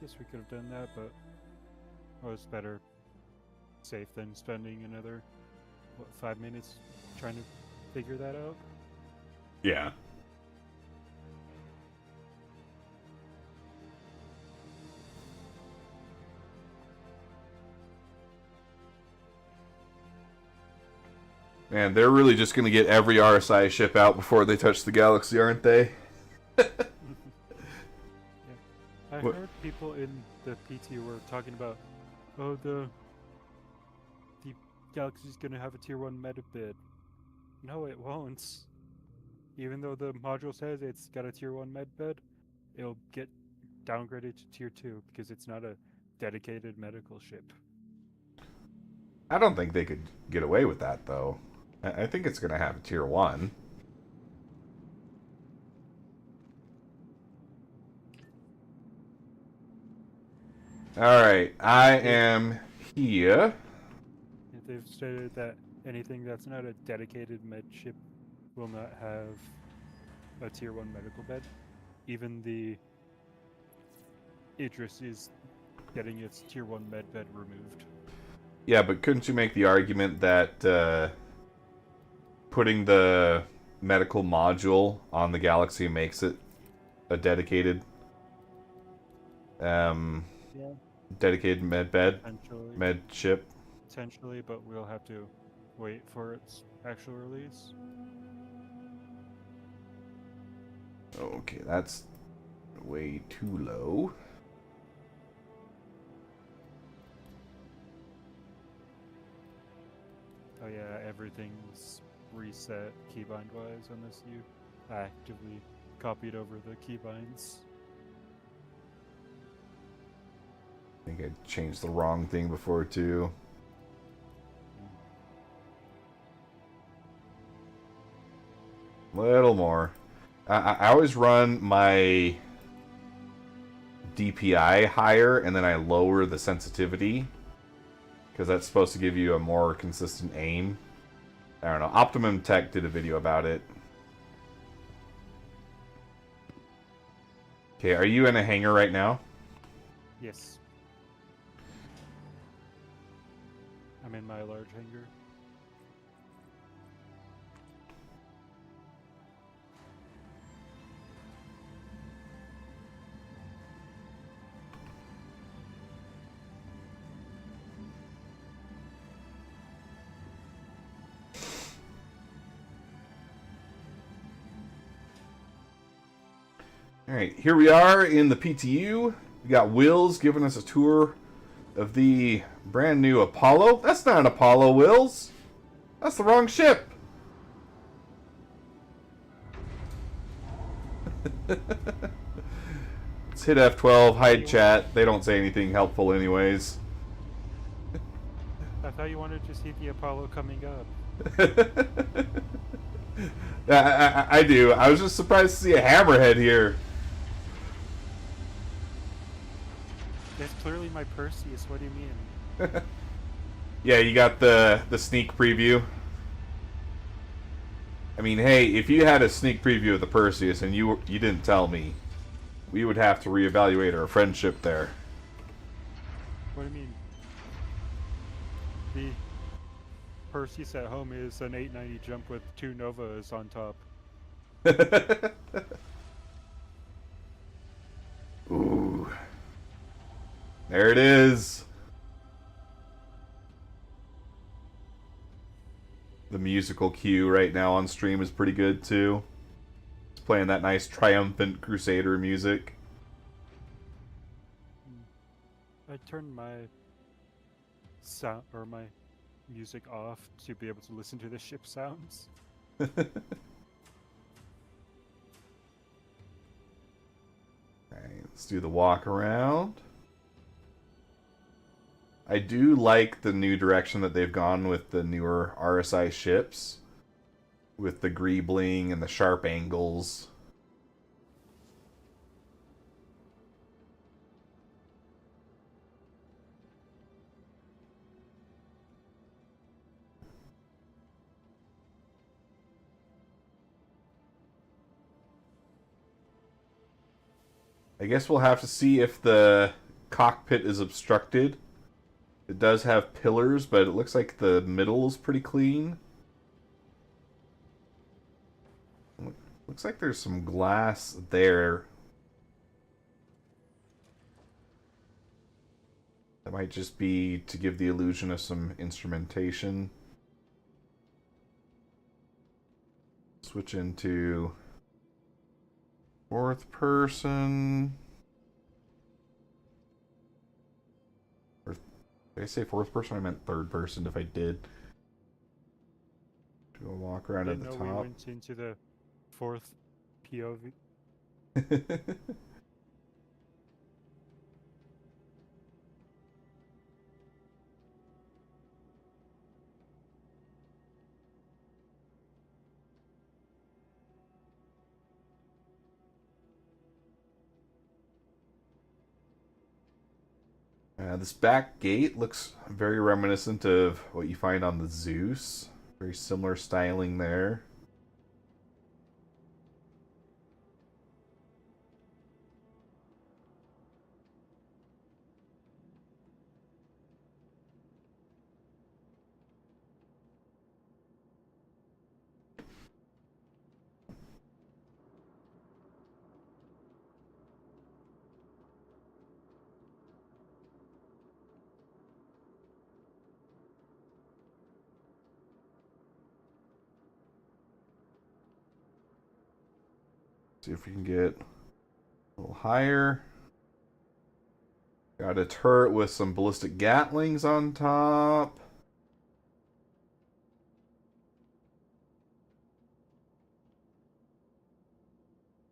Guess we could have done that, but it was better safe than spending another, 5 minutes trying to figure that out. Yeah. Man, they're really just going to get every RSI ship out before they touch the galaxy, aren't they? I What- heard people in the PT were talking about, oh, the Galaxy's gonna have a tier 1 meta bid. No, it won't. Even though the module says it's got a tier 1 med bed, it'll get downgraded to tier 2 because it's not a dedicated medical ship. I don't think they could get away with that, though. I think it's going to have a tier 1. Alright, I am here. They've stated that anything that's not a dedicated med ship will not have a tier 1 medical bed. Even the Idris is getting its tier 1 med bed removed. Yeah, but couldn't you make the argument that putting the medical module on the Galaxy makes it a dedicated Yeah. dedicated med bed, Potentially. med ship? Potentially, but we'll have to wait for its actual release. Okay, that's way too low. Oh yeah, everything's reset keybind wise unless you actively copied over the keybinds. I think I changed the wrong thing before, too. Little more. I always run my DPI higher, and then I lower the sensitivity, because that's supposed to give you a more consistent aim. I don't know. Optimum Tech did a video about it. Okay, are you in a hangar right now? Yes. I'm in my large hangar. Alright, here we are in the PTU. We got Wills giving us a tour of the brand new Apollo. That's not an Apollo, Wills. That's the wrong ship. Let's hit F12, hide chat. They don't say anything helpful anyways. I thought you wanted to see the Apollo coming up. I do. I was just surprised to see a hammerhead here. That's clearly my Perseus. What do you mean? Yeah, you got the sneak preview. I mean, hey, if you had a sneak preview of the Perseus and you didn't tell me, we would have to reevaluate our friendship there. What do you mean? The Perseus at home is an 890 jump with 2 Novas on top. Ooh. There it is. The musical cue right now on stream is pretty good too. It's playing that nice triumphant Crusader music. I turned my sound or my music off to be able to listen to the ship sounds. Alright, let's do the walk around. I do like the new direction that they've gone with the newer RSI ships. With the greebling and the sharp angles. I guess we'll have to see if the cockpit is obstructed. It does have pillars, but it looks like the middle is pretty clean. Looks like there's some glass there. That might just be to give the illusion of some instrumentation. Switch into fourth person. Or did I say fourth person? I meant third person if I did. Do a walk around at the We top. went into the 4th POV. This back gate looks very reminiscent of what you find on the Zeus. Very similar styling there. See if we can get a little higher. Got a turret with some ballistic Gatlings on top.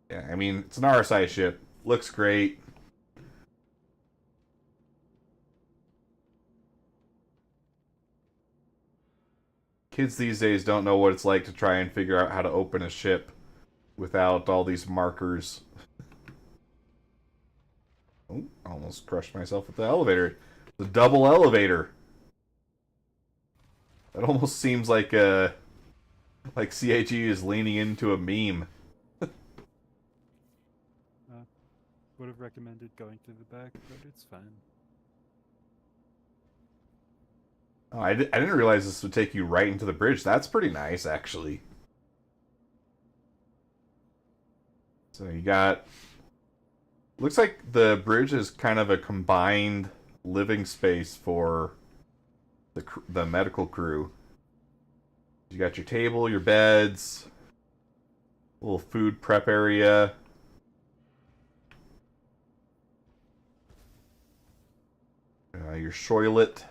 Yeah, I mean, it's an RSI ship. Looks great. Kids these days don't know what it's like to try and figure out how to open a ship without all these markers. Oh, almost crushed myself with the elevator. The double elevator. That almost seems like CIG is leaning into a meme. Would have recommended going to the back, but it's fine. Oh, I didn't realize this would take you right into the bridge. That's pretty nice, actually. So you got... Looks like the bridge is kind of a combined living space for the medical crew. You got your table, your beds, little food prep area. Your shoilet.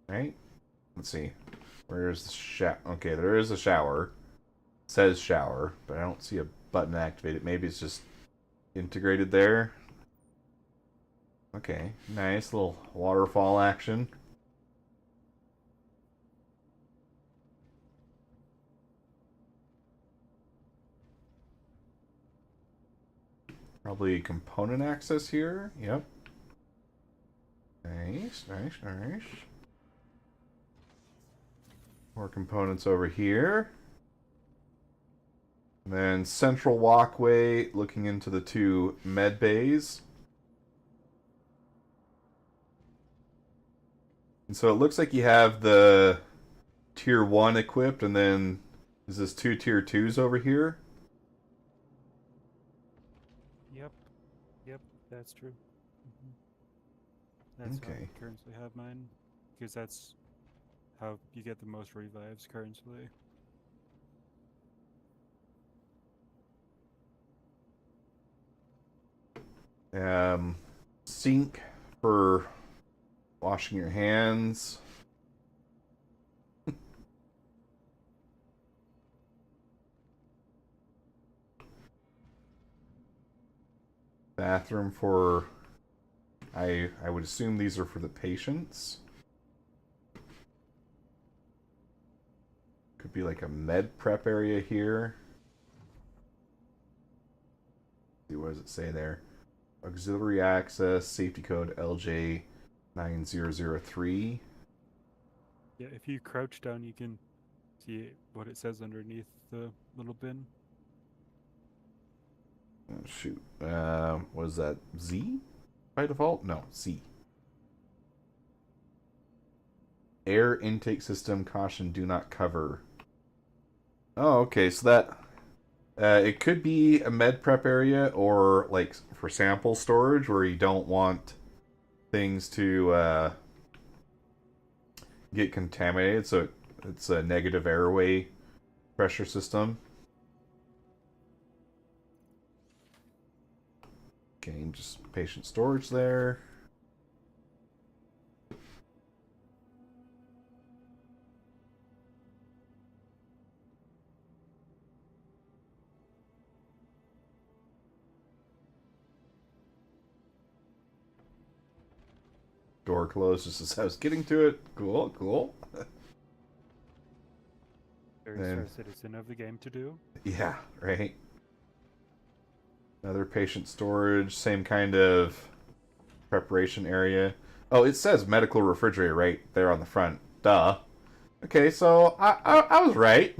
Right? Let's see. Where's the shower? Okay, there is a shower. It says shower, but I don't see a button to activate it. Maybe it's just integrated there. Okay, nice little waterfall action. Probably component access here. Yep. Nice, nice, nice. More components over here. And then central walkway looking into the two med bays. And so it looks like you have the tier 1 equipped, and then is this 2 tier 2s over here? Yep, that's true. That's how Okay. I currently have mine, because that's how you get the most revives currently. Sink for washing your hands. Bathroom for, I would assume these are for the patients. Could be like a med prep area here. See, what does it say there? Auxiliary access, safety code LJ9003. Yeah, if you crouch down, you can see what it says underneath the little bin. Oh, shoot. What is that? Z by default? No, C. Air intake system caution do not cover. Oh, okay. So that it could be a med prep area or like for sample storage where you don't want things to get contaminated. So it's a negative airway pressure system. Okay, just patient storage there. Door closed just as I was getting to it. Cool, cool. Very Then- fair citizen of the game to do. Yeah, right. Another patient storage, same kind of preparation area. Oh, it says medical refrigerator right there on the front. Duh. Okay, so I was right.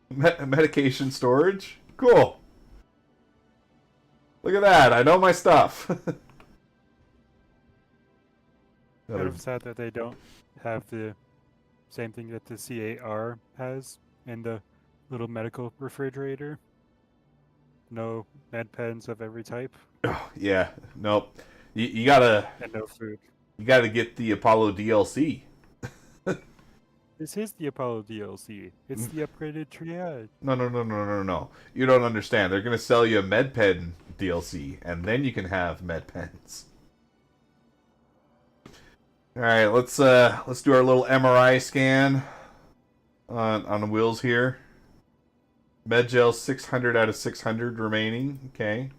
Medication storage. Cool. Look at that. I know my stuff. Kind Another- of sad that they don't have the same thing that the C8R has in the little medical refrigerator. No med pens of every type Oh, yeah. Nope. You gotta and no food. get the Apollo DLC. This is the Apollo DLC. It's the upgraded triage. No. You don't understand. They're gonna sell you a MedPen DLC, and then you can have MedPens. All right, let's do our little MRI scan on the wheels here. Medgel 600 out of 600 remaining. Okay.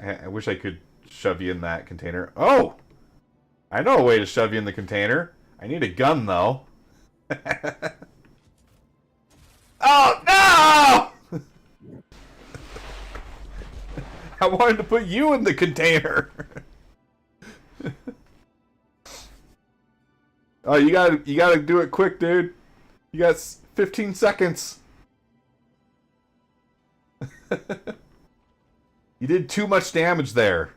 I wish I could shove you in that container. Oh, I know a way to shove you in the container. I need a gun though. Oh no! I wanted to put you in the container. Oh, you gotta do it quick, dude. You got 15 seconds. You did too much damage there.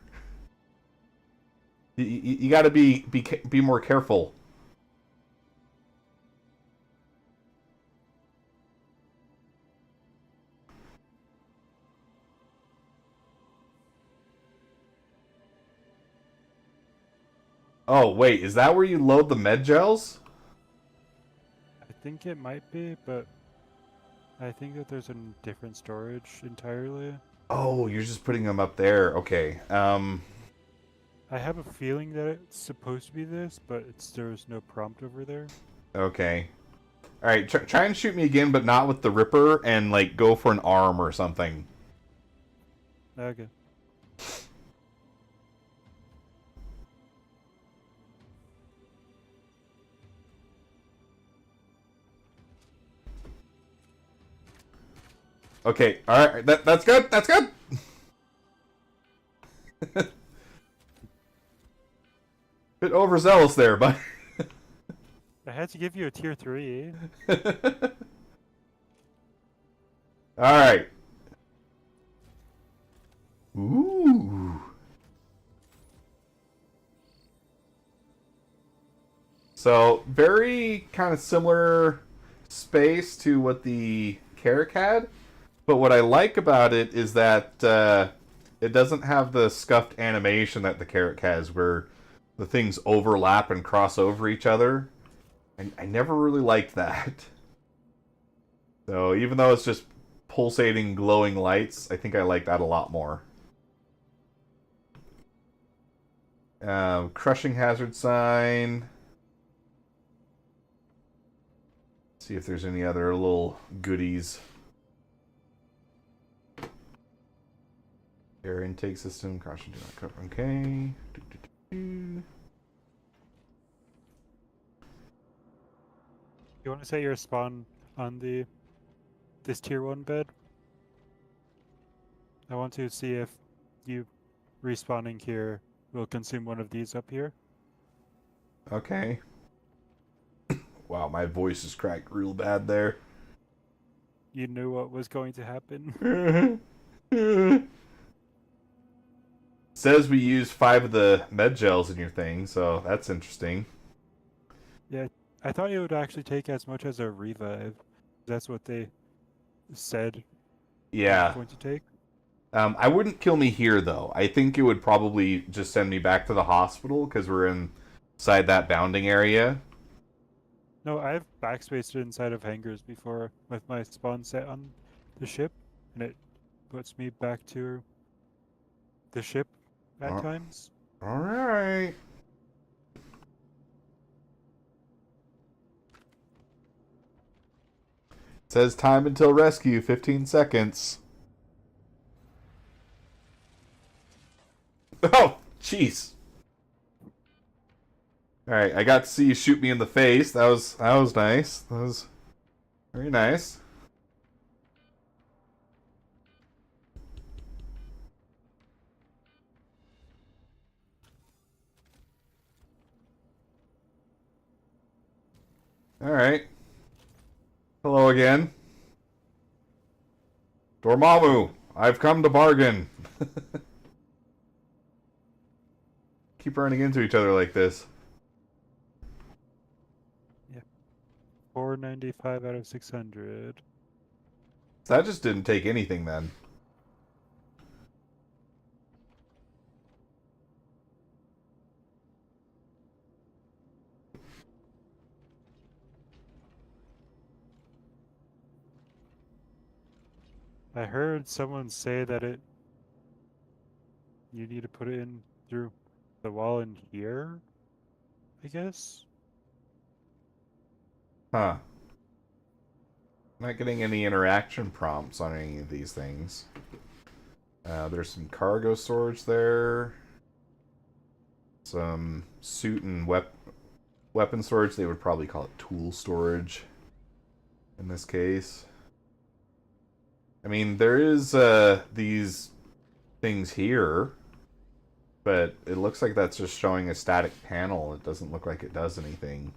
You gotta be more careful. Oh, wait, is that where you load the med gels? I think it might be, but I think that there's a different storage entirely. Oh, you're just putting them up there. Okay. I have a feeling that it's supposed to be this, but there's no prompt over there. Okay. Alright, try and shoot me again, but not with the Ripper, and, like, go for an arm or something. Okay. Okay, alright, that's good, that's good! Bit overzealous there, but... I had to give you a tier 3. Alright. Ooh. So, very kind of similar space to what the Carrack had, but what I like about it is that it doesn't have the scuffed animation that the Carrack has, where the things overlap and cross over each other. I never really liked that. So, even though it's just pulsating, glowing lights, I think I like that a lot more. Crushing hazard sign. See if there's any other little goodies. Air intake system, caution do not cover. Okay. You want to set your spawn on this tier 1 bed? I want to see if you respawning here will consume one of these up here. Okay. Wow, my voice is cracked real bad there. You knew what was going to happen. Says we use 5 of the med gels in your thing, so that's interesting. Yeah, I thought it would actually take as much as a revive. That's what they said. Yeah. Going to take. I wouldn't kill me here, though. I think it would probably just send me back to the hospital, because we're inside that bounding area. No, I've backspaced inside of hangars before with my spawn set on the ship, and it puts me back to the ship at times. Alright. Says time until rescue, 15 seconds. Oh, jeez. Alright, I got to see you shoot me in the face. That was nice. That was very nice. Alright. Hello again. Dormammu, I've come to bargain. Keep running into each other like this. 495 out of 600. So that just didn't take anything then. I heard someone say that you need to put it in through the wall in here, I guess? Huh. Not getting any interaction prompts on any of these things. There's some cargo storage there. Some suit and weapon storage. They would probably call it tool storage in this case. I mean, there is these things here, but it looks like that's just showing a static panel. It doesn't look like it does anything.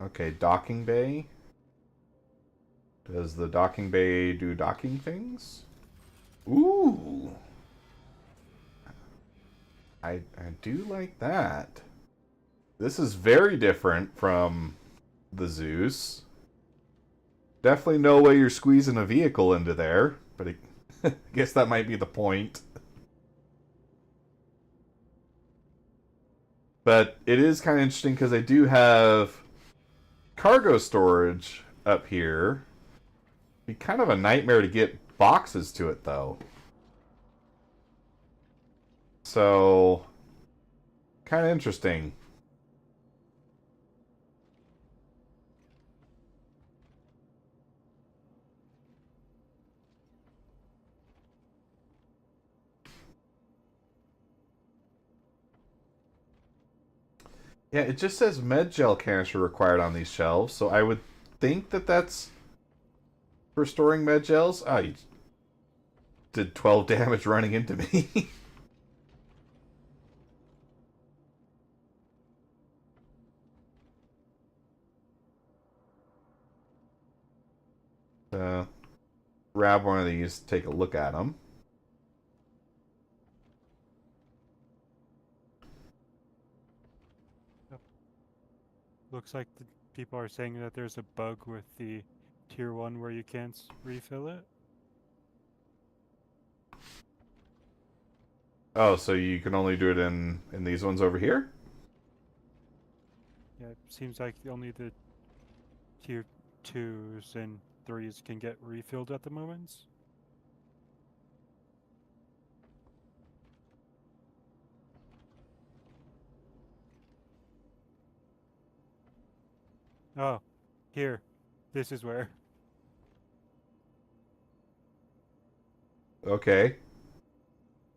Okay, docking bay. Does the docking bay do docking things? Ooh. I do like that. This is very different from the Zeus. Definitely no way you're squeezing a vehicle into there, but I guess that might be the point. But it is kind of interesting because I do have cargo storage up here. Be kind of a nightmare to get boxes to it, though. So, kind of interesting. Yeah, it just says med gel canister required on these shelves, so I would think that that's for storing med gels. Oh, you did 12 damage running into me. Grab one of these, take a look at them. Looks like the people are saying that there's a bug with the tier 1 where you can't refill it. Oh, so you can only do it in these ones over here? Yeah, it seems like only the tier 2s and 3s can get refilled at the moment. Oh, here. This is where. Okay.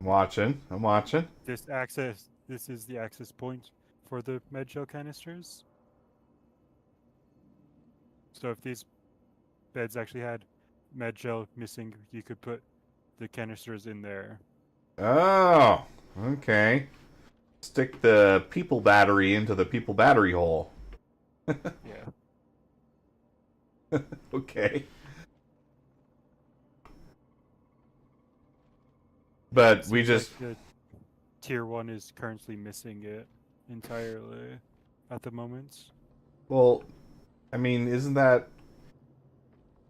I'm watching. I'm watching. This is the access point for the medgel canisters. So if these beds actually had medgel missing, you could put the canisters in there. Oh, okay. Stick the people battery into the people battery hole. Yeah. Okay. But we Seems just... like the tier 1 is currently missing it entirely at the moment. Well, I mean, isn't that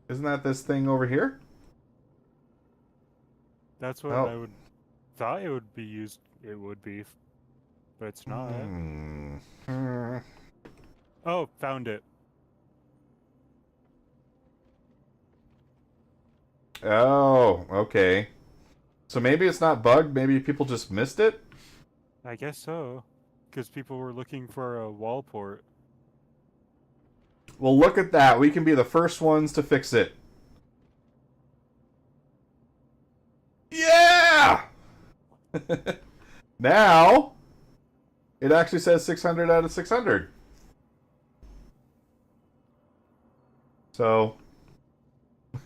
this thing over here? That's what Oh. I would thought it would be used. It would be, but it's not. Oh, found it. Oh, okay. So maybe it's not bugged, maybe people just missed it? I guess so, because people were looking for a wall port. Well, look at that. We can be the first ones to fix it. Yeah! Now, it actually says 600 out of 600. So,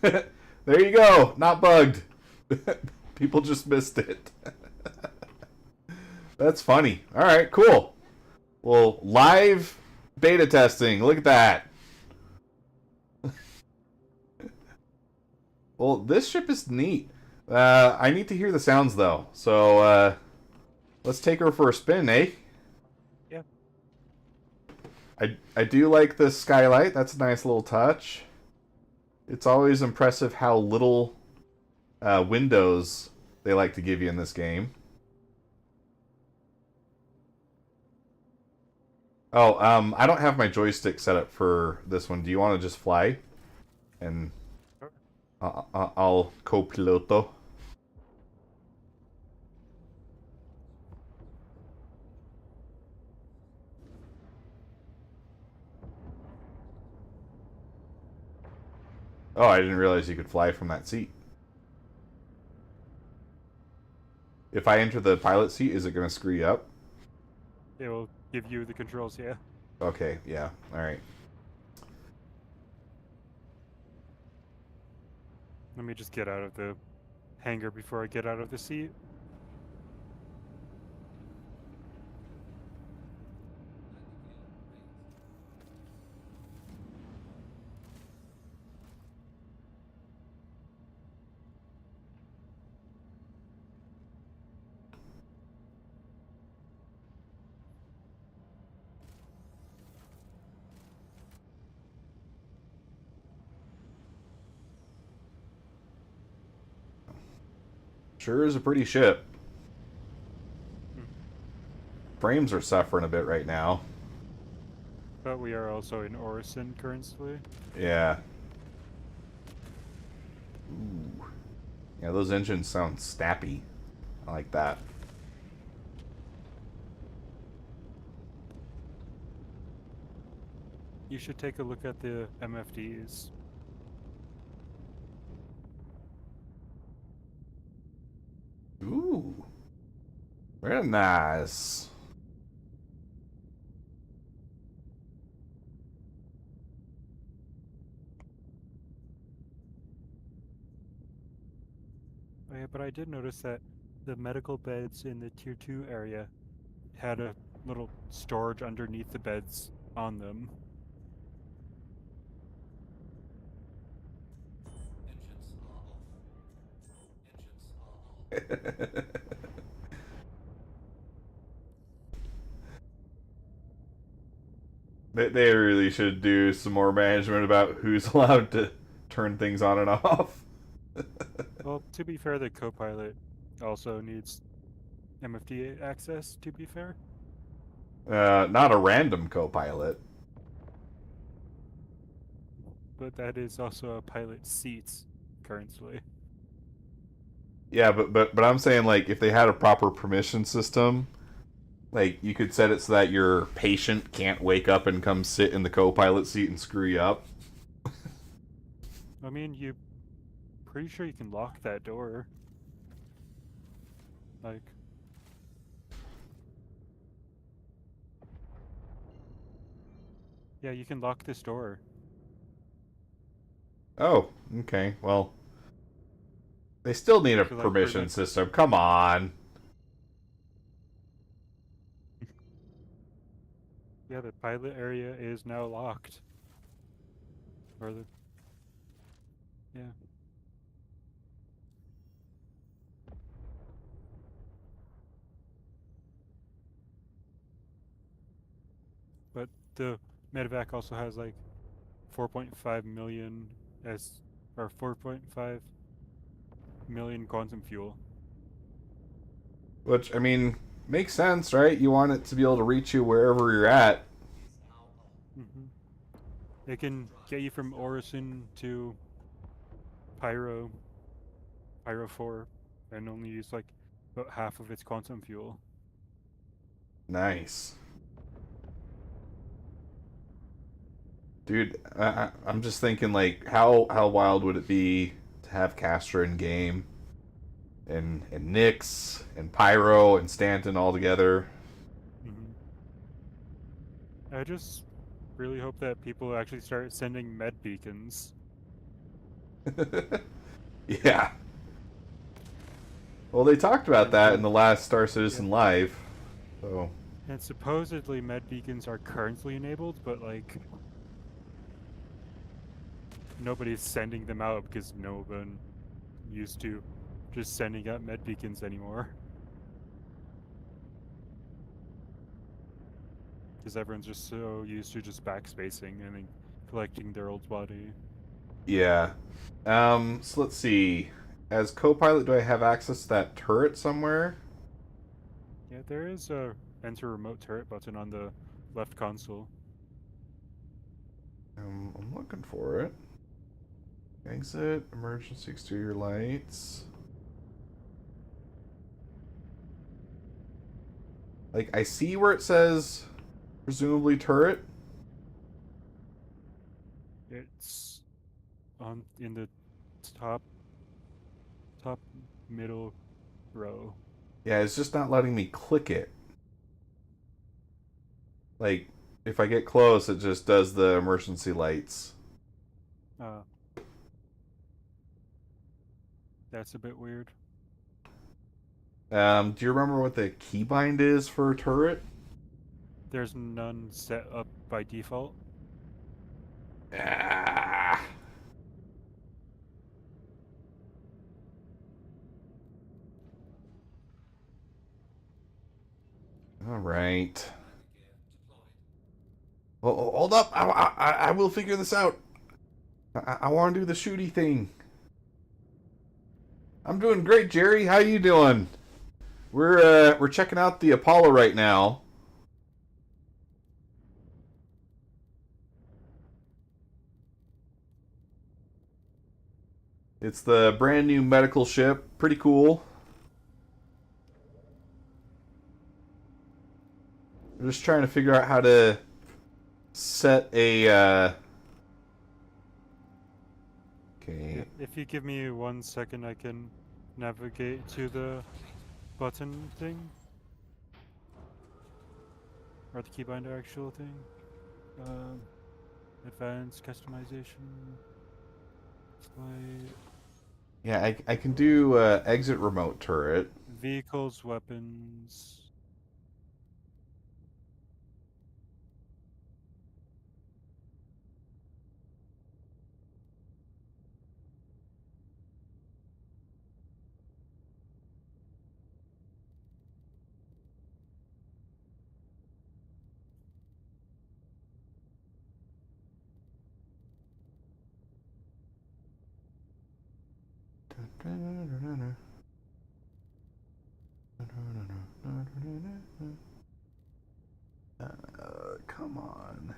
there you go. Not bugged. People just missed it. That's funny. All right, cool. Well, live beta testing. Look at that. Well, this ship is neat. I need to hear the sounds, though. So, let's take her for a spin, eh? Yeah. I do like the skylight. That's a nice little touch. It's always impressive how little windows they like to give you in this game. Oh, I don't have my joystick set up for this one. Do you want to just fly? And Sure. I'll copiloto. Oh, I didn't realize you could fly from that seat. If I enter the pilot seat, is it going to screw you up? It will give you the controls, yeah. Okay, yeah, alright. Let me just get out of the hangar before I get out of the seat. Sure is a pretty ship. Frames are suffering a bit right now. But we are also in Orison currently. Yeah. Ooh. Yeah, those engines sound snappy. I like that. You should take a look at the MFDs. Ooh. Very nice. Oh yeah, but I did notice that the medical beds in the Tier 2 area had a little storage underneath the beds on them. They really should do some more management about who's allowed to turn things on and off. Well, to be fair, the co-pilot also needs MFD access, to be fair. Not a random co-pilot. But that is also a pilot seat currently. Yeah, but I'm saying, like, if they had a proper permission system, like, you could set it so that your patient can't wake up and come sit in the co-pilot seat and screw you up. I mean, you pretty sure you can lock that door. Like, yeah, you can lock this door. Oh, okay. Well, they still need a So, like, permission prevent- system. Come on. Yeah, the pilot area is now locked. Or the... Yeah. But the medevac also has like 4.5 million as or 4.5 million quantum fuel. Which, I mean, makes sense, right? You want it to be able to reach you wherever you're at. Mm-hmm. It can get you from Orison to Pyro 4, and only use like about half of its quantum fuel. Nice. Dude, I'm just thinking, like, how wild would it be to have Castra in game, and Nyx and Pyro and Stanton all together? Mm-hmm. I just really hope that people actually start sending med beacons. Yeah. Well, they talked about that in the last Star Citizen Live. So, And supposedly med beacons are currently enabled, but like nobody's sending them out because no one used to just sending out med beacons anymore. Because everyone's just so used to just backspacing and then collecting their old body. yeah. So let's see. As co-pilot, do I have access to that turret somewhere? Yeah, there is a enter remote turret button on the left console. I'm looking for it. Exit, emergency exterior lights. Like, I see where it says presumably turret. It's on in the top middle row. Yeah, it's just not letting me click it. Like, if I get close, it just does the emergency lights. That's a bit weird. Do you remember what the keybind is for a turret? There's none set up by default. Ah. All right. Well, hold up. I will figure this out. I want to do the shooty thing. I'm doing great, Jerry. How you doing? We're checking out the Apollo right now. It's the brand new medical ship. Pretty cool. I'm just trying to figure out how to set a... Okay. If you give me 1 second, I can navigate to the button thing. Or the keybinder actual thing. Advanced customization. Display. Yeah, I can do exit remote turret. Vehicles, weapons. Come on.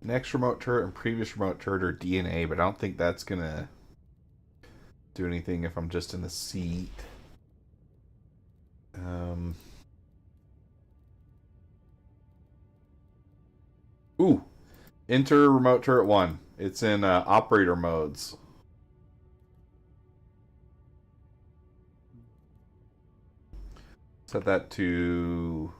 Next remote turret and previous remote turret are DNA, but I don't think that's gonna do anything if I'm just in the seat. Ooh, enter remote turret 1. It's in operator modes. Set that to...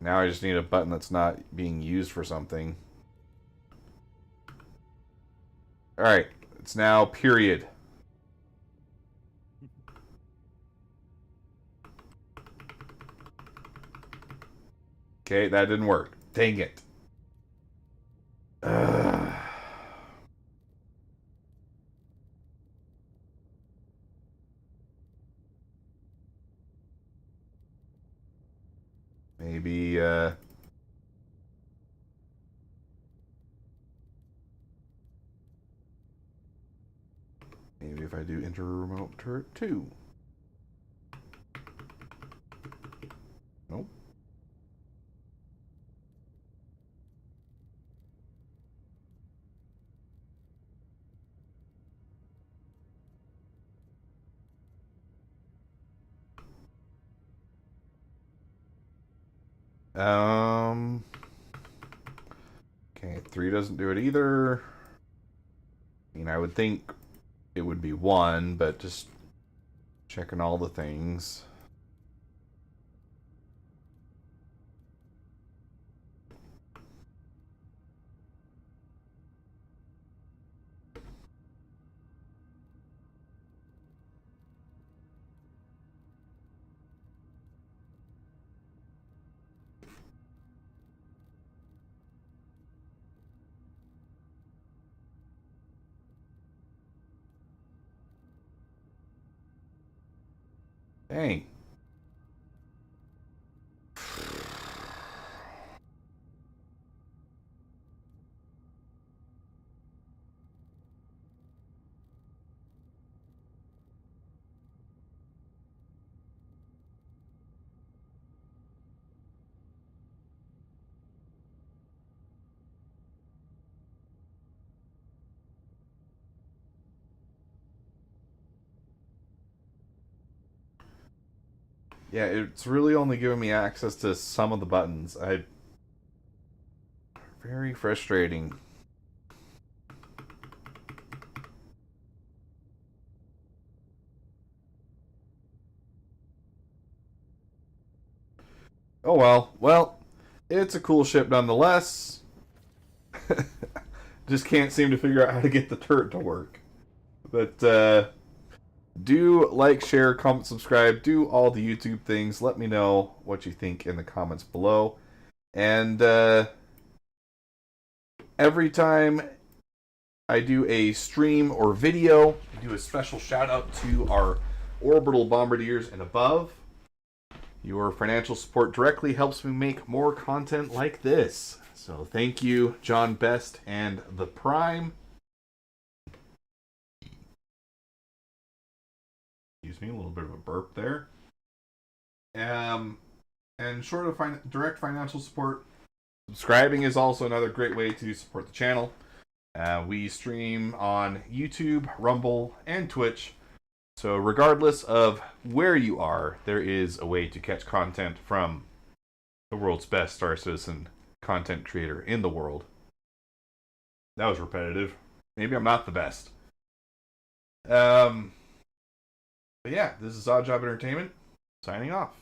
Now I just need a button that's not being used for something. Alright, it's now period. Okay, that didn't work. Dang it. Maybe, maybe if I do enter remote turret 2. Nope. Okay, 3 doesn't do it either. I mean, I would think it would be 1, but just checking all the things. Dang. Yeah, it's really only giving me access to some of the buttons. Very frustrating. Oh well. Well, it's a cool ship nonetheless. Just can't seem to figure out how to get the turret to work. But, do like, share, comment, subscribe, do all the YouTube things. Let me know what you think in the comments below. And every time I do a stream or video, I do a special shout out to our orbital bombardiers and above. Your financial support directly helps me make more content like this. So thank you, John Best and the Prime. Excuse me, a little bit of a burp there. And short of direct financial support, subscribing is also another great way to support the channel. We stream on YouTube, Rumble, and Twitch. So regardless of where you are, there is a way to catch content from the world's best Star Citizen content creator in the world. That was repetitive. Maybe I'm not the best. But yeah, this is Odd Job Entertainment, signing off.